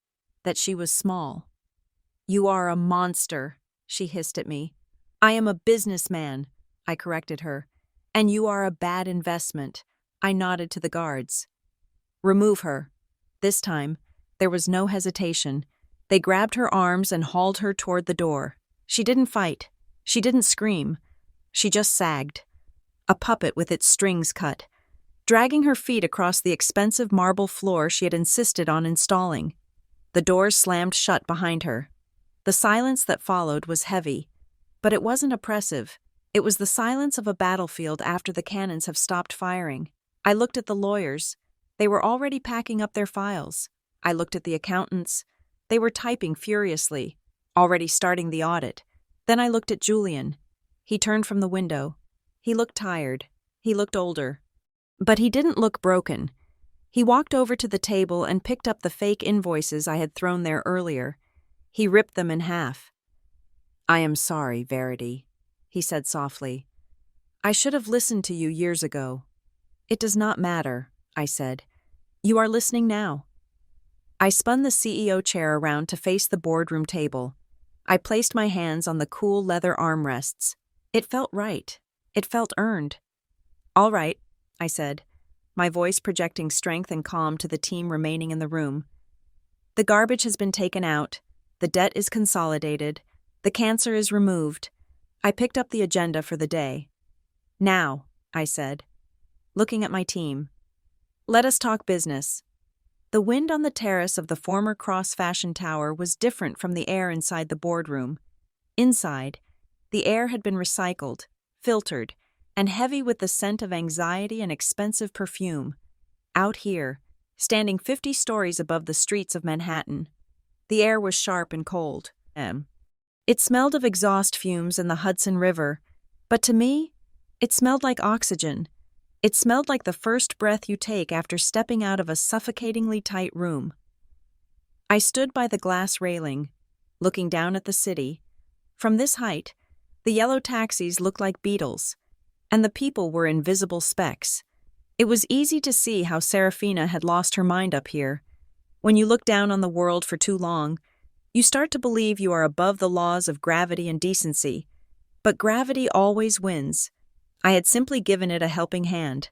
that she was small. "You are a monster," she hissed at me. "I am a businessman," I corrected her. "And you are a bad investment," I nodded to the guards. "Remove her." This time, there was no hesitation. They grabbed her arms and hauled her toward the door. She didn't fight. She didn't scream. She just sagged. A puppet with its strings cut, dragging her feet across the expensive marble floor she had insisted on installing. The doors slammed shut behind her. The silence that followed was heavy, but it wasn't oppressive. It was the silence of a battlefield after the cannons have stopped firing. I looked at the lawyers. They were already packing up their files. I looked at the accountants. They were typing furiously, already starting the audit. Then I looked at Julian. He turned from the window. He looked tired. He looked older. But he didn't look broken. He walked over to the table and picked up the fake invoices I had thrown there earlier. He ripped them in half. "I am sorry, Verity," he said softly. "I should have listened to you years ago." "It does not matter," I said. "You are listening now." I spun the CEO chair around to face the boardroom table. I placed my hands on the cool leather armrests. It felt right. It felt earned. "All right," I said, my voice projecting strength and calm to the team remaining in the room. "The garbage has been taken out. The debt is consolidated. The cancer is removed." I picked up the agenda for the day. "Now," I said, looking at my team, "let us talk business." The wind on the terrace of the former cross-fashion tower was different from the air inside the boardroom. Inside, the air had been recycled, filtered, and heavy with the scent of anxiety and expensive perfume. Out here, standing 50 stories above the streets of Manhattan, the air was sharp and cold. It smelled of exhaust fumes and the Hudson River, but to me, it smelled like oxygen. It smelled like the first breath you take after stepping out of a suffocatingly tight room. I stood by the glass railing, looking down at the city. From this height, the yellow taxis looked like beetles, and the people were invisible specks. It was easy to see how Seraphina had lost her mind up here. When you look down on the world for too long, you start to believe you are above the laws of gravity and decency. But gravity always wins. I had simply given it a helping hand.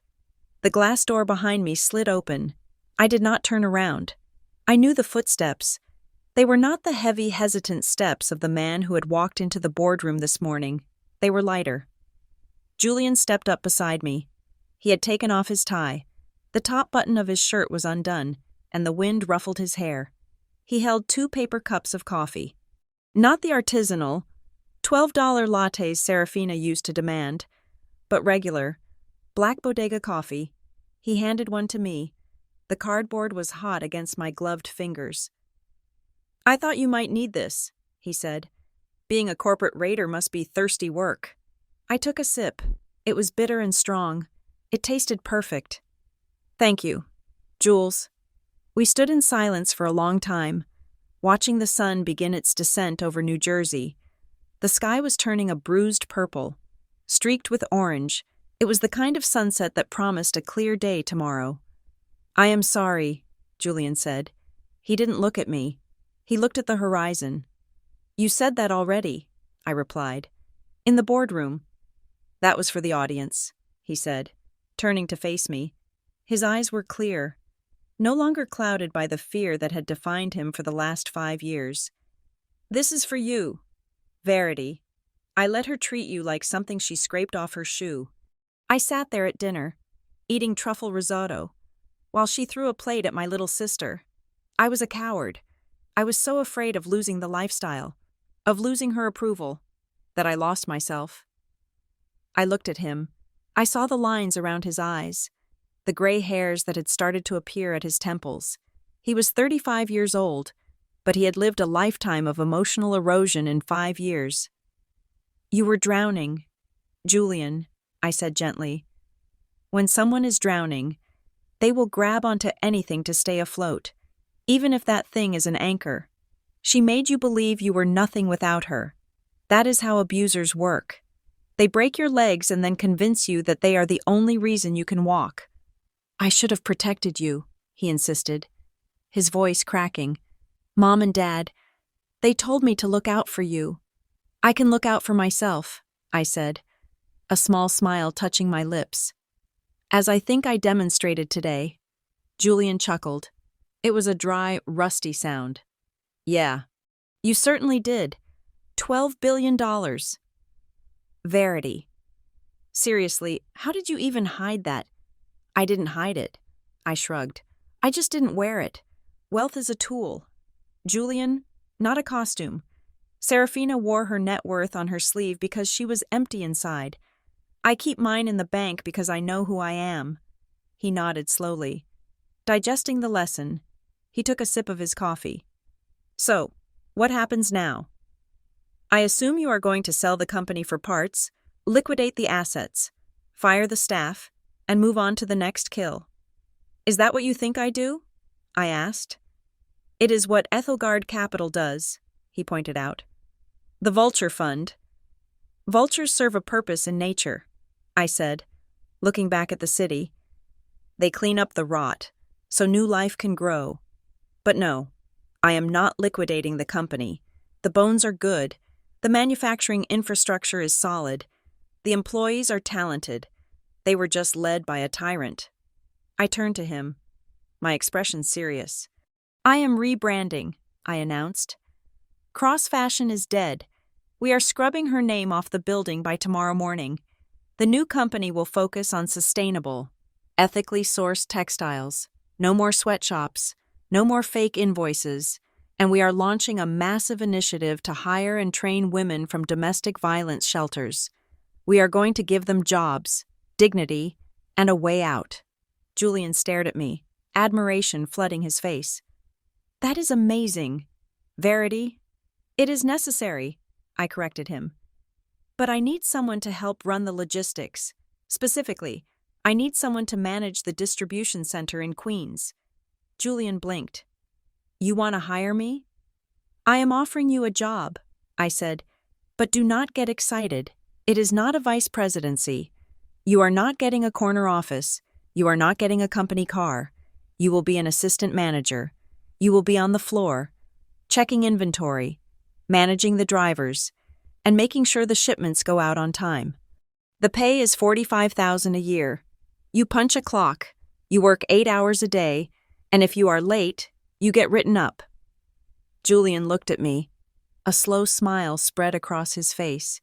The glass door behind me slid open. I did not turn around. I knew the footsteps. They were not the heavy, hesitant steps of the man who had walked into the boardroom this morning. They were lighter. Julian stepped up beside me. He had taken off his tie. The top button of his shirt was undone, and the wind ruffled his hair. He held 2 paper cups of coffee. Not the artisanal, $12 lattes Seraphina used to demand, but regular, black bodega coffee. He handed one to me. The cardboard was hot against my gloved fingers. "I thought you might need this," he said. "Being a corporate raider must be thirsty work." I took a sip. It was bitter and strong. It tasted perfect. "Thank you, Jules." We stood in silence for a long time, watching the sun begin its descent over New Jersey. The sky was turning a bruised purple, streaked with orange. It was the kind of sunset that promised a clear day tomorrow. "I am sorry," Julian said. He didn't look at me. He looked at the horizon. "You said that already," I replied. "In the boardroom." "That was for the audience," he said, turning to face me. His eyes were clear, no longer clouded by the fear that had defined him for the last 5 years. "This is for you, Verity. I let her treat you like something she scraped off her shoe. I sat there at dinner, eating truffle risotto, while she threw a plate at my little sister. I was a coward. I was so afraid of losing the lifestyle, of losing her approval, that I lost myself." I looked at him. I saw the lines around his eyes, the gray hairs that had started to appear at his temples. He was 35 years old, but he had lived a lifetime of emotional erosion in 5 years. "You were drowning, Julian," I said gently. "When someone is drowning, they will grab onto anything to stay afloat, even if that thing is an anchor. She made you believe you were nothing without her. That is how abusers work. They break your legs and then convince you that they are the only reason you can walk. I should have protected you, he insisted, his voice cracking. Mom and Dad, they told me to look out for you. I can look out for myself, I said, a small smile touching my lips. As I think I demonstrated today. Julian chuckled. It was a dry, rusty sound. Yeah, you certainly did. $12 billion. Verity. Seriously, how did you even hide that? I didn't hide it. I shrugged. I just didn't wear it. Wealth is a tool. Julian, not a costume. Seraphina wore her net worth on her sleeve because she was empty inside. I keep mine in the bank because I know who I am. He nodded slowly. Digesting the lesson, he took a sip of his coffee. So, what happens now? I assume you are going to sell the company for parts, liquidate the assets, fire the staff, and move on to the next kill. Is that what you think I do? I asked. It is what Ethelgard Capital does, he pointed out. The Vulture Fund. Vultures serve a purpose in nature, I said, looking back at the city. They clean up the rot, so new life can grow. But no, I am not liquidating the company. The bones are good. The manufacturing infrastructure is solid. The employees are talented. They were just led by a tyrant. I turned to him, my expression serious. I am rebranding, I announced. Cross Fashion is dead. We are scrubbing her name off the building by tomorrow morning. The new company will focus on sustainable, ethically sourced textiles. No more sweatshops, no more fake invoices, and we are launching a massive initiative to hire and train women from domestic violence shelters. We are going to give them jobs, dignity, and a way out. Julian stared at me, admiration flooding his face. That is amazing. Verity? It is necessary, I corrected him. But I need someone to help run the logistics. Specifically, I need someone to manage the distribution center in Queens. Julian blinked. You want to hire me? I am offering you a job, I said, but do not get excited. It is not a vice presidency. You are not getting a corner office. You are not getting a company car. You will be an assistant manager. You will be on the floor, checking inventory, managing the drivers, and making sure the shipments go out on time. The pay is $45,000 a year. You punch a clock, you work 8 hours a day, and if you are late, you get written up. Julian looked at me. A slow smile spread across his face.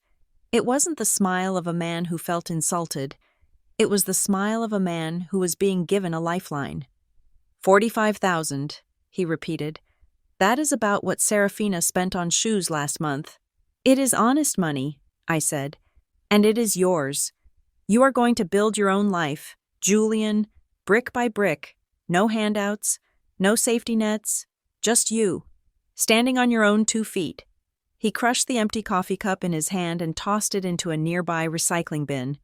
It wasn't the smile of a man who felt insulted. It was the smile of a man who was being given a lifeline. 45,000, he repeated. That is about what Seraphina spent on shoes last month. It is honest money, I said, and it is yours. You are going to build your own life, Julian, brick by brick, no handouts, no safety nets, just you, standing on your own 2 feet. He crushed the empty coffee cup in his hand and tossed it into a nearby recycling bin.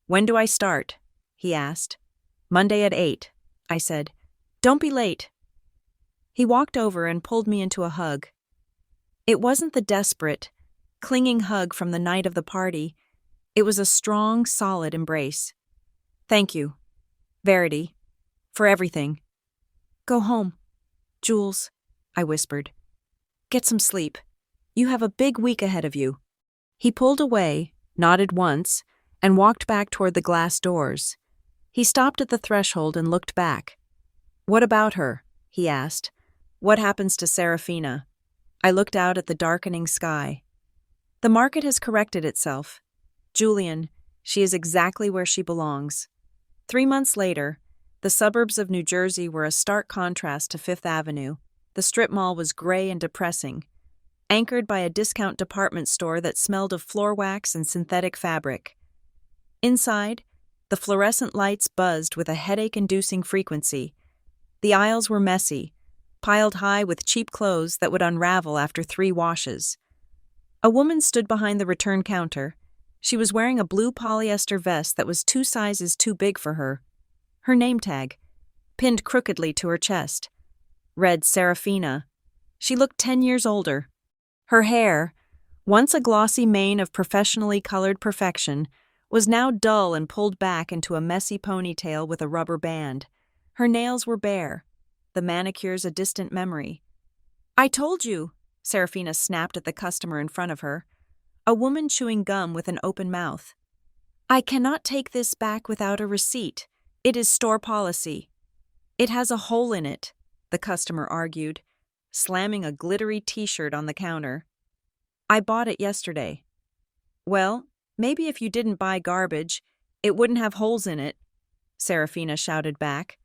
When do I start? He asked. Monday at 8, I said. Don't be late. He walked over and pulled me into a hug. It wasn't the desperate, clinging hug from the night of the party. It was a strong, solid embrace. Thank you, Verity, for everything. Go home, Jules, I whispered. Get some sleep. You have a big week ahead of you. He pulled away, nodded once, and walked back toward the glass doors. He stopped at the threshold and looked back. What about her? He asked. What happens to Seraphina? I looked out at the darkening sky. The market has corrected itself. Julian, she is exactly where she belongs. 3 months later, the suburbs of New Jersey were a stark contrast to Fifth Avenue. The strip mall was gray and depressing, anchored by a discount department store that smelled of floor wax and synthetic fabric. Inside, the fluorescent lights buzzed with a headache-inducing frequency. The aisles were messy, piled high with cheap clothes that would unravel after 3 washes. A woman stood behind the return counter. She was wearing a blue polyester vest that was 2 sizes too big for her. Her name tag, pinned crookedly to her chest, read Seraphina. She looked 10 years older. Her hair, Once a glossy mane of professionally colored perfection, was now dull and pulled back into a messy ponytail with a rubber band. Her nails were bare, the manicures a distant memory. "I told you," Seraphina snapped at the customer in front of her, a woman chewing gum with an open mouth. "I cannot take this back without a receipt. It is store policy." "It has a hole in it," the customer argued, slamming a glittery t-shirt on the counter. "I bought it yesterday." "Well, maybe if you didn't buy garbage, it wouldn't have holes in it," Seraphina shouted back,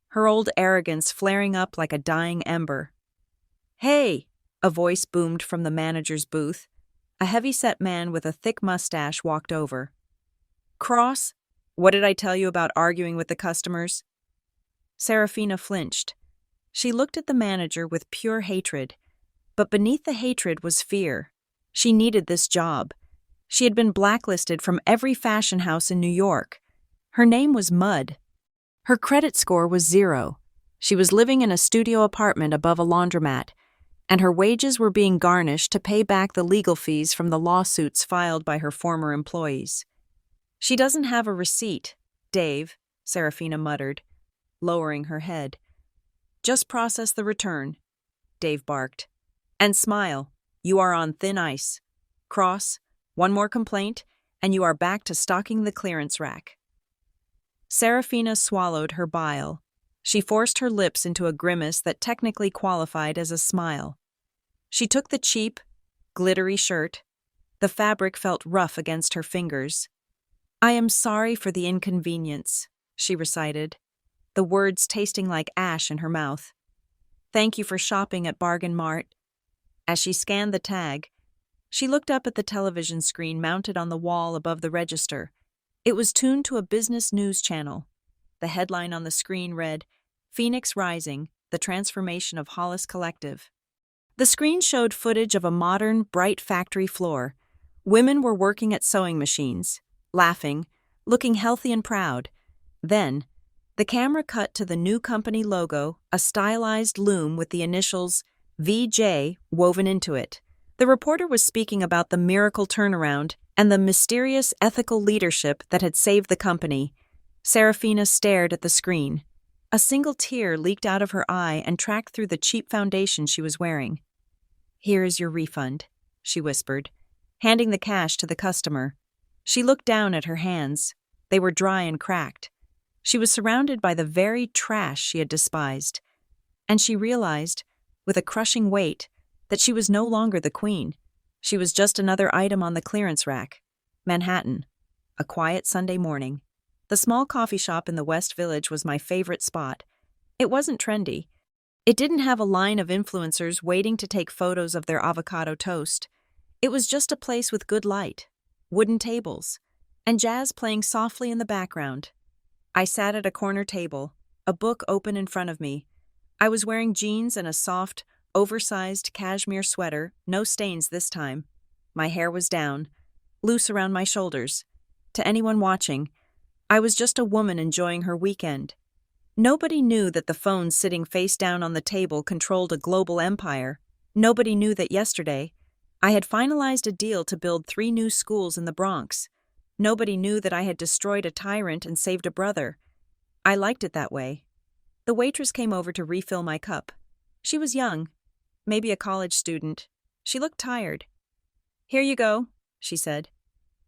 her old arrogance flaring up like a dying ember. "Hey!" a voice boomed from the manager's booth. A heavy-set man with a thick mustache walked over. "Cross, what did I tell you about arguing with the customers?" Seraphina flinched. She looked at the manager with pure hatred, but beneath the hatred was fear. She needed this job. She had been blacklisted from every fashion house in New York. Her name was Mud. Her credit score was 0. She was living in a studio apartment above a laundromat, and her wages were being garnished to pay back the legal fees from the lawsuits filed by her former employees. "She doesn't have a receipt, Dave," Seraphina muttered, lowering her head. "Just process the return," Dave barked. "And smile. You are on thin ice. Cross, one more complaint, and you are back to stocking the clearance rack." Seraphina swallowed her bile. She forced her lips into a grimace that technically qualified as a smile. She took the cheap, glittery shirt. The fabric felt rough against her fingers. "I am sorry for the inconvenience," she recited, the words tasting like ash in her mouth. "Thank you for shopping at Bargain Mart." As she scanned the tag, she looked up at the television screen mounted on the wall above the register. It was tuned to a business news channel. The headline on the screen read, "Phoenix Rising, the Transformation of Hollis Collective." The screen showed footage of a modern, bright factory floor. Women were working at sewing machines, laughing, looking healthy and proud. Then, the camera cut to the new company logo, a stylized loom with the initials VJ woven into it. The reporter was speaking about the miracle turnaround and the mysterious ethical leadership that had saved the company. Seraphina stared at the screen. A single tear leaked out of her eye and tracked through the cheap foundation she was wearing. "Here is your refund," she whispered, handing the cash to the customer. She looked down at her hands. They were dry and cracked. She was surrounded by the very trash she had despised. And she realized, with a crushing weight, that she was no longer the queen. She was just another item on the clearance rack. Manhattan. A quiet Sunday morning. The small coffee shop in the West Village was my favorite spot. It wasn't trendy. It didn't have a line of influencers waiting to take photos of their avocado toast. It was just a place with good light, wooden tables, and jazz playing softly in the background. I sat at a corner table, a book open in front of me. I was wearing jeans and a soft, oversized cashmere sweater, no stains this time. My hair was down, loose around my shoulders. To anyone watching, I was just a woman enjoying her weekend. Nobody knew that the phone sitting face down on the table controlled a global empire. Nobody knew that yesterday, I had finalized a deal to build 3 new schools in the Bronx. Nobody knew that I had destroyed a tyrant and saved a brother. I liked it that way. The waitress came over to refill my cup. She was young, maybe a college student. She looked tired. "Here you go," she said,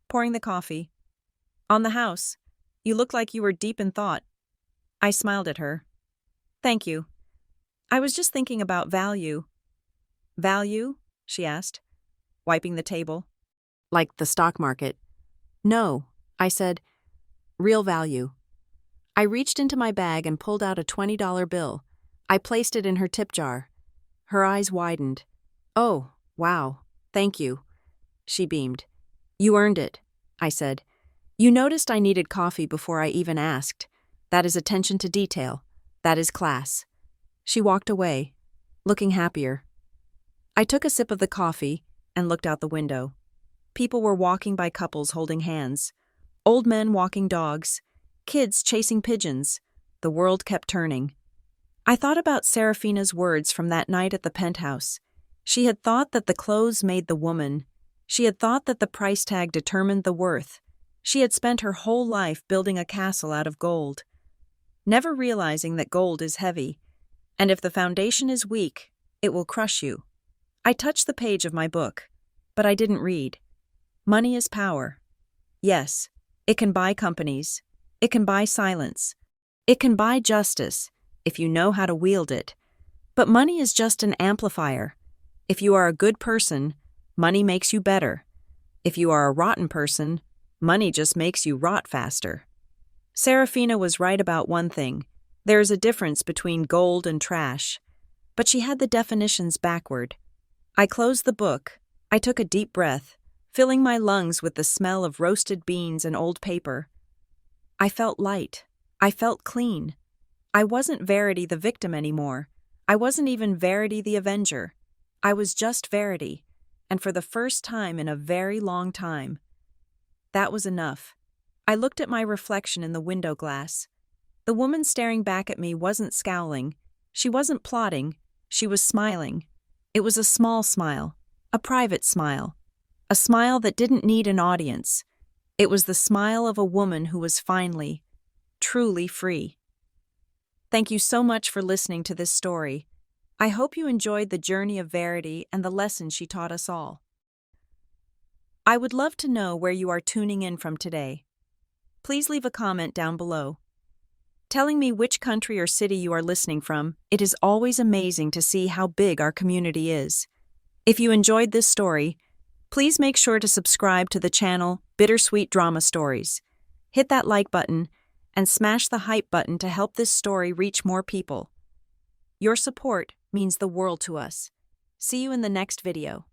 pouring the coffee. "On the house. You look like you were deep in thought." I smiled at her. "Thank you. I was just thinking about value." "Value?" she asked, wiping the table. "Like the stock market." "No," I said. "Real value." I reached into my bag and pulled out a $20 bill. I placed it in her tip jar. Her eyes widened. "Oh, wow, thank you." She beamed. "You earned it," I said. "You noticed I needed coffee before I even asked. That is attention to detail. That is class." She walked away, looking happier. I took a sip of the coffee and looked out the window. People were walking by couples holding hands. Old men walking dogs. Kids chasing pigeons. The world kept turning. I thought about Seraphina's words from that night at the penthouse. She had thought that the clothes made the woman, She had thought that the price tag determined the worth. She had spent her whole life building a castle out of gold, never realizing that gold is heavy, and if the foundation is weak, it will crush you. I touched the page of my book, but I didn't read. Money is power. Yes, it can buy companies. It can buy silence. It can buy justice, if you know how to wield it. But money is just an amplifier. If you are a good person, money makes you better. If you are a rotten person, money just makes you rot faster. Seraphina was right about one thing. There is a difference between gold and trash. But she had the definitions backward. I closed the book. I took a deep breath, filling my lungs with the smell of roasted beans and old paper. I felt light. I felt clean. I wasn't Verity the victim anymore. I wasn't even Verity the avenger. I was just Verity, and for the first time in a very long time. That was enough. I looked at my reflection in the window glass. The woman staring back at me wasn't scowling. She wasn't plotting. She was smiling. It was a small smile, a private smile, a smile that didn't need an audience. It was the smile of a woman who was finally, truly free. Thank you so much for listening to this story. I hope you enjoyed the journey of Verity and the lesson she taught us all. I would love to know where you are tuning in from today. Please leave a comment down below, telling me which country or city you are listening from. It is always amazing to see how big our community is. If you enjoyed this story, please make sure to subscribe to the channel BitterSweet Drama Stories. Hit that like button and smash the hype button to help this story reach more people. Your support means the world to us. See you in the next video.